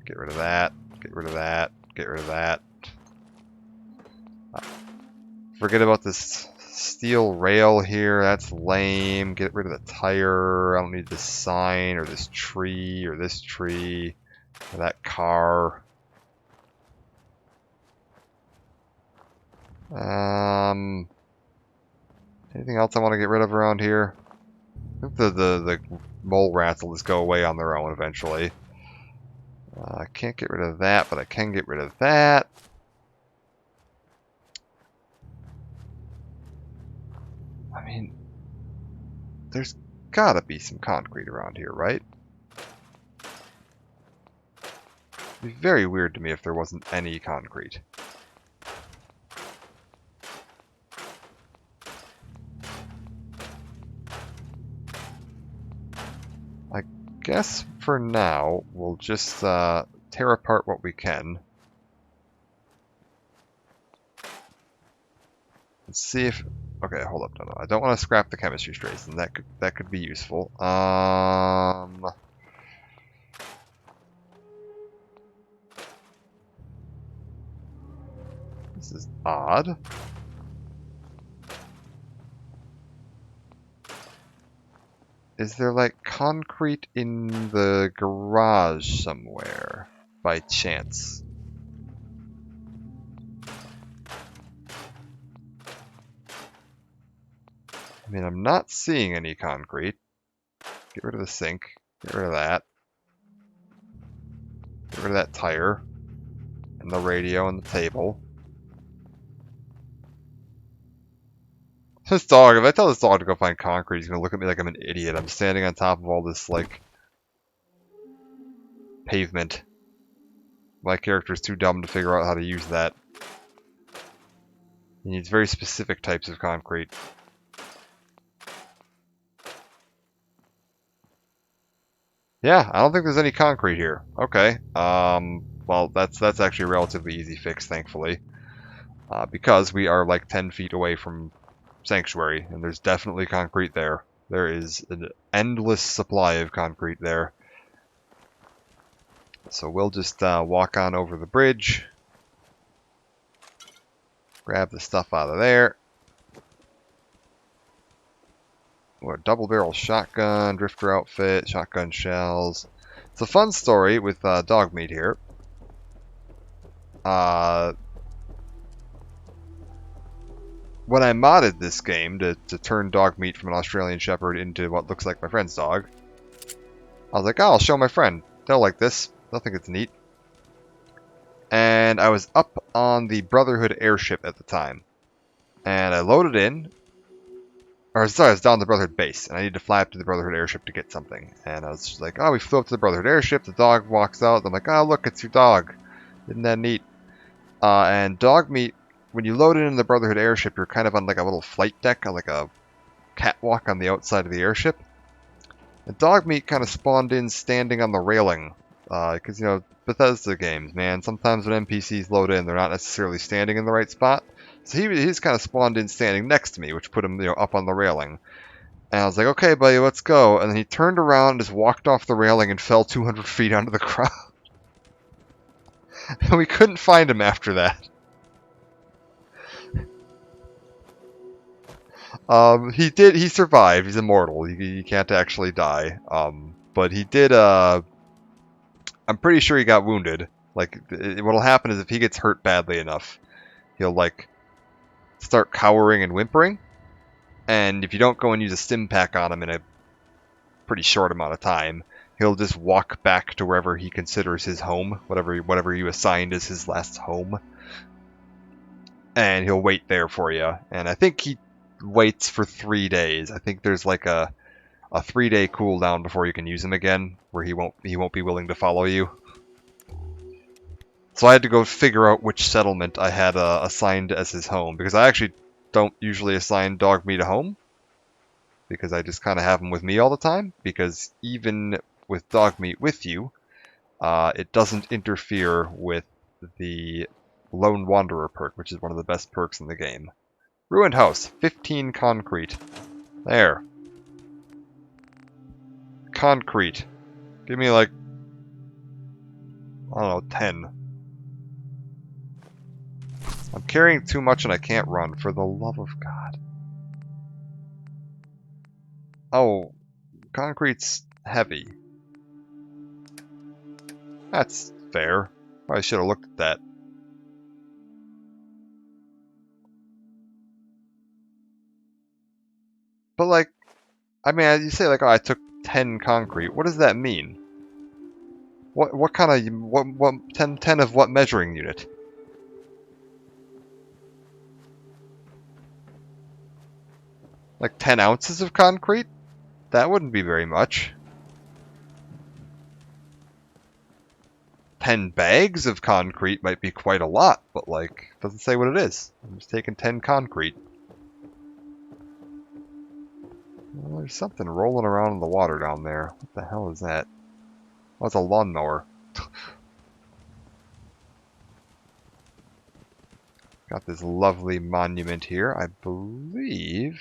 Get rid of that. Get rid of that. Get rid of that. Forget about this steel rail here. That's lame. Get rid of the tire. I don't need this sign, or this tree, or this tree, or that car. Anything else I want to get rid of around here? I think the mole rats will just go away on their own eventually. I can't get rid of that, but I can get rid of that. I mean, there's gotta be some concrete around here, right? It'd be very weird to me if there wasn't any concrete. I guess for now, we'll just tear apart what we can. Let's see if... Okay, hold up. No, I don't want to scrap the chemistry trace, and that could be useful. This is odd. Is there like concrete in the garage somewhere by chance? I mean, I'm not seeing any concrete. Get rid of the sink. Get rid of that. Get rid of that tire. And the radio and the table. This dog, if I tell this dog to go find concrete, he's gonna look at me like I'm an idiot. I'm standing on top of all this, like, pavement. My character's too dumb to figure out how to use that. He needs very specific types of concrete. Yeah, I don't think there's any concrete here. Okay. Well, that's actually a relatively easy fix, thankfully. Because we are like 10 feet away from Sanctuary, and there's definitely concrete there. There is an endless supply of concrete there. So we'll just walk on over the bridge. Grab the stuff out of there. what, double barrel shotgun, drifter outfit, shotgun shells. It's a fun story with dog meat here. When I modded this game to turn dog meat from an Australian Shepherd into what looks like my friend's dog, I was like, oh, I'll show my friend. They'll like this. They'll think it's neat. And I was up on the Brotherhood airship at the time. And I loaded in. Or sorry, I was down the Brotherhood base. And I needed to fly up to the Brotherhood airship to get something. And I was just like, oh, we flew up to the Brotherhood airship. The dog walks out. I'm like, oh, look, it's your dog. Isn't that neat? And dog meat, when you load it in the Brotherhood airship, you're kind of on like a little flight deck, on like a catwalk on the outside of the airship. The dog meat kind of spawned in standing on the railing. Because, you know, Bethesda games, man. Sometimes when NPCs load in, they're not necessarily standing in the right spot. So he's kind of spawned in standing next to me, which put him, you know, up on the railing. And I was like, okay, buddy, let's go. And then he turned around and just walked off the railing and fell 200 feet onto the ground. And we couldn't find him after that. He survived. He's immortal. He can't actually die. But he did, I'm pretty sure he got wounded. Like, what'll happen is if he gets hurt badly enough, he'll, like, start cowering and whimpering. And if you don't go and use a stim pack on him in a pretty short amount of time, he'll just walk back to wherever he considers his home, whatever you assigned as his last home. And he'll wait there for you. And I think he waits for 3 days. I think there's like a 3-day cooldown before you can use him again, where he won't be willing to follow you. So I had to go figure out which settlement I had assigned as his home, because I actually don't usually assign dog meat a home, because I just kind of have him with me all the time, because even with dog meat with you, it doesn't interfere with the Lone Wanderer perk, which is one of the best perks in the game. Ruined house, 15 concrete. There. Concrete. Give me like, I don't know, 10. I'm carrying too much and I can't run, for the love of God. Oh, concrete's heavy. That's fair. Probably should have looked at that. But like, I mean, you say like, oh, I took 10 concrete. What does that mean? What kind of, what 10 of what measuring unit? Like 10 ounces of concrete? That wouldn't be very much. 10 bags of concrete might be quite a lot, but like, it doesn't say what it is. I'm just taking 10 concrete. Well, there's something rolling around in the water down there. What the hell is that? Oh, it's a lawnmower. Got this lovely monument here, I believe.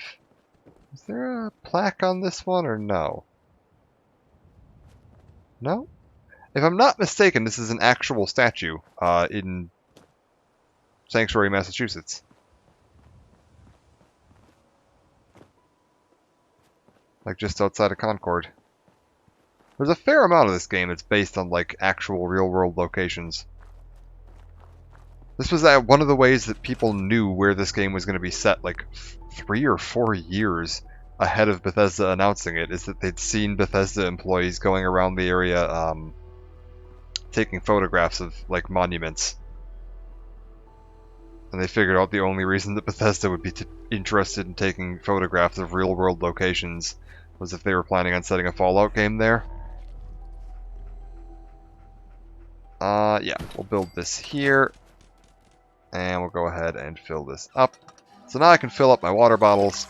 Is there a plaque on this one or no? No? If I'm not mistaken, this is an actual statue in Sanctuary, Massachusetts. Like just outside of Concord. There's a fair amount of this game that's based on like actual real-world locations. This was one of the ways that people knew where this game was going to be set, like 3 or 4 years ahead of Bethesda announcing it, is that they'd seen Bethesda employees going around the area taking photographs of like monuments. And they figured out the only reason that Bethesda would be interested in taking photographs of real-world locations was if they were planning on setting a Fallout game there. Yeah, we'll build this here. And we'll go ahead and fill this up. So now I can fill up my water bottles.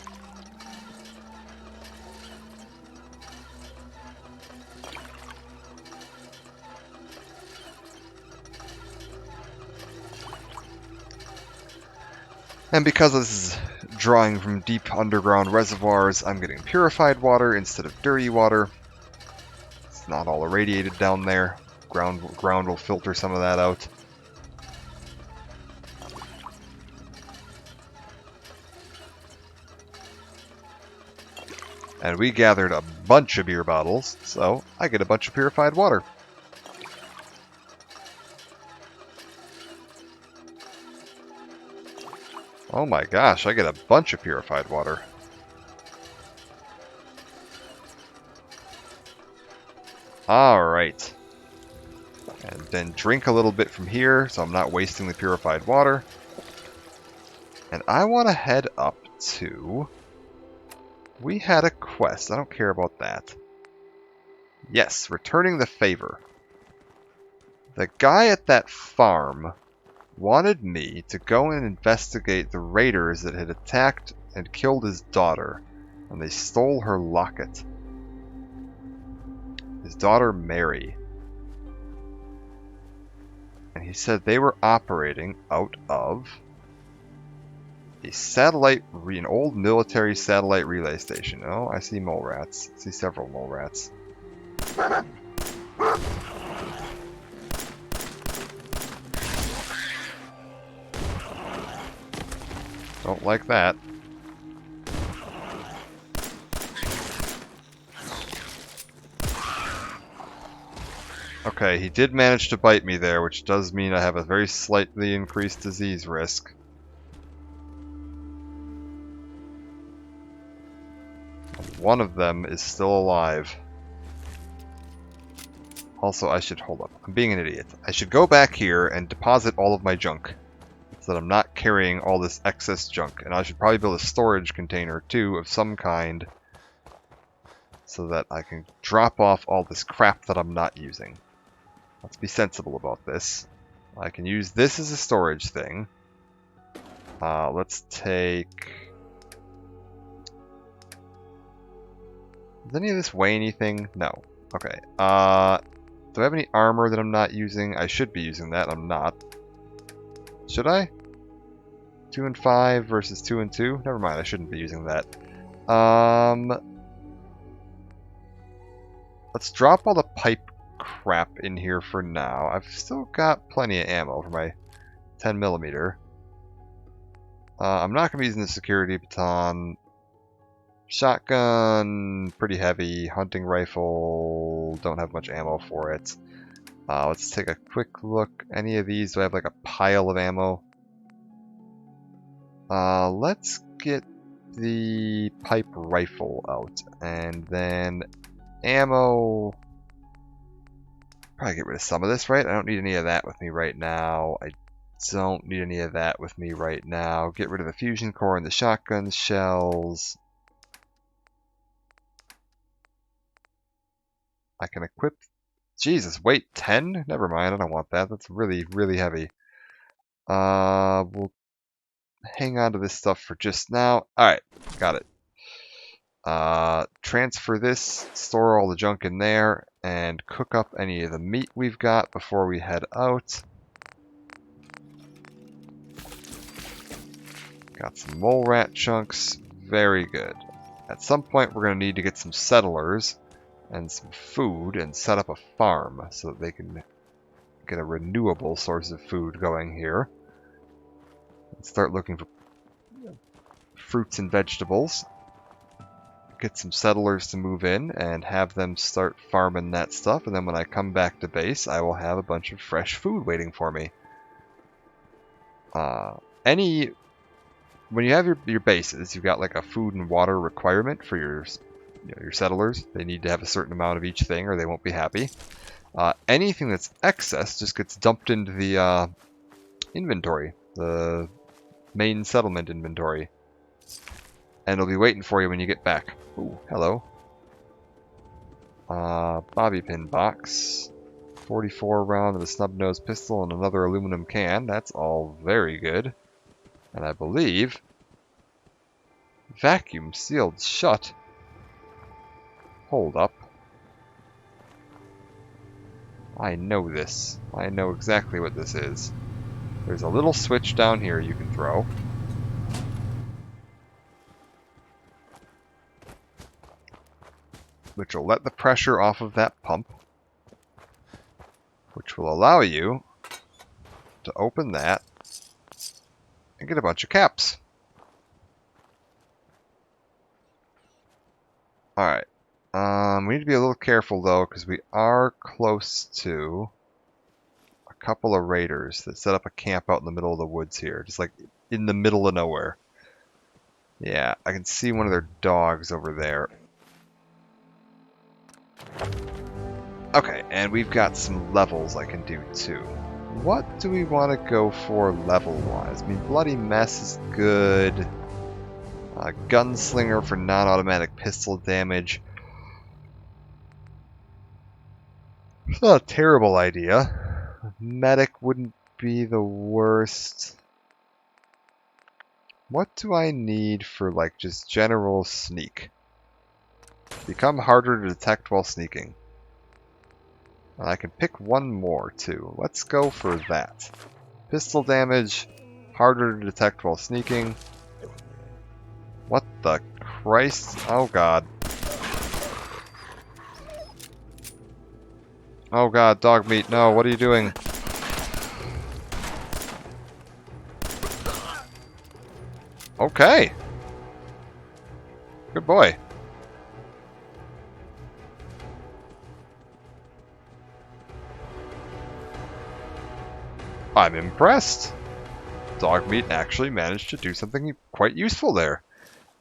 And because this is drawing from deep underground reservoirs, I'm getting purified water instead of dirty water. It's not all irradiated down there. Ground will filter some of that out. And we gathered a bunch of beer bottles, so I get a bunch of purified water. Oh my gosh, I get a bunch of purified water. Alright. And then drink a little bit from here, so I'm not wasting the purified water. And I want to head up to... We had a quest. I don't care about that. Yes, returning the favor. The guy at that farm wanted me to go and investigate the raiders that had attacked and killed his daughter, and they stole her locket. His daughter, Mary. And he said they were operating out of a satellite, an old military satellite relay station. Oh, I see mole rats. I see several mole rats. Don't like that. Okay, he did manage to bite me there, which does mean I have a very slightly increased disease risk. One of them is still alive. Also, I should... Hold up. I'm being an idiot. I should go back here and deposit all of my junk, so that I'm not carrying all this excess junk. And I should probably build a storage container, too, of some kind, so that I can drop off all this crap that I'm not using. Let's be sensible about this. I can use this as a storage thing. Let's take... Does any of this weigh anything? No. Okay. Do I have any armor that I'm not using? I should be using that. I'm not. Should I? 2 and 5 versus 2 and 2? Never mind, I shouldn't be using that. Let's drop all the pipe crap in here for now. I've still got plenty of ammo for my 10mm. I'm not going to be using the security baton. Shotgun, pretty heavy. Hunting rifle, don't have much ammo for it. Let's take a quick look. Any of these, do I have like a pile of ammo? Let's get the pipe rifle out. And then ammo. Probably get rid of some of this, right? I don't need any of that with me right now. I don't need any of that with me right now. Get rid of the fusion core and the shotgun shells. I can equip... Jesus, weight 10? Never mind, I don't want that. That's really, really heavy. We'll hang on to this stuff for just now. Alright, got it. Transfer this, store all the junk in there, and cook up any of the meat we've got before we head out. Got some mole rat chunks. Very good. At some point we're going to need to get some settlers and some food and set up a farm so that they can get a renewable source of food going here. And start looking for fruits and vegetables. Get some settlers to move in and have them start farming that stuff, and then when I come back to base I will have a bunch of fresh food waiting for me. When you have your bases, you've got like a food and water requirement for your settlers. They need to have a certain amount of each thing or they won't be happy. Anything that's excess just gets dumped into the inventory, the main settlement inventory. And it'll be waiting for you when you get back. Ooh, hello. Bobby pin box. 44 round of a snub-nosed pistol and another aluminum can. That's all very good. And I believe vacuum sealed shut. Hold up. I know this. I know exactly what this is. There's a little switch down here you can throw. Which will let the pressure off of that pump. Which will allow you to open that and get a bunch of caps. Alright. We need to be a little careful, though, because we are close to a couple of raiders that set up a camp out in the middle of the woods here. Just like in the middle of nowhere. Yeah, I can see one of their dogs over there. Okay, and we've got some levels I can do, too. What do we want to go for level-wise? I mean, Bloody Mess is good. Gunslinger for non-automatic pistol damage. It's not a terrible idea. Medic wouldn't be the worst. What do I need for, like, just general sneak? Become harder to detect while sneaking. And I can pick one more, too. Let's go for that. Pistol damage, harder to detect while sneaking. What the Christ? Oh god. Oh god, dog meat. No, what are you doing? Okay. Good boy. I'm impressed. Dog meat actually managed to do something quite useful there.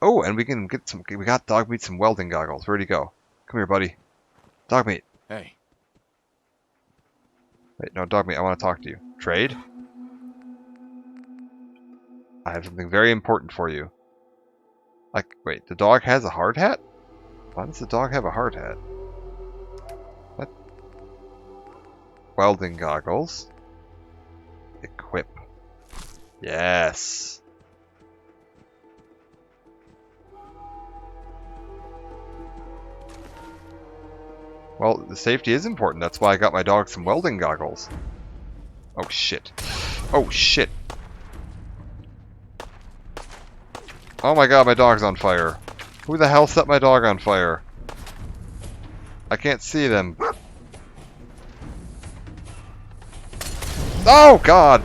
Oh, and we can get some. We got dog meat some welding goggles. Where'd he go? Come here, buddy. Dog meat. Hey. Wait, no, dog meat. I want to talk to you. Trade. I have something very important for you. Like, wait, the dog has a hard hat? Why does the dog have a hard hat? What? Welding goggles. Equip. Yes. Well, the safety is important. That's why I got my dog some welding goggles. Oh shit. Oh shit. Oh my god, my dog's on fire. Who the hell set my dog on fire? I can't see them. Oh god!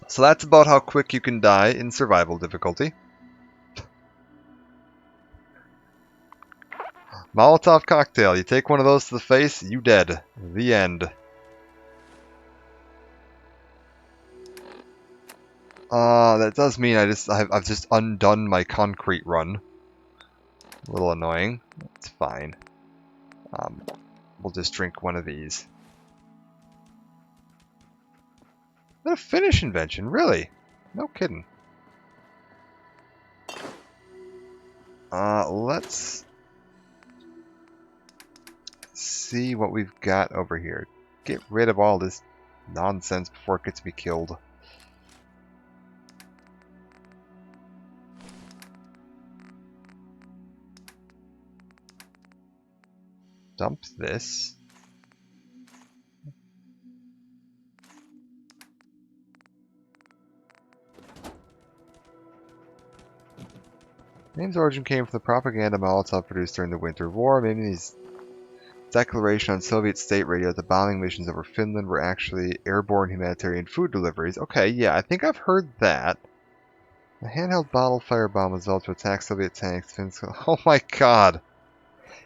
So that's about how quick you can die in survival difficulty. Molotov cocktail. You take one of those to the face, you dead. The end. That does mean I've just undone my concrete run. A little annoying. It's fine. We'll just drink one of these. What a Finnish invention, really? No kidding. Let's see what we've got over here. Get rid of all this nonsense before it gets me killed. Dump this. Name's origin came from the propaganda Molotov produced during the Winter War. Maybe these declaration on Soviet state radio that the bombing missions over Finland were actually airborne humanitarian food deliveries. Okay, yeah, I think I've heard that. A handheld bottle firebomb was developed to attack Soviet tanks. Oh my god.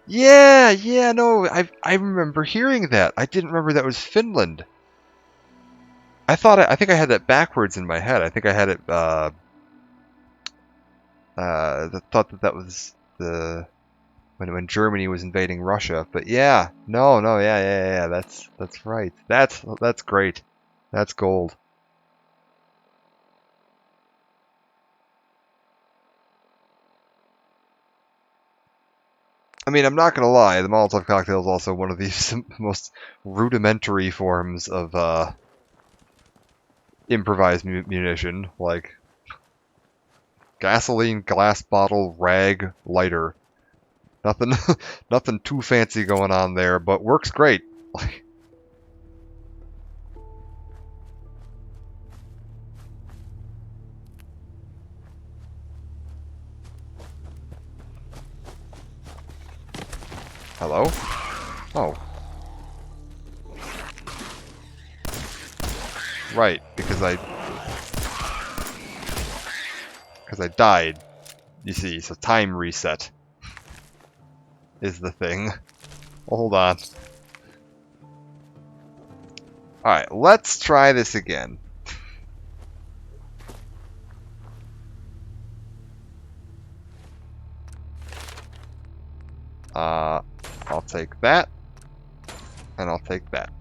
Yeah, no, I remember hearing that. I didn't remember that was Finland. I think I had that backwards in my head. I think I had it, thought that was the when Germany was invading Russia. But yeah, yeah, that's right. That's great. That's gold. I mean, I'm not gonna lie, the Molotov cocktail is also one of the most rudimentary forms of improvised munition, like gasoline, glass bottle, rag, lighter. Nothing, nothing too fancy going on there, but works great. Hello? Oh. Right, because I died. You see, so time reset is the thing. Well, hold on. Alright, let's try this again. I'll take that, and I'll take that.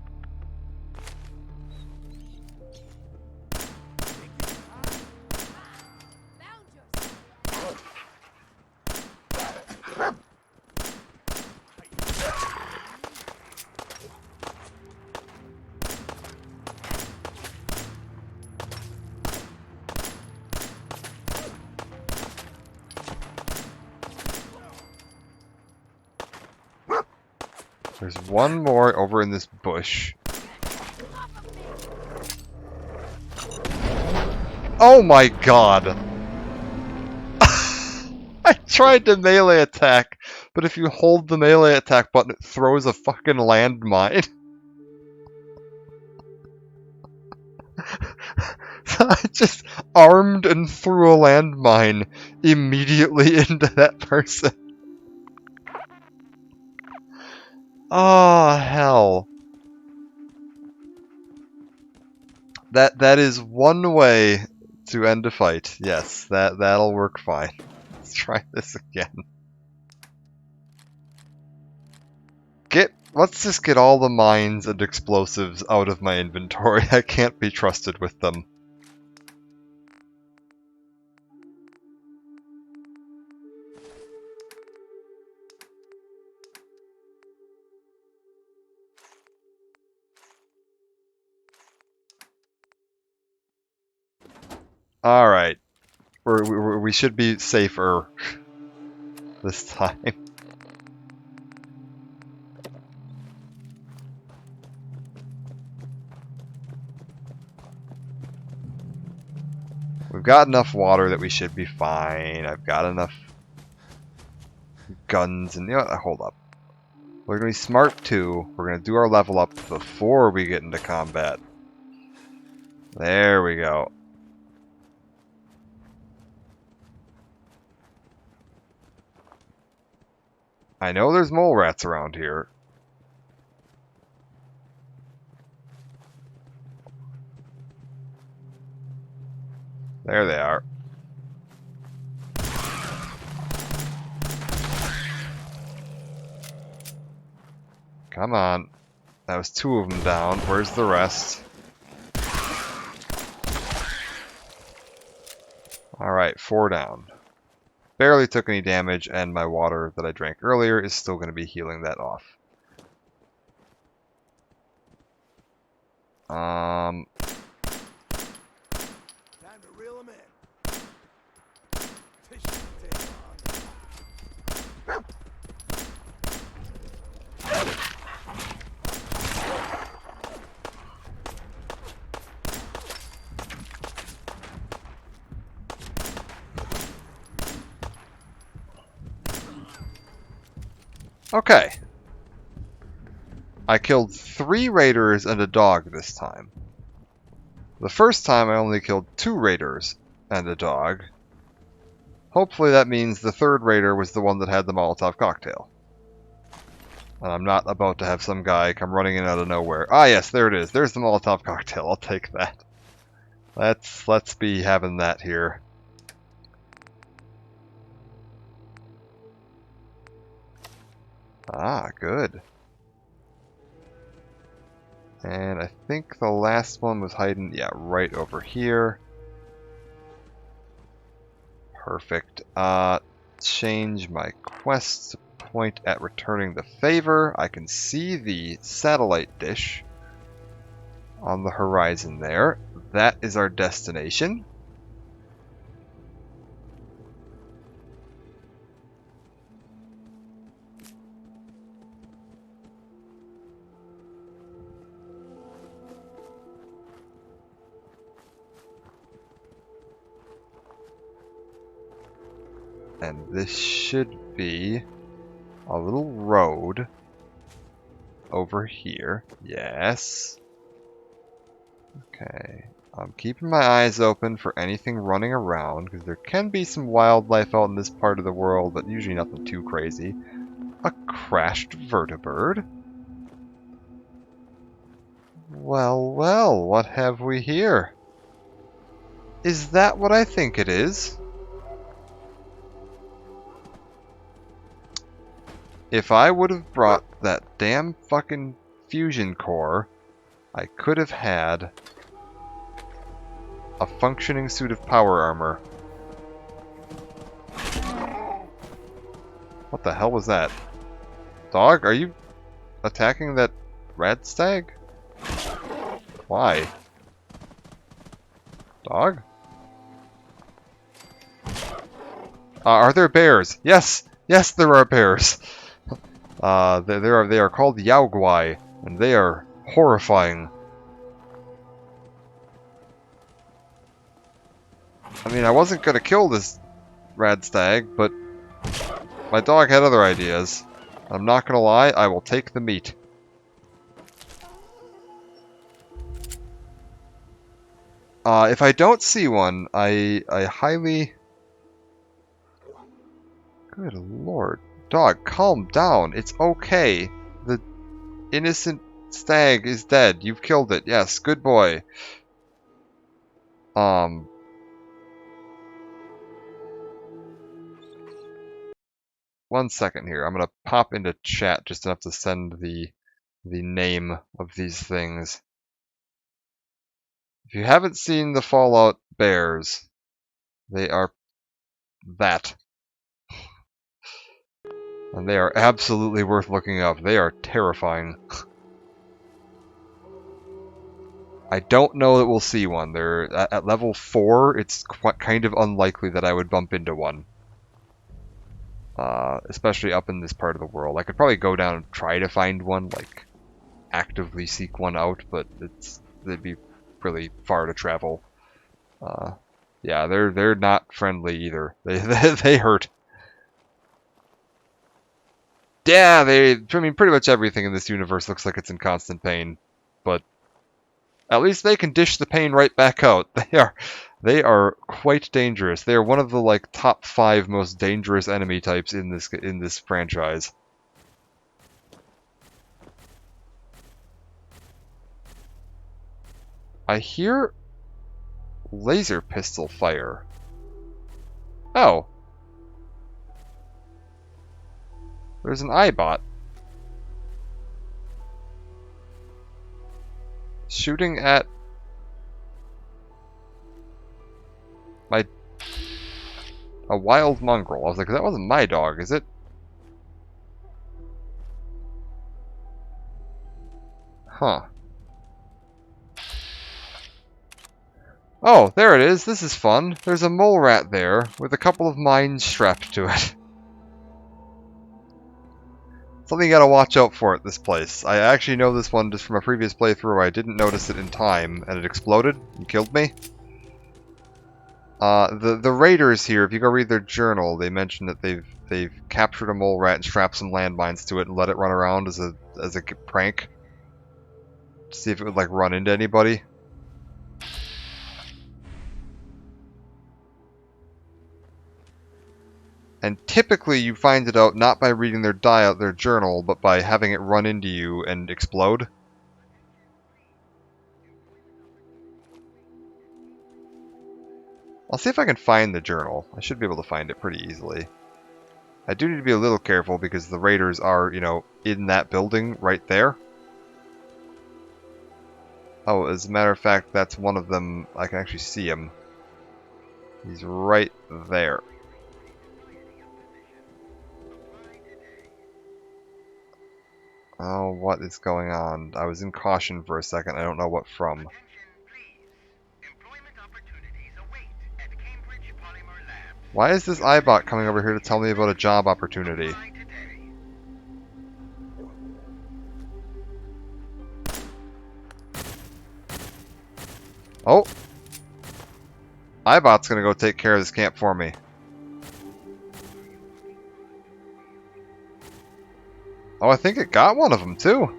There's one more over in this bush. Oh my god! I tried to melee attack, but if you hold the melee attack button, it throws a fucking landmine. So I just armed and threw a landmine immediately into that person. Oh, hell. That is one way to end a fight. Yes, that'll work fine. Let's try this again. Let's just get all the mines and explosives out of my inventory. I can't be trusted with them. Alright. We should be safer this time. We've got enough water that we should be fine. I've got enough guns and... You know what? Hold up. We're going to be smart too. We're going to do our level up before we get into combat. There we go. I know there's mole rats around here. There they are. Come on. That was 2 of them down. Where's the rest? Alright, 4 down. Barely took any damage, and my water that I drank earlier is still going to be healing that off. Time to reel 'em in. Fishing tail on. Okay. I killed 3 raiders and a dog this time. The first time I only killed 2 raiders and a dog. Hopefully that means the 3rd raider was the one that had the Molotov cocktail. And I'm not about to have some guy come running in out of nowhere. Ah yes, there it is. There's the Molotov cocktail. I'll take that. Let's be having that here. Ah, good. And I think the last one was hiding, yeah, right over here. Perfect. Change my quest to point at returning the favor. I can see the satellite dish on the horizon there. That is our destination. And this should be a little road over here. Yes. Okay. I'm keeping my eyes open for anything running around, because there can be some wildlife out in this part of the world, but usually nothing too crazy. A crashed vertibird. Well, well, what have we here? Is that what I think it is? If I would have brought that damn fucking fusion core, I could have had a functioning suit of power armor. What the hell was that? Dog, are you attacking that rat stag? Why? Dog? Are there bears? Yes! Yes, there are bears! They are called Yaoguai, and they are horrifying. I mean, I wasn't gonna kill this rad stag, but my dog had other ideas. I'm not gonna lie, I will take the meat. If I don't see one, I highly... Good lord. Dog, calm down. It's okay. The innocent stag is dead. You've killed it. Yes, good boy. One second here. I'm gonna pop into chat just enough to send the name of these things. If you haven't seen the Fallout bears, they are that. And they are absolutely worth looking up. They are terrifying. I don't know that we'll see one. They're at level 4. It's kind of unlikely that I would bump into one. Especially up in this part of the world. I could probably go down and try to find one, like actively seek one out, but they'd be really far to travel. Yeah, they're not friendly either. They hurt. Yeah, I mean, pretty much everything in this universe looks like it's in constant pain, but at least they can dish the pain right back out. They are quite dangerous. They are one of the like top 5 most dangerous enemy types in this franchise. I hear laser pistol fire. Oh. There's an Eyebot. Shooting at a wild mongrel. I was like, that wasn't my dog, is it? Huh. Oh, there it is. This is fun. There's a mole rat there with a couple of mines strapped to it. Something you gotta watch out for at this place. I actually know this one just from a previous playthrough where I didn't notice it in time, and it exploded and killed me. The raiders here, if you go read their journal, they mention that they've captured a mole rat and strapped some landmines to it and let it run around as a prank. To see if it would like run into anybody. And typically you find it out not by reading their journal, but by having it run into you and explode. I'll see if I can find the journal. I should be able to find it pretty easily. I do need to be a little careful because the raiders are, you know, in that building right there. Oh, as a matter of fact, that's one of them. I can actually see him. He's right there. Oh, what is going on? I was in caution for a second. I don't know what from. Why is this Eyebot coming over here to tell me about a job opportunity? Oh! Eyebot's gonna go take care of this camp for me. Oh, I think it got one of them too.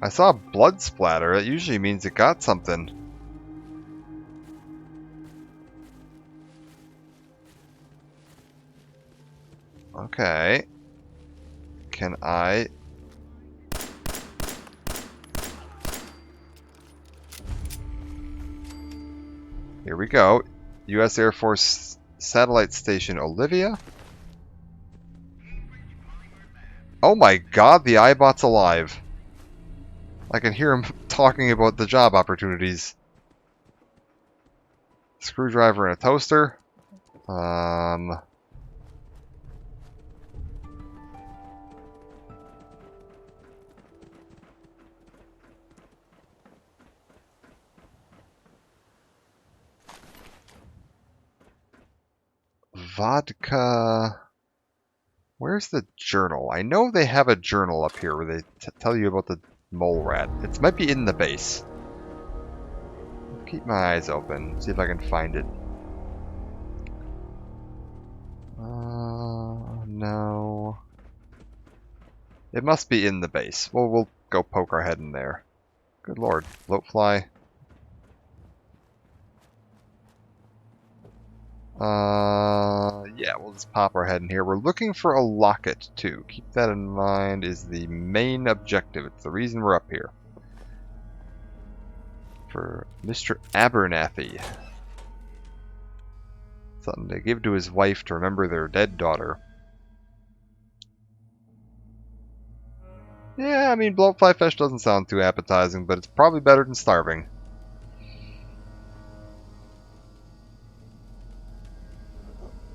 I saw blood splatter. That usually means it got something. Okay. Can I... Here we go. U.S. Air Force Satellite Station Olivia. Oh my god, the iBot's alive. I can hear him talking about the job opportunities. Screwdriver and a toaster. Vodka. Where's the journal? I know they have a journal up here where they tell you about the mole rat. It might be in the base. Keep my eyes open. See if I can find it. No. It must be in the base. Well, we'll go poke our head in there. Good lord. Bloatfly. Yeah, we'll just pop our head in here. We're looking for a locket, too. Keep that in mind, is the main objective. It's the reason we're up here. For Mr. Abernathy. Something to give to his wife to remember their dead daughter. Yeah, I mean, bloatfly fish doesn't sound too appetizing, but it's probably better than starving.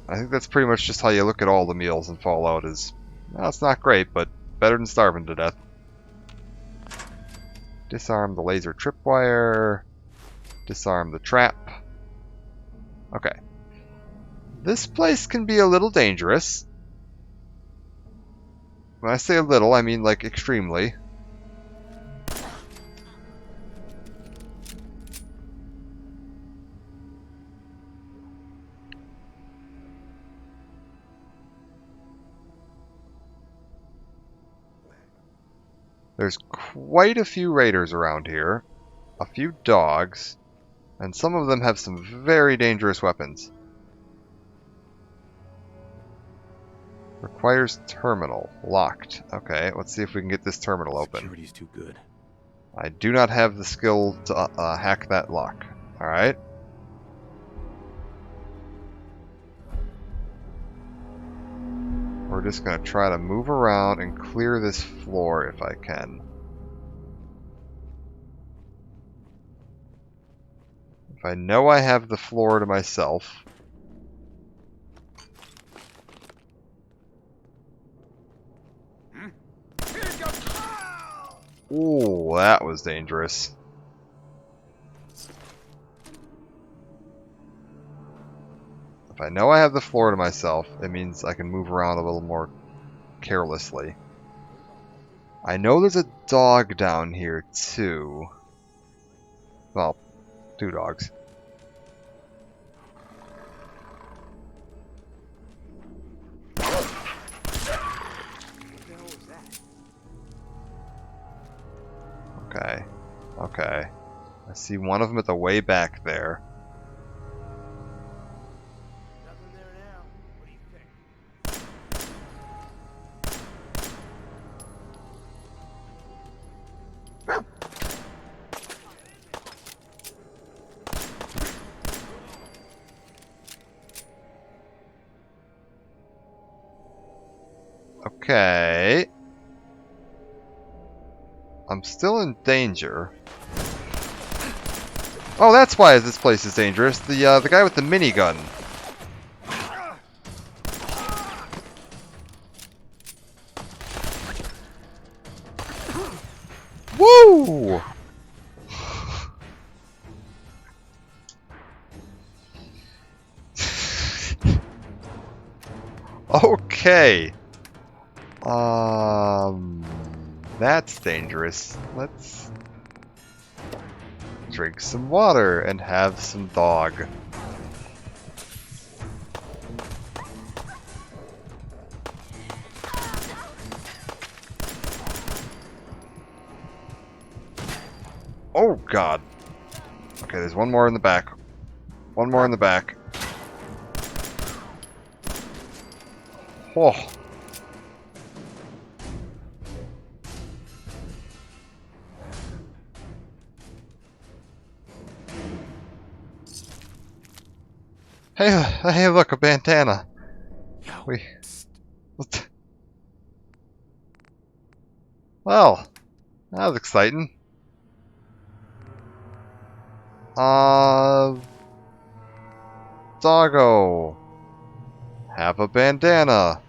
I think that's pretty much just how you look at all the meals in Fallout is, well, it's not great, but better than starving to death. Disarm the laser tripwire. Disarm the trap. Okay. This place can be a little dangerous. When I say a little, I mean like extremely. There's quite a few raiders around here, a few dogs, and some of them have some very dangerous weapons. Requires terminal. Locked. Okay, let's see if we can get this terminal open. Security's too good. I do not have the skill to hack that lock. Alright. We're just going to try to move around and clear this floor if I can. If I know I have the floor to myself. Ooh, that was dangerous. If I know I have the floor to myself, it means I can move around a little more carelessly. I know there's a dog down here, too. Well, 2 dogs. Okay. Okay. I see one of them at the way back there. Okay. I'm still in danger. Oh, that's why this place is dangerous. The guy with the minigun. Woo! Okay. That's dangerous. Let's drink some water and have some dog. Oh, God. Okay, there's one more in the back. One more in the back. Oh. Hey, look, a bandana. What? Well, that was exciting. Doggo. Have a bandana.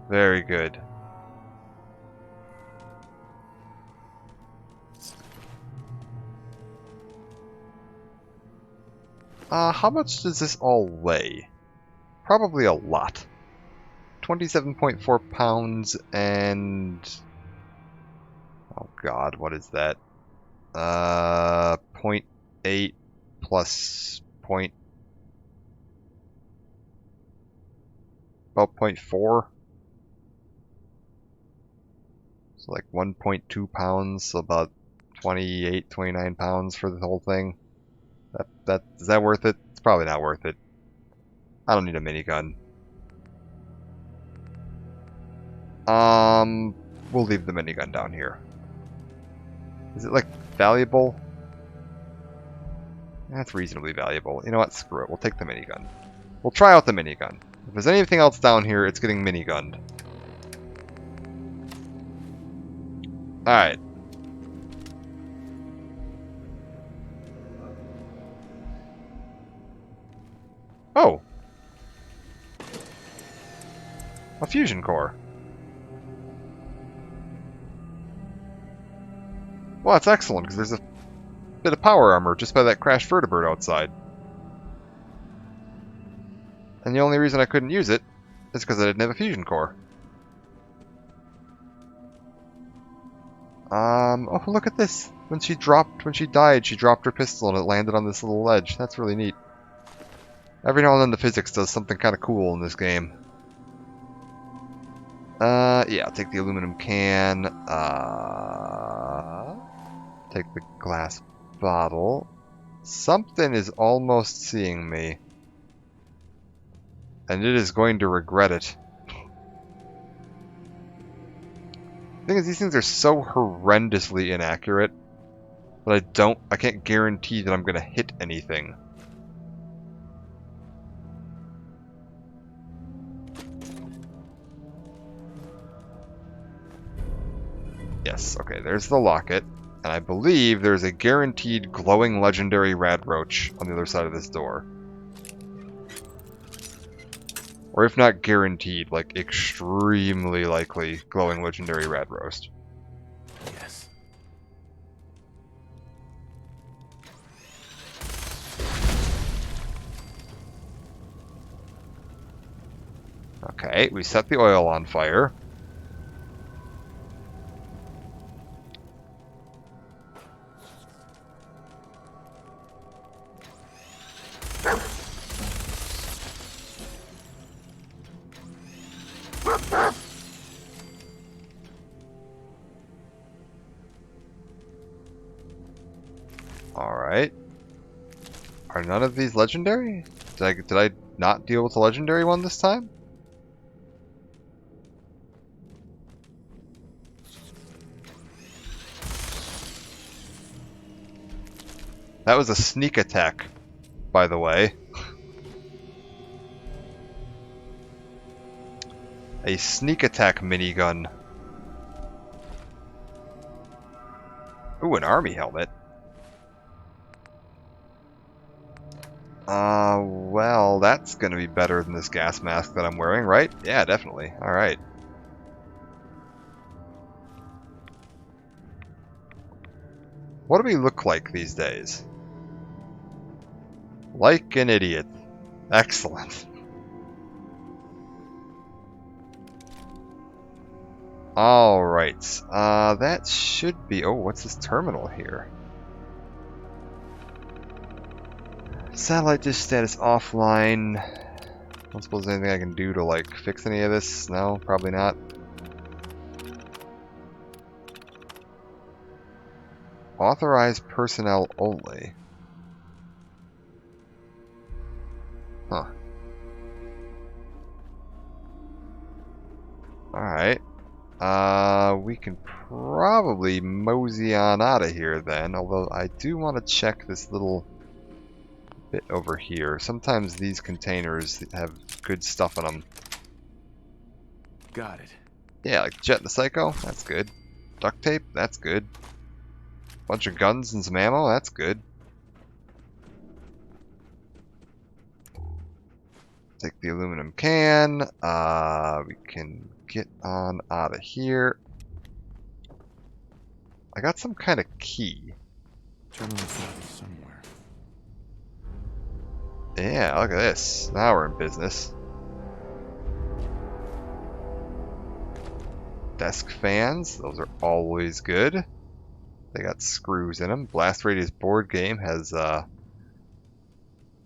Very good. How much does this all weigh? Probably a lot. 27.4 pounds and... Oh god, what is that? 0.8 plus point... About 0.4? So like 1.2 pounds, so about 28, 29 pounds for the whole thing. Is that worth it? It's probably not worth it. I don't need a minigun. We'll leave the minigun down here. Is it, like, valuable? That's reasonably valuable. You know what? Screw it. We'll take the minigun. We'll try out the minigun. If there's anything else down here, it's getting minigunned. Alright. Oh! A fusion core. Well, that's excellent, because there's a bit of power armor just by that crashed vertibird outside. And the only reason I couldn't use it is because I didn't have a fusion core. Oh, look at this! When she died, she dropped her pistol and it landed on this little ledge. That's really neat. Every now and then the physics does something kind of cool in this game. Yeah, I'll take the aluminum can. Take the glass bottle. Something is almost seeing me. And it is going to regret it. The thing is, these things are so horrendously inaccurate that I can't guarantee that I'm gonna hit anything. Yes, okay, there's the locket. And I believe there's a guaranteed glowing legendary Radroach on the other side of this door. Or if not guaranteed, like extremely likely glowing legendary Radroach. Yes. Okay, we set the oil on fire. Alright. Are none of these legendary? Did I not deal with the legendary one this time? That was a sneak attack, by the way. A sneak attack minigun. Ooh, an army helmet. Well, that's gonna be better than this gas mask that I'm wearing, right? Yeah, definitely. Alright. What do we look like these days? Like an idiot. Excellent. Alright. That should be... Oh, what's this terminal here? Satellite dish status offline. Don't suppose there's anything I can do to, like, fix any of this? No, probably not. Authorized personnel only. Huh. Alright. We can probably mosey on out of here then, although I do want to check this little bit over here. Sometimes these containers have good stuff in them. Got it. Yeah, like Jet the Psycho, that's good. Duct tape, that's good. Bunch of guns and some ammo, that's good. Take the aluminum can. We can get on out of here. I got some kind of key. Terminal key somewhere. Yeah, look at this. Now we're in business. Desk fans, those are always good. They got screws in them. Blast Radius board game has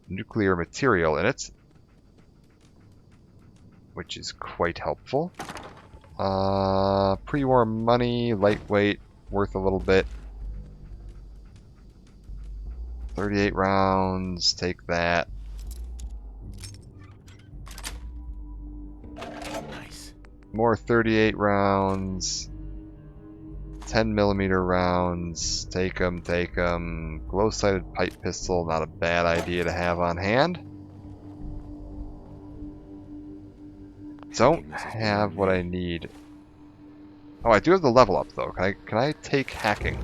nuclear material in it, which is quite helpful. Pre-war money, lightweight, worth a little bit. 38 rounds, take that. Nice. More 38 rounds. 10mm rounds, take them, take them. Glow-sighted pipe pistol, not a bad idea to have on hand. Don't have what I need. Oh, I do have the level up though. Can I take hacking?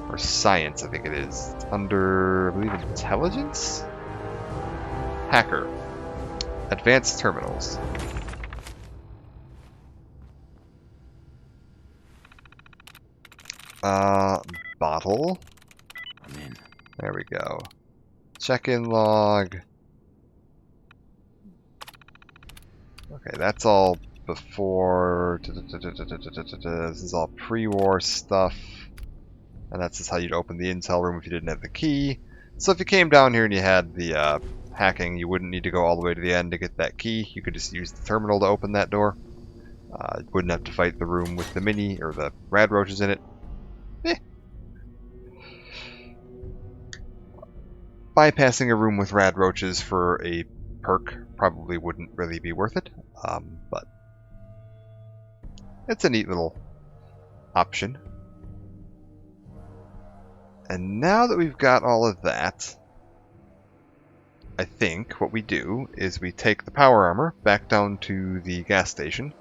Or science, I think it is. It's under, I believe, intelligence? Hacker. Advanced terminals. Bottle. I'm in. There we go. Check-in log. Okay, that's all before. This is all pre-war stuff. And that's just how you'd open the intel room if you didn't have the key. So if you came down here and you had the hacking, you wouldn't need to go all the way to the end to get that key. You could just use the terminal to open that door. You wouldn't have to fight the room with the mini or the rad roaches in it. Bypassing a room with rad roaches for a perk probably wouldn't really be worth it, but it's a neat little option. And now that we've got all of that, I think what we do is we take the power armor back down to the gas station,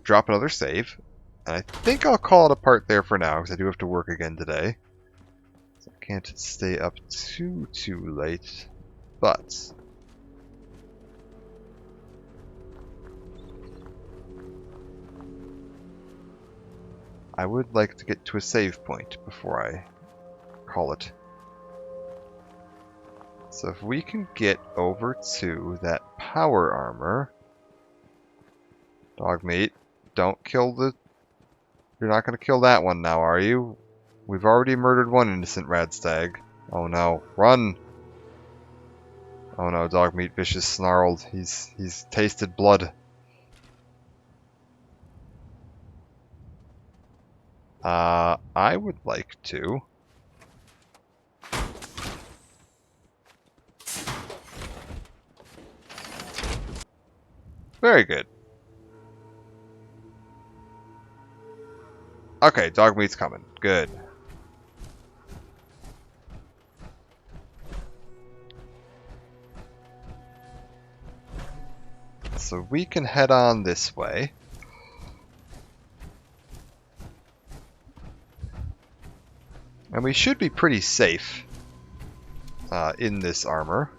drop another save, and I think I'll call it a part there for now because I do have to work again today. So I can't stay up too late, but I would like to get to a save point before I call it. So if we can get over to that power armor. Dog meat, don't kill the... You're not going to kill that one now, are you? We've already murdered one innocent radstag. Oh no, run! Oh no, dog meat vicious snarled. He's tasted blood. I would like to... Very good. Okay, dog meat's coming. Good. So we can head on this way. And we should be pretty safe in this armor.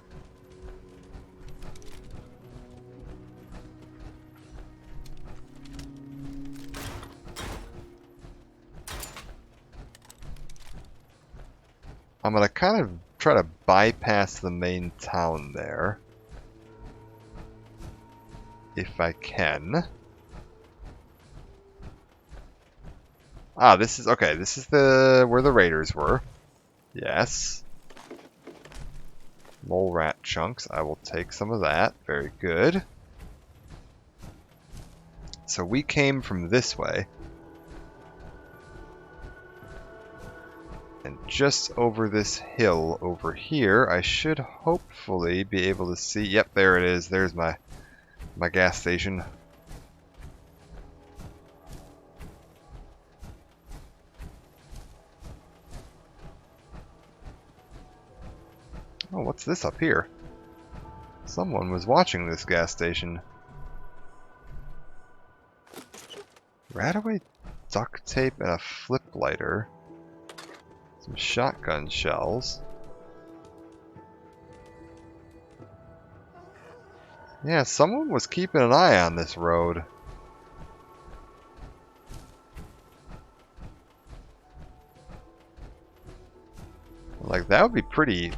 I'm going to kind of try to bypass the main town there. If I can. Ah, this is okay. This is the where the raiders were. Yes. Mole rat chunks. I will take some of that. Very good. So we came from this way. And just over this hill over here, I should hopefully be able to see... Yep, there it is. There's my gas station. Oh, what's this up here? Someone was watching this gas station. Radaway duct tape and a flip lighter. Some shotgun shells. Yeah, someone was keeping an eye on this road. Like, that would be pretty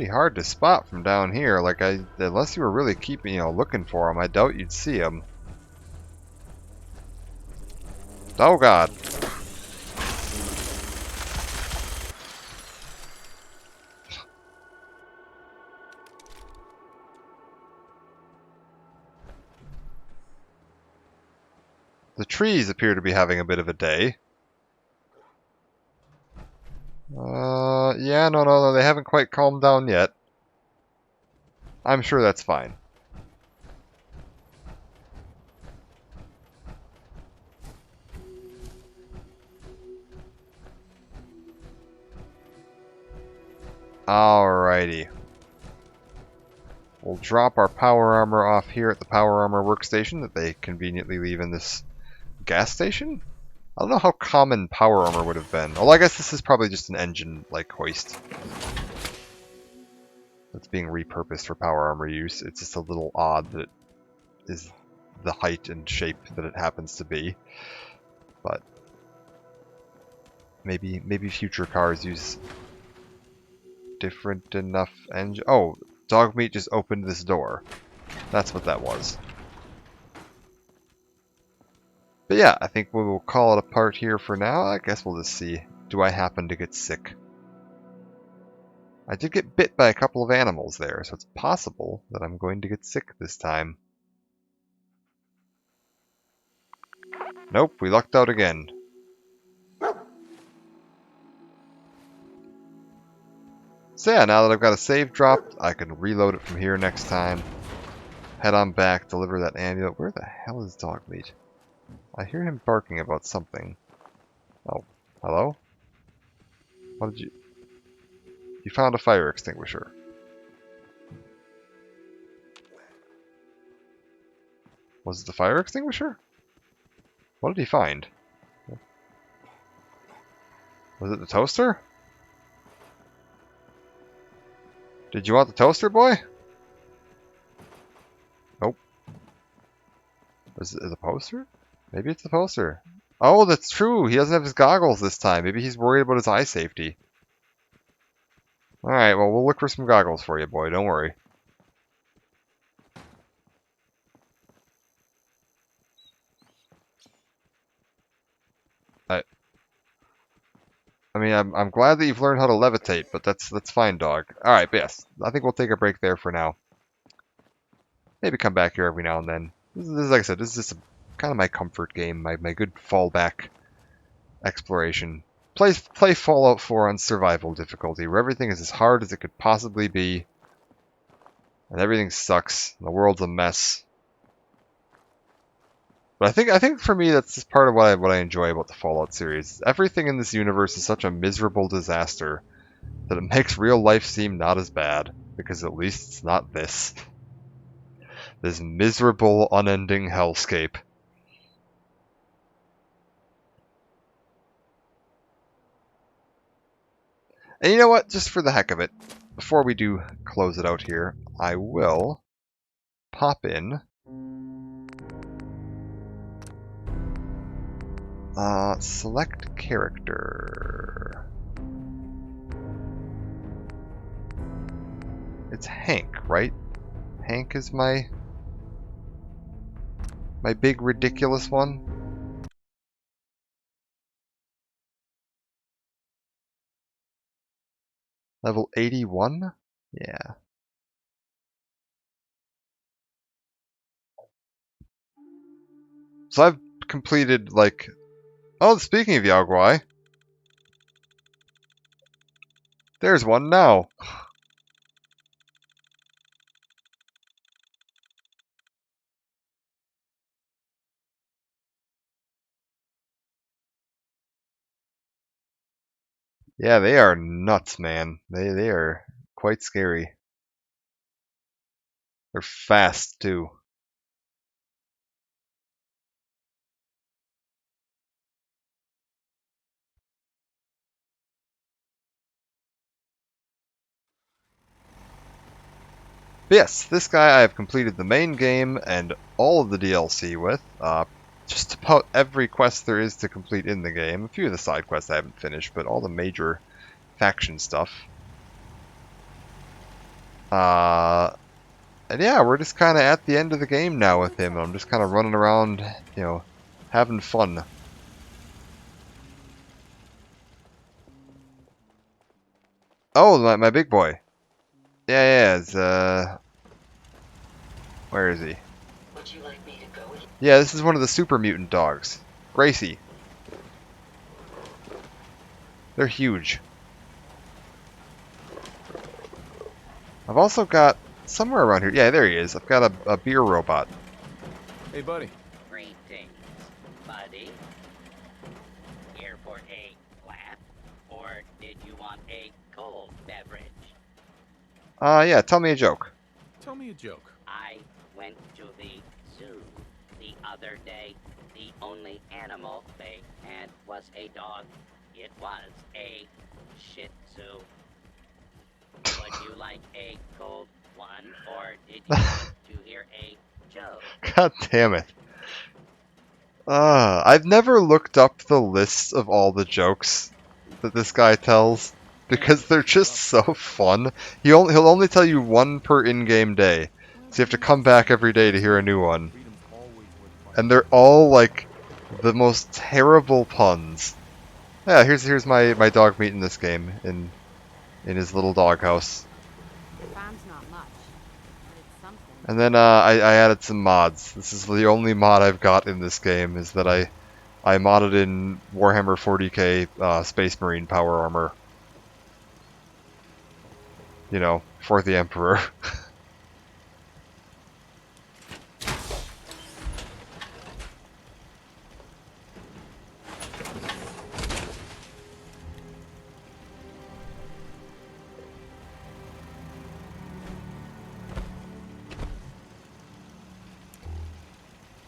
hard to spot from down here. Like, unless you were really keeping, looking for them, I doubt you'd see them. Oh God. The trees appear to be having a bit of a day. Yeah, no, they haven't quite calmed down yet. I'm sure that's fine. Alrighty. We'll drop our power armor off here at the power armor workstation that they conveniently leave in this gas station? I don't know how common power armor would have been. Well, I guess this is probably just an engine, like, hoist. That's being repurposed for power armor use. It's just a little odd that it is the height and shape that it happens to be. But maybe future cars use different enough engine. Oh, Dogmeat just opened this door. That's what that was. But yeah, I think we will call it a part here for now. I guess we'll just see. Do I happen to get sick? I did get bit by a couple of animals there, so it's possible that I'm going to get sick this time. Nope, we lucked out again. So yeah, now that I've got a save dropped, I can reload it from here next time. Head on back, deliver that amulet. Where the hell is Dogmeat? I hear him barking about something. Oh, hello? What did you... You found a fire extinguisher. Was it the fire extinguisher? What did he find? Was it the toaster? Did you want the toaster, boy? Nope. Is it the poster? Maybe it's the poster. Oh, that's true. He doesn't have his goggles this time. Maybe he's worried about his eye safety. Alright, well, we'll look for some goggles for you, boy. Don't worry. I mean, I'm glad that you've learned how to levitate, but that's fine, dog. Alright, but yes. I think we'll take a break there for now. Maybe come back here every now and then. This is, like I said, this is just kind of my comfort game, my good fallback exploration. Play Fallout 4 on survival difficulty, where everything is as hard as it could possibly be, and everything sucks, and the world's a mess. But I think for me that's just part of what I enjoy about the Fallout series. Everything in this universe is such a miserable disaster that it makes real life seem not as bad, because at least it's not this. This miserable, unending hellscape. And you know what? Just for the heck of it, before we do close it out here, I will pop in select character. It's Hank, right? Hank is my big ridiculous one. Level 81? Yeah. So I've completed, like... Oh, speaking of Yao Guai, there's one now. Yeah, they are nuts, man. They are quite scary. They're fast, too. But yes, this guy I have completed the main game and all of the DLC with. Just about every quest there is to complete in the game. A few of the side quests I haven't finished, but all the major faction stuff. And yeah, we're just kind of at the end of the game now with him. I'm just kind of running around, you know, having fun. Oh, my big boy. Yeah, it's, where is he? Would you like me to go with you? Yeah, this is one of the super mutant dogs. Gracie. They're huge. I've also got somewhere around here. Yeah, there he is. I've got a beer robot. Hey, buddy. Greetings, buddy. Here for a glass, or did you want a cold beverage? Yeah, tell me a joke. Tell me a joke. I went to the zoo the other day. The only animal they had was a dog. It was a Shih Tzu. Would you like a cold one, or did you want to hear a joke? God damn it. I've never looked up the list of all the jokes that this guy tells, because they're just so fun. He'll only tell you one per in-game day, so you have to come back every day to hear a new one. And they're all, like, the most terrible puns. Yeah, here's my dog meat in this game, in his little doghouse. And then I added some mods. This is the only mod I've got in this game, is that I modded in Warhammer 40k Space Marine power armor. You know, for the Emperor.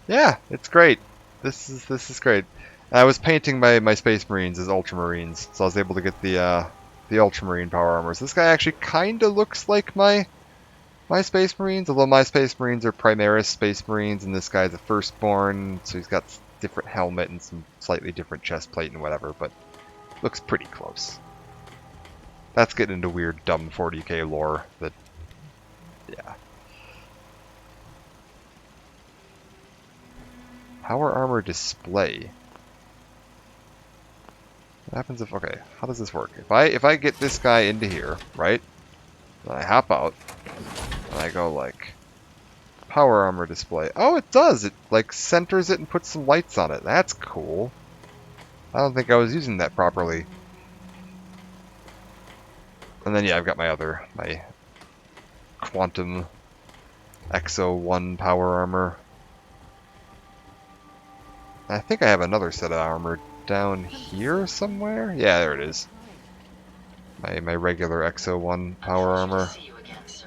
Yeah, it's great. This is great. I was painting my Space Marines as Ultramarines, so I was able to get the Ultramarine power armor. So this guy actually kind of looks like my Space Marines, although my Space Marines are Primaris Space Marines, and this guy's a Firstborn, so he's got different helmet and some slightly different chest plate and whatever, but looks pretty close. That's getting into weird, dumb 40k lore that, yeah. Power armor display. What happens if, okay, how does this work? If I get this guy into here, right? Then I hop out, and I go like, power armor display. Oh, it does! It like centers it and puts some lights on it. That's cool. I don't think I was using that properly. And then yeah, I've got my Quantum Exo 1 power armor. I think I have another set of armor down here somewhere. Yeah, there it is. My regular Exo 1 power armor. See you again, sir.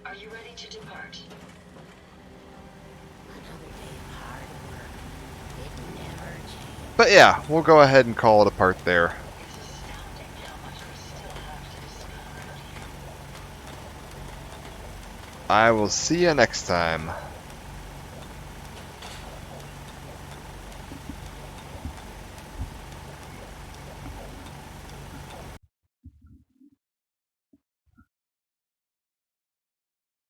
Are you ready to depart? But yeah, we'll go ahead and call it a part there. I will see you next time.